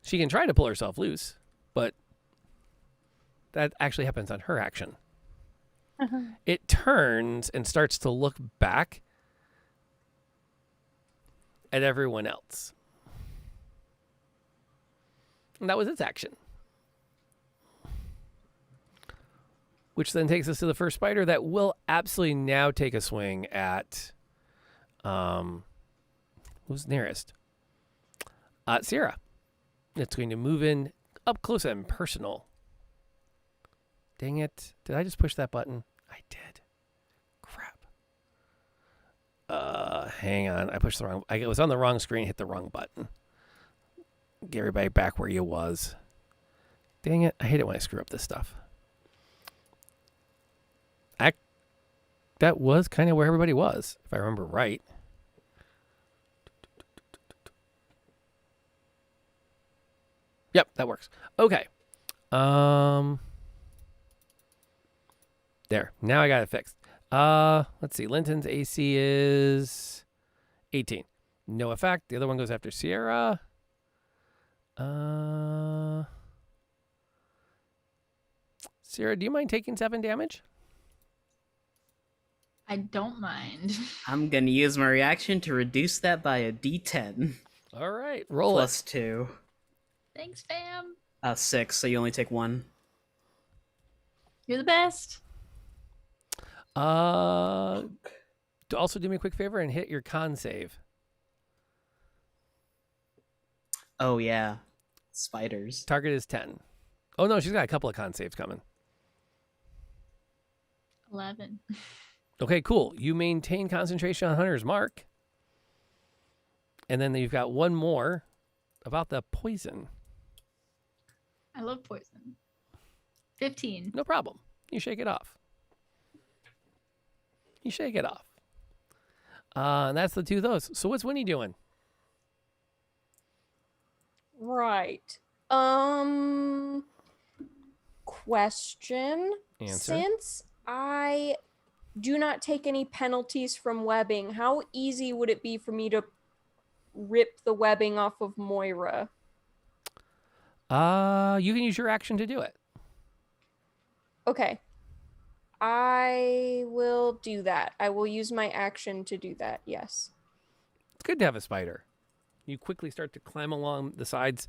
She can try to pull herself loose, but that actually happens on her action. It turns and starts to look back at everyone else. And that was its action. Which then takes us to the first spider that will absolutely now take a swing at who's nearest? Sierra. It's going to move in up close and personal. Dang it. Did I just push that button? I did. Crap. Hang on. I pushed the wrong. I was on the wrong screen, hit the wrong button. Get everybody back where you was. Dang it. I hate it when I screw up this stuff. That was kind of where everybody was, if I remember right. Yep, that works. Okay. There. Now I got it fixed. Let's see. Linton's AC is 18. No effect. The other one goes after Sierra. Sierra, do you mind taking 7 damage? I don't mind. I'm gonna use my reaction to reduce that by a D10. All right, roll Plus it. 2. Thanks, fam. 6, so you only take 1. You're the best. Also do me a quick favor and hit your con save. Oh, yeah. Spiders. Target is 10. Oh, no, she's got a couple of con saves coming. 11. Okay, cool. You maintain concentration on Hunter's Mark. And then you've got one more about the poison. I love poison. 15. No problem. You shake it off. You shake it off. And that's the 2 of those. So what's Winnie doing? Right. Question. Answer. Since I do not take any penalties from webbing, how easy would it be for me to rip the webbing off of Moira? You can use your action to do it. Okay. I will do that. I will use my action to do that, yes. It's good to have a spider. You quickly start to climb along the sides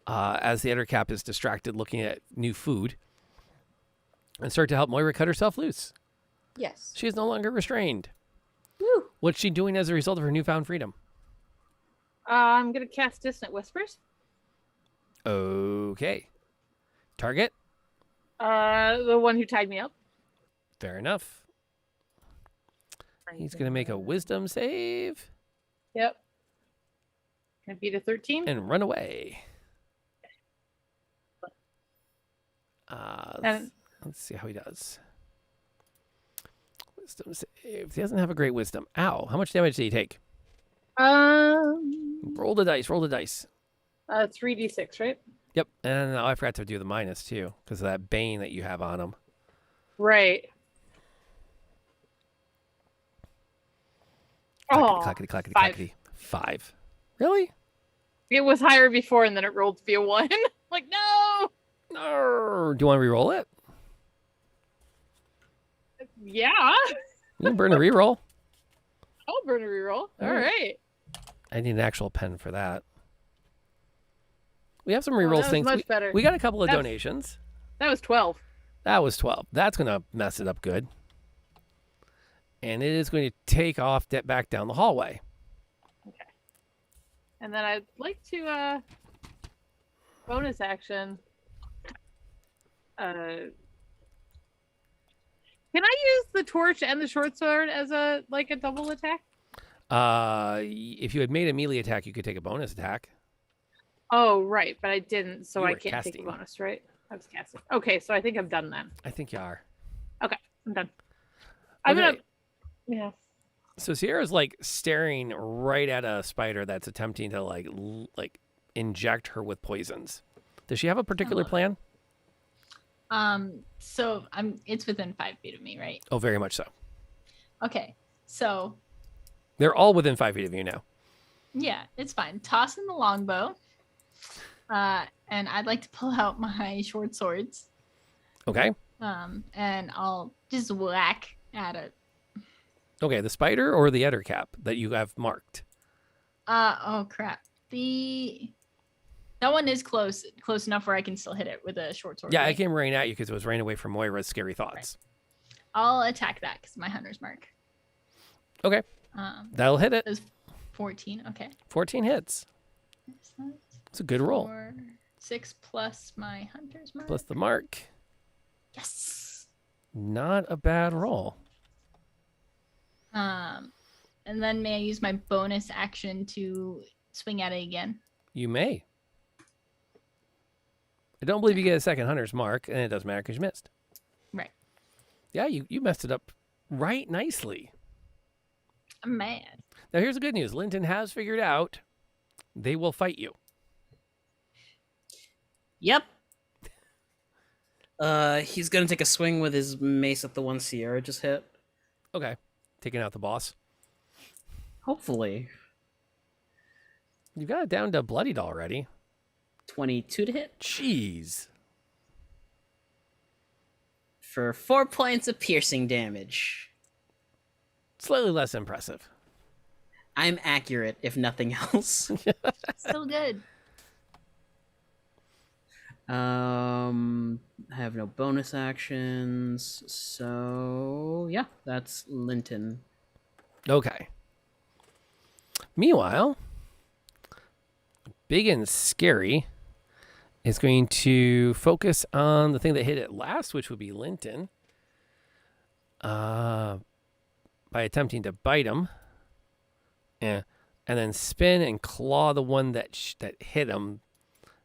as the editor cap is distracted looking at new food and start to help Moira cut herself loose. Yes. She is no longer restrained. Woo. What's she doing as a result of her newfound freedom? I'm gonna cast Dissonant Whispers. Okay. Target? The one who tied me up. Fair enough. He's going to make a wisdom save Yep. Can I beat a 13? and run away. And- Let's see how he does. Wisdom save. He doesn't have a great wisdom. Ow. How much damage did he take? Roll the dice. Roll the dice. 3d6, right? Yep. And I forgot to do the minus too because of that bane that you have on him. Right. Clackety, clackety, 5. clackety. 5. Really? It was higher before, and then it rolled to be a 1. Like, no! No. Do you want to re-roll it? Yeah. You can burn a re-roll. I'll burn a reroll. All right. I need an actual pen for that. We have some Oh, re-roll that was things. much better. We got a couple of That's- donations. That was 12. That was 12. That's going to mess it up good. And it is going to take off back down the hallway. Okay. And then I'd like to bonus action. Can I use the torch and the short sword as a double attack? If you had made a melee attack, you could take a bonus attack. Oh, right, but I didn't, so You I were can't take a casting. bonus, right? I was casting. Okay, so I think I'm done then. I think you are. Okay, I'm done. I'm Okay. gonna. Yeah. So Sierra's like staring right at a spider that's attempting to like inject her with poisons. Does she have a particular plan? So it's within 5 feet of me, right? Oh, very much so. Okay. So They're all within 5 feet of you now. yeah, it's fine. Toss in the longbow. And I'd like to pull out my short swords. Okay. And I'll just whack at it. Okay, the spider or the editor cap that you have marked? Oh crap. That one is close enough where I can still hit it with a short sword. Yeah, I right? came right at you because it was right away from Moira's scary thoughts. I'll attack that because my hunter's mark. Okay, that'll hit it. It was 14. Okay. 14 hits. It's a good roll. 6 plus my hunter's mark. Plus the mark. Yes. Not a bad roll. And then may I use my bonus action to swing at it again? You may. I don't believe you get a second hunter's mark, and it doesn't matter because you missed. Right. Yeah, you messed it up right nicely. I'm mad. Now, here's the good news. Linton has figured out they will fight you. Yep. He's gonna take a swing with his mace at the one Sierra just hit. Okay. Taking out the boss. Hopefully. You got it down to bloodied already. 22 to hit Jeez. for 4 points of piercing damage. Slightly less impressive. I'm accurate, if nothing else. Still good. I have no bonus actions, so yeah, that's Linton. Okay. Meanwhile, Big and Scary is going to focus on the thing that hit it last, which would be Linton, by attempting to bite him. Yeah. And then spin and claw the one that hit him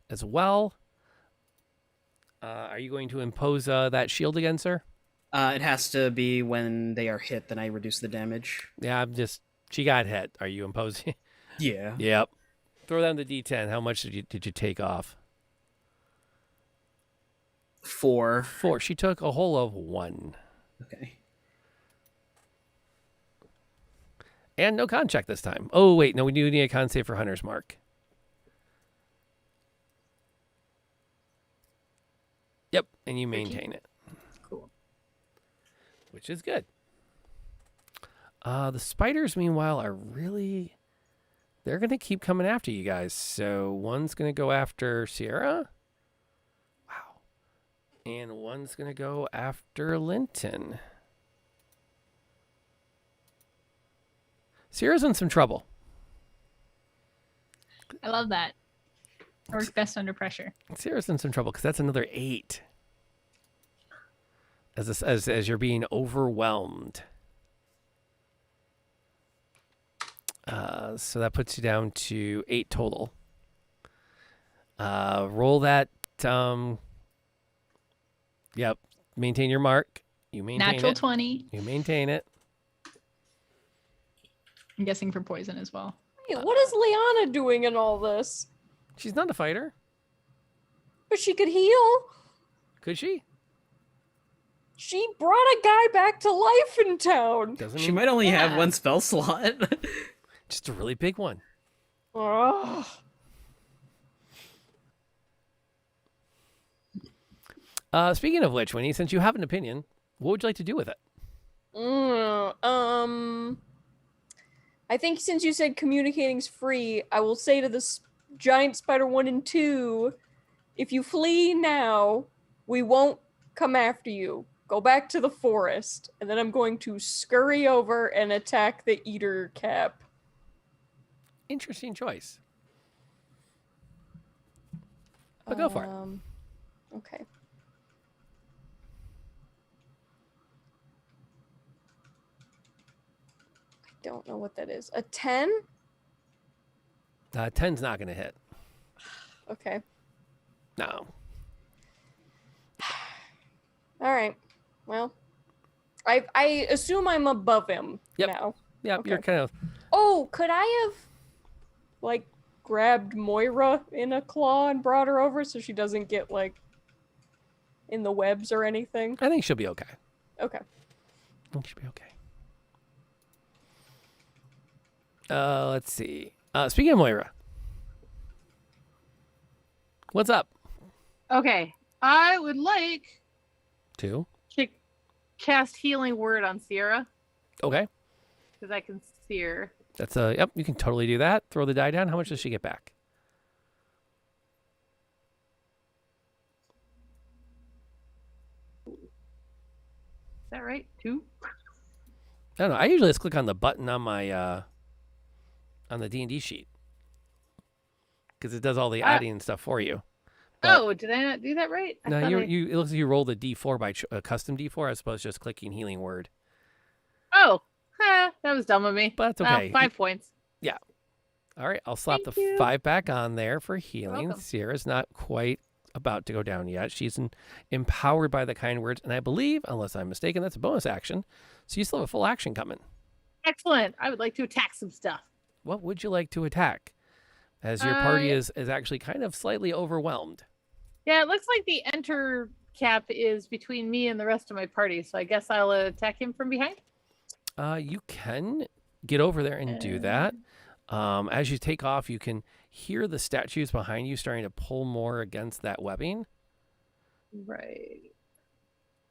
as well. Are you going to impose that shield again, sir? It has to be when they are hit, then I reduce the damage. Yeah, she got hit. Are you imposing? Yeah. Yep. Throw down the D10. How much did you take off? 4. 4. She took a whole of 1. Okay. And no con check this time. Oh, wait. No, we do need a con save for Hunter's Mark. Yep. And you maintain it. Cool. Which is good. The spiders, meanwhile, are really they're going to keep coming after you guys. So one's going to go after Sierra. Wow. And one's going to go after Linton. Sierra's in some trouble. I love that. I work best under pressure. Sierra's in some trouble because that's another 8. As you're being overwhelmed. So that puts you down to 8 total. Roll that. Yep. Maintain your mark. You maintain Natural it. 20. You maintain it. I'm guessing for poison as well. Hey, what is Liana doing in all this? She's not a fighter. But she could heal. Could she? She brought a guy back to life in town. Doesn't She mean might only have Yeah. one spell slot. just a really big one. Ugh. Speaking of which, Winnie, since you have an opinion, what would you like to do with it? I think since you said communicating's free, I will say to this giant spider 1 and 2, if you flee now, we won't come after you. Go back to the forest, and then I'm going to scurry over and attack the eater cap. Interesting choice. But go for it. Okay. I don't know what that is. A 10? 10's not going to hit. Okay. No. All right. Well, I assume I'm above him Yep. now. Yep, Okay. you're kind of... Oh, could I have, like, grabbed Moira in a claw and brought her over so she doesn't get, like, in the webs or anything? I think she'll be okay. Okay. I think she'll be okay. Let's see. Speaking of Moira. What's up? Okay. I would like 2. to cast Healing Word on Sierra Okay. because I can see her. That's yep, you can totally do that. Throw the die down. How much does she get back? Is that right? 2? I don't know. I usually just click on the button on my on the D&D sheet because it does all the adding and stuff for you. But- Oh, did I not do that right? I No, thought it looks like you rolled a D4 by a custom D4 as opposed to just clicking Healing Word. Oh, that was dumb of me. But that's Well, okay. 5 points. All right, I'll slap Thank the you. 5 back on there for healing. welcome. Sierra's not quite about to go down yet. She's empowered by the kind words, and I believe, unless I'm mistaken, that's a bonus action. So you still have a full action coming. Excellent. I would like to attack some stuff. What would you like to attack? As your party is actually kind of slightly overwhelmed. Yeah, it looks like the enter cap is between me and the rest of my party, so I guess I'll attack him from behind. You can get over there and do that. As you take off, you can hear the statues behind you starting to pull more against that webbing. Right.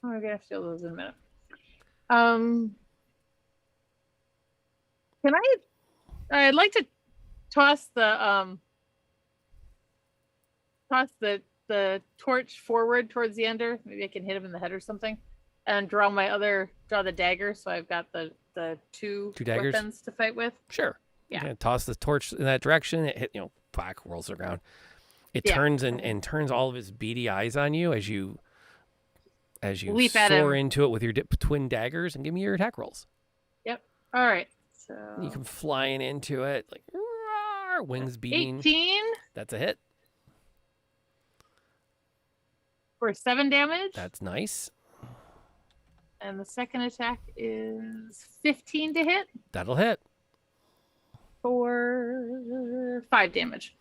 Oh, we're gonna have to deal with those in a minute. Can I'd like to toss the torch forward towards the ender. Maybe I can hit him in the head or something, and draw the dagger. So I've got the two daggers? weapons to fight with. Sure. Yeah. You can toss the torch in that direction. It hit, whack, rolls to the ground. It Yeah. turns and turns all of his beady eyes on you as you Leap at soar him. into it with your twin daggers and give me your attack rolls. All right. So You come flying into it, like roar, wings beating. 18 That's a hit. for 7 damage. That's nice. And the second attack is 15 to hit That'll hit. for 5 damage.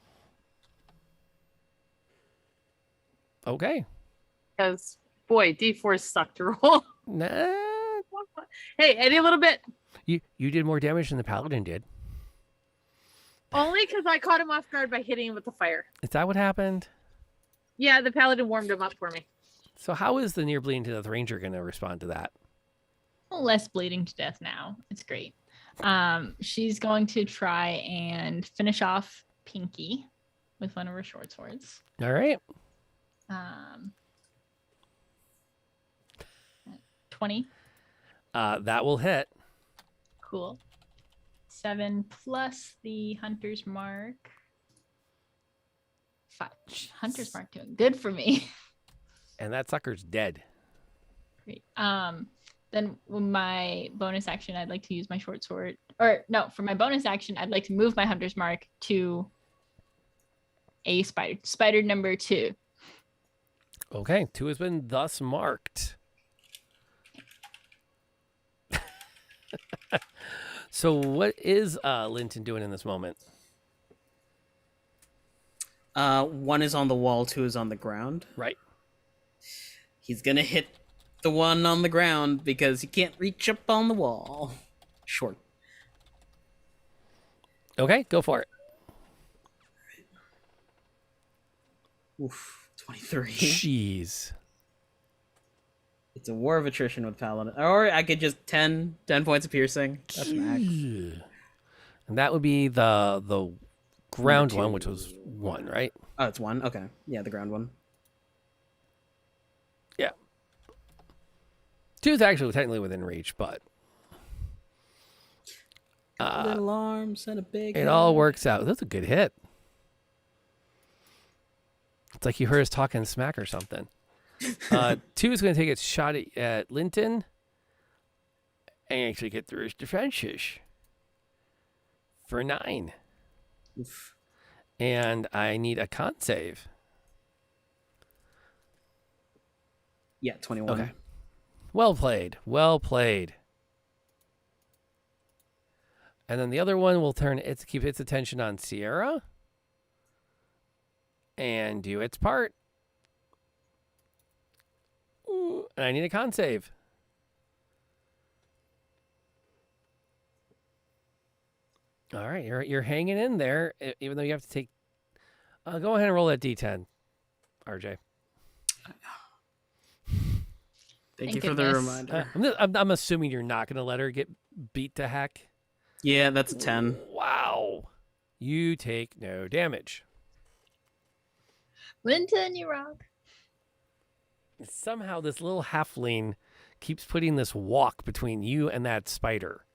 Okay. Because, boy, D4s suck to roll. Nah, Hey, any little bit. you did more damage than the paladin did. Only because I caught him off guard by hitting him with the fire. Is that what happened? Yeah, the paladin warmed him up for me. So how is the near bleeding to death ranger going to respond to that? Less bleeding to death now. It's great. She's going to try and finish off Pinky with one of her short swords. All right. 20. That will hit. Cool. 7 plus the hunter's mark. 5. Hunter's mark doing good for me. And that sucker's dead. Great. Then my bonus action, I'd like to use my short sword. Or no, for my bonus action, I'd like to move my hunter's mark to a spider. Spider number 2. Okay, 2 has been thus marked. So what is Linton doing in this moment? 1 is on the wall, 2 is on the ground. Right. He's gonna hit the one on the ground because he can't reach up on the wall. Short. Okay, go for it. Oof, 23. Jeez. It's a war of attrition with Paladin. Or I could just 10 points of piercing. That's max. And that would be the ground one, which was 1, right? Oh, it's 1? Okay. Yeah, the ground one. Yeah. 2 is actually technically within reach, but little arms and a big it head. all works out. That's a good hit. It's like you heard us talking smack or something. 2 is going to take its shot at Linton and actually get through his defenses for 9. Oof. And I need a con save. Yeah, 21. Okay. Well played. Well played. And then the other one will keep its attention on Sierra and do its part. Ooh, and I need a con save. All right, you're hanging in there, even though you have to take. Go ahead and roll that D10, RJ. Thank Thank you for the goodness. reminder. I'm assuming you're not going to let her get beat to heck. Yeah, that's a 10. Wow, you take no damage. Linton, you rock. Somehow this little halfling keeps putting this walk between you and that spider.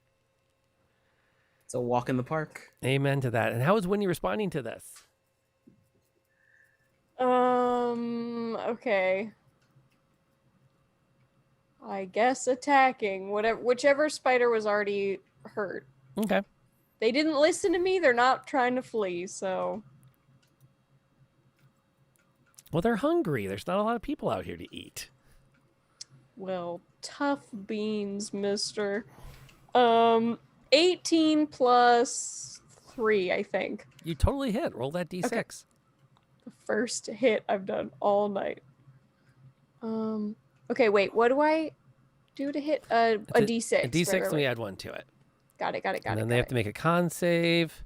It's a walk in the park. Amen to that. And how is Winnie responding to this? Okay. I guess attacking whichever spider was already hurt. Okay. They didn't listen to me. They're not trying to flee, so Well, they're hungry. There's not a lot of people out here to eat. well, tough beans, mister. 18 plus 3, I think. You totally hit. Roll that D6. Okay. The first hit I've done all night. Okay, wait, what do I do to hit a D6? A D6, Right. let me add 1 to it. Got it. And then they have to make a con save,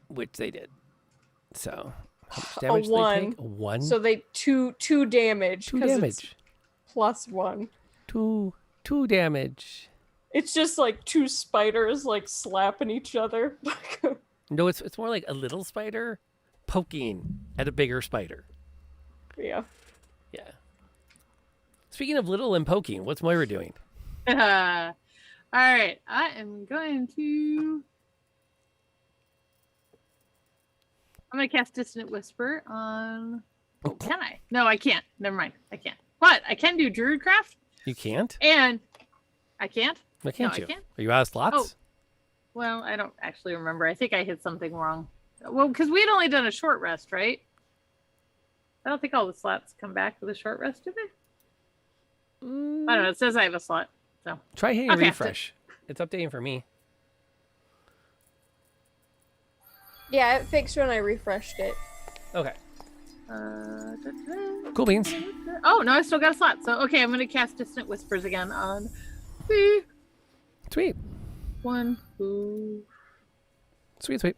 which they did. So, how much damage do they 1. take? A 1? So they two damage. 2 'cause it's damage. +1. 2 damage. It's just like 2 spiders like slapping each other. No, it's more like a little spider poking at a bigger spider. Yeah. Yeah. Speaking of little and poking, what's Moira doing? All right, I am going to. I'm gonna cast Dissonant Whisper on. Oh, can I? No, I can't. Never mind. I can't. But I can do Druidcraft, You can't? and I can't. Why can't No, I you? can't. Are you out of slots? Oh. Well, I don't actually remember. I think I hit something wrong. Well, because we had only done a short rest, right? I don't think all the slots come back with a short rest, do they? I don't know. It says I have a slot. So Try hitting Okay, refresh. It's updating for me. Yeah, it fixed when I refreshed it. Okay. da-da. Cool beans. Oh no, I still got a slot. So okay, I'm gonna cast Distant Whispers again on the Sweet. one who Sweet. do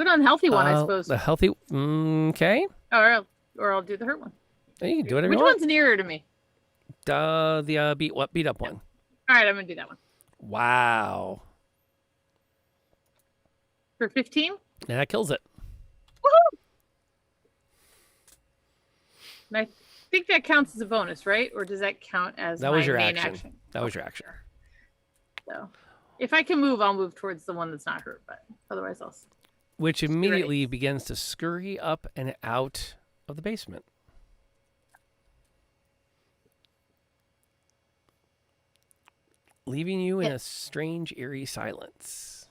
it on the healthy one, I suppose. The healthy. Okay. Or I'll do the hurt one. You can do whatever Which you want. one's nearer to me? The beat up one. All right, I'm gonna do that one Wow. for 15. And that kills it. And I think that counts as a bonus, right? Or does that count as That my was your main action. That was your action. So if I can move, I'll move towards the one that's not hurt, but otherwise I'll. Which immediately begins to scurry up and out of the basement. Leaving you in a strange, eerie silence.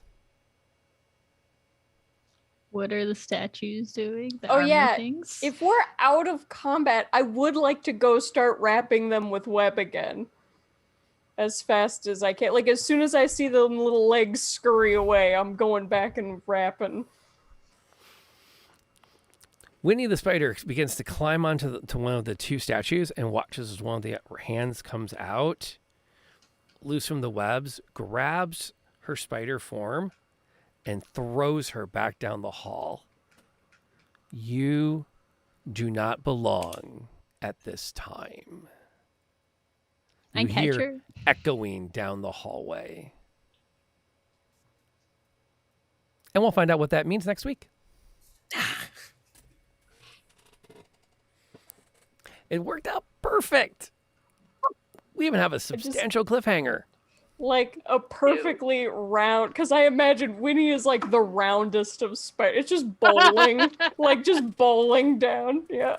What are the statues doing? The Oh, armor yeah. things? If we're out of combat, I would like to go start wrapping them with web again. As fast as I can. Like, as soon as I see the little legs scurry away, I'm going back and wrapping. Winnie the spider begins to climb onto to one of the two statues and watches as one of the hands comes out, loose from the webs, grabs her spider form, and throws her back down the hall. You do not belong at this time. You And catch hear her. echoing down the hallway. And we'll find out what that means next week. It worked out perfect. We even have a substantial cliffhanger. Like, a perfectly round... Because I imagine Winnie is, like, the roundest of spiders. It's just bowling. Like, just bowling down. Yeah.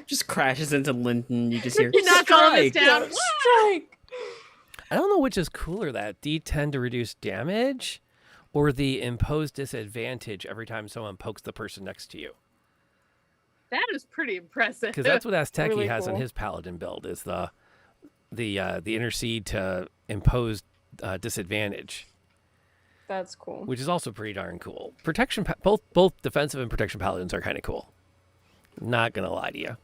Just crashes into Linton. You just hear You knock all of us strike. down. Strike! I don't know which is cooler, that D10 to reduce damage or the imposed disadvantage every time someone pokes the person next to you. That is pretty impressive. Because that's what Azteki Really has on cool. his paladin build, is the intercede to impose disadvantage, That's cool. which is also pretty darn cool. Protection, both defensive and protection paladins are kind of cool. Not gonna lie to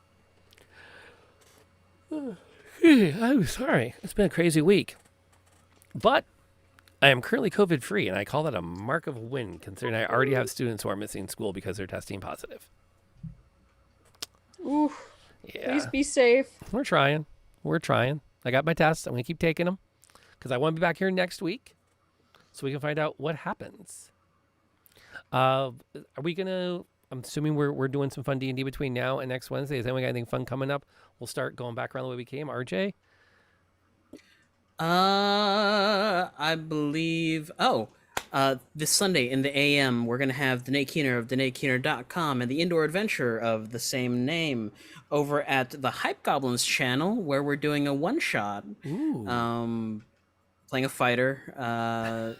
you. I'm sorry. It's been a crazy week, but I am currently COVID free, and I call that a mark of a win, considering I already have students who are missing school because they're testing positive. Oof. Yeah, Please be safe. we're trying. I got my tests. I'm gonna keep taking them because I want to be back here next week, so we can find out what happens. Are we gonna? I'm assuming we're doing some fun D&D between now and next Wednesday. Is anyone got anything fun coming up? We'll start going back around the way we came. RJ? I believe. This Sunday in the AM, we're gonna have Danae Keener of DanaeKeener.com and the Indoor Adventure of the same name over at the Hype Goblins channel, where we're doing a one-shot. Ooh. Playing a fighter.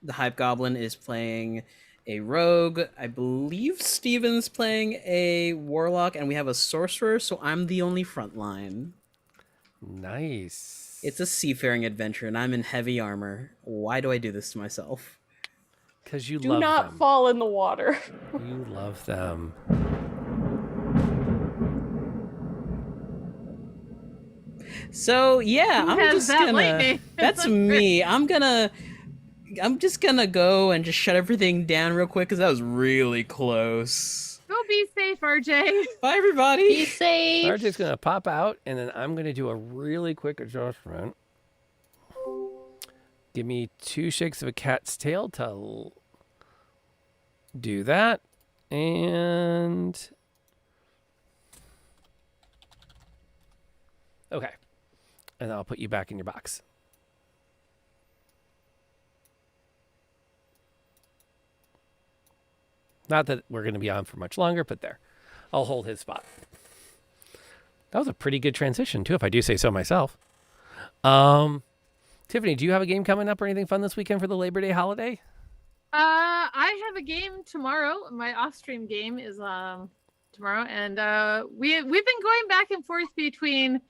The Hype Goblin is playing a rogue. I believe Steven's playing a warlock, and we have a sorcerer, so I'm the only frontline. Nice. It's a seafaring adventure, and I'm in heavy armor. Why do I do this to myself? Because you Do love not them. fall in the water. You love them. So yeah, Who I'm has just that gonna. lightning? That's me. I'm just gonna go and just shut everything down real quick because that was really close. Go be safe, RJ. Bye, everybody. Be safe. RJ's going to pop out, and then I'm going to do a really quick adjustment. Give me 2 shakes of a cat's tail to do that. And... okay. And I'll put you back in your box. Not that we're going to be on for much longer, but there. I'll hold his spot. That was a pretty good transition, too, if I do say so myself. Tiffany, do you have a game coming up or anything fun this weekend for the Labor Day holiday? I have a game tomorrow. My off-stream game is tomorrow, and we've been going back and forth between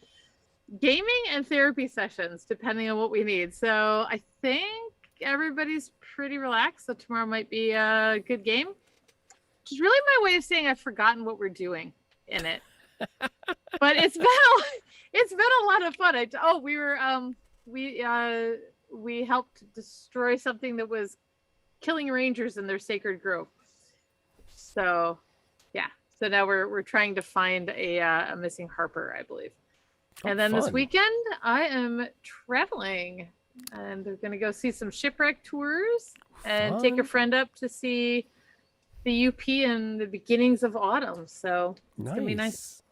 gaming and therapy sessions, depending on what we need. So I think everybody's pretty relaxed. So tomorrow might be a good game. Which is really my way of saying I've forgotten what we're doing in it. But it's been a lot of fun. We helped destroy something that was killing rangers in their sacred grove. So yeah. So now we're trying to find a missing harper, I believe. Oh, And then this fun. weekend I am traveling and they're going to go see some shipwreck tours and take a Fun. friend up to see the UP in the beginnings of autumn. So it's going to be nice.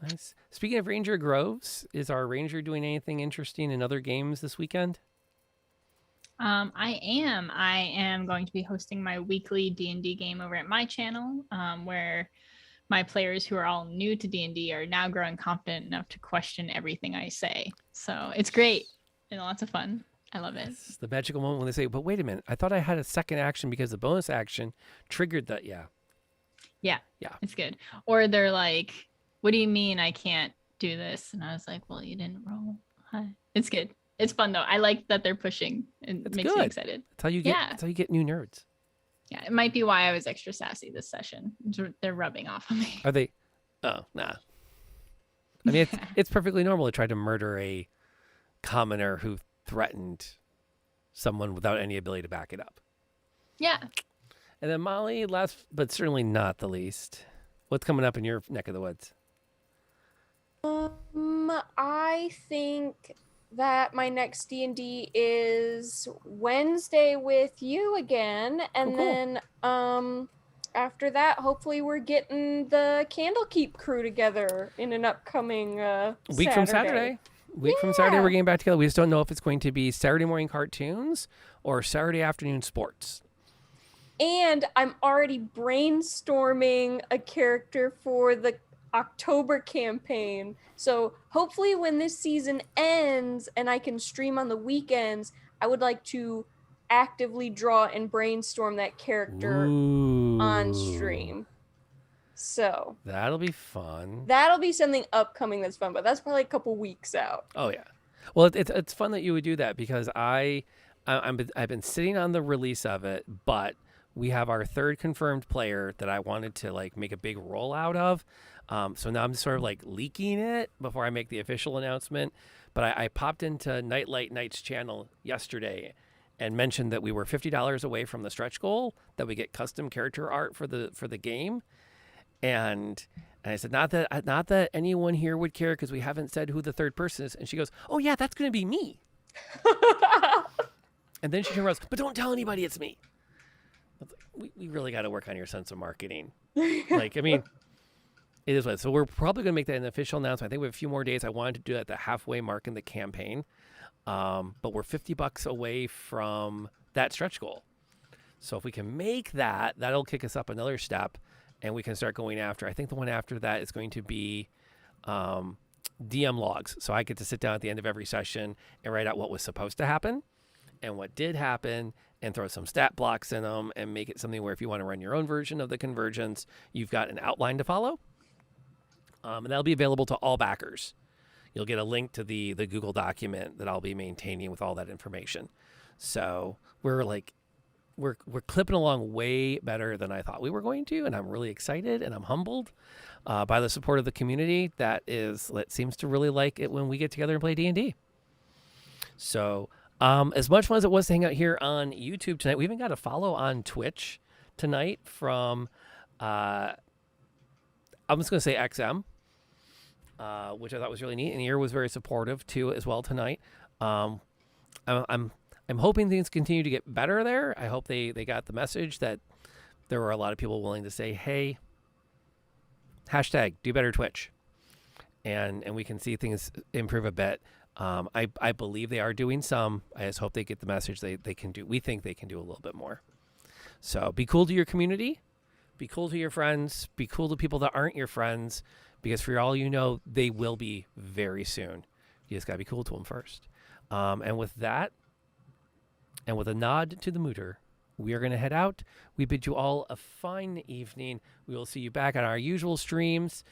Nice. Speaking of Ranger Groves, is our Ranger doing anything interesting in other games this weekend? I am going to be hosting my weekly D&D game over at my channel, where my players who are all new to D&D are now growing confident enough to question everything I say. So it's great and lots of fun. I love it. It's the magical moment when they say, but wait a minute, I thought I had a second action because the bonus action triggered that. Yeah. Yeah. Yeah. It's good. Or they're like, what do you mean I can't do this? And I was like, well, you didn't roll. Hi. It's good. It's fun though. I like that they're pushing. It It's makes good. me excited. That's how you get, that's how you get new nerds. Yeah, it might be why I was extra sassy this session. They're rubbing off on me. Are they? Oh, nah. I mean, it's perfectly normal to try to murder a commoner who threatened someone without any ability to back it up. Yeah. And then Molly, last but certainly not the least, what's coming up in your neck of the woods? I think that my next D&D is Wednesday with you again, and cool. then after that, hopefully we're getting the Candlekeep crew together in an upcoming Week from Saturday. Week from Saturday, Yeah. we're getting back together. We just don't know if it's going to be Saturday morning cartoons or Saturday afternoon sports. And I'm already brainstorming a character for the October campaign. So hopefully when this season ends and I can stream on the weekends, I would like to actively draw and brainstorm that character on stream. So That'll be fun. that'll be something upcoming that's fun, but that's probably a couple weeks out. Oh yeah. Well, it's fun that you would do that because I've been sitting on the release of it, but we have our third confirmed player that I wanted to like make a big rollout of. So now I'm sort of like leaking it before I make the official announcement. But I popped into Nightlight Night's channel yesterday and mentioned that we were $50 away from the stretch goal, that we get custom character art for the game. And I said, not that anyone here would care because we haven't said who the third person is. And she goes, oh yeah, that's going to be me. And then she turned around, but don't tell anybody it's me. I was like, we really got to work on your sense of marketing. Like, I mean, it is what. So we're probably going to make that an official announcement. I think we have a few more days. I wanted to do that at the halfway mark in the campaign. But we're $50 away from that stretch goal. So if we can make that, that'll kick us up another step. And we can start going after. I think the one after that is going to be DM logs. So I get to sit down at the end of every session and write out what was supposed to happen and what did happen and throw some stat blocks in them and make it something where if you want to run your own version of the convergence, you've got an outline to follow. And that'll be available to all backers. You'll get a link to the Google document that I'll be maintaining with all that information. So we're clipping along way better than I thought we were going to, and I'm really excited and I'm humbled by the support of the community that seems to really like it when we get together and play D&D. So as much fun as it was to hang out here on YouTube tonight, we even got a follow on Twitch tonight from I'm just going to say XM, which I thought was really neat, and Ear was very supportive too as well tonight. I'm hoping things continue to get better there. I hope they got the message that there were a lot of people willing to say, hey, hashtag do better Twitch. And we can see things improve a bit. I believe they are doing some. I just hope they get the message they can do. We think they can do a little bit more. So be cool to your community. Be cool to your friends. Be cool to people that aren't your friends. Because for all you know, they will be very soon. You just got to be cool to them first. And with that, and with a nod to the mooter, we are going to head out. We bid you all a fine evening. We will see you back on our usual streams.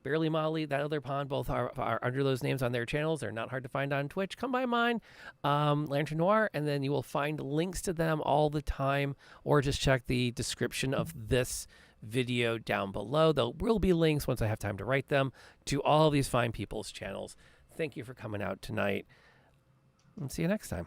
Barely Molly, that other pond, both are under those names on their channels. They're not hard to find on Twitch. Come by mine, Lantern Noir, and then you will find links to them all the time, or just check the description of this video down below. There will be links once I have time to write them to all of these fine people's channels. Thank you for coming out tonight, and see you next time.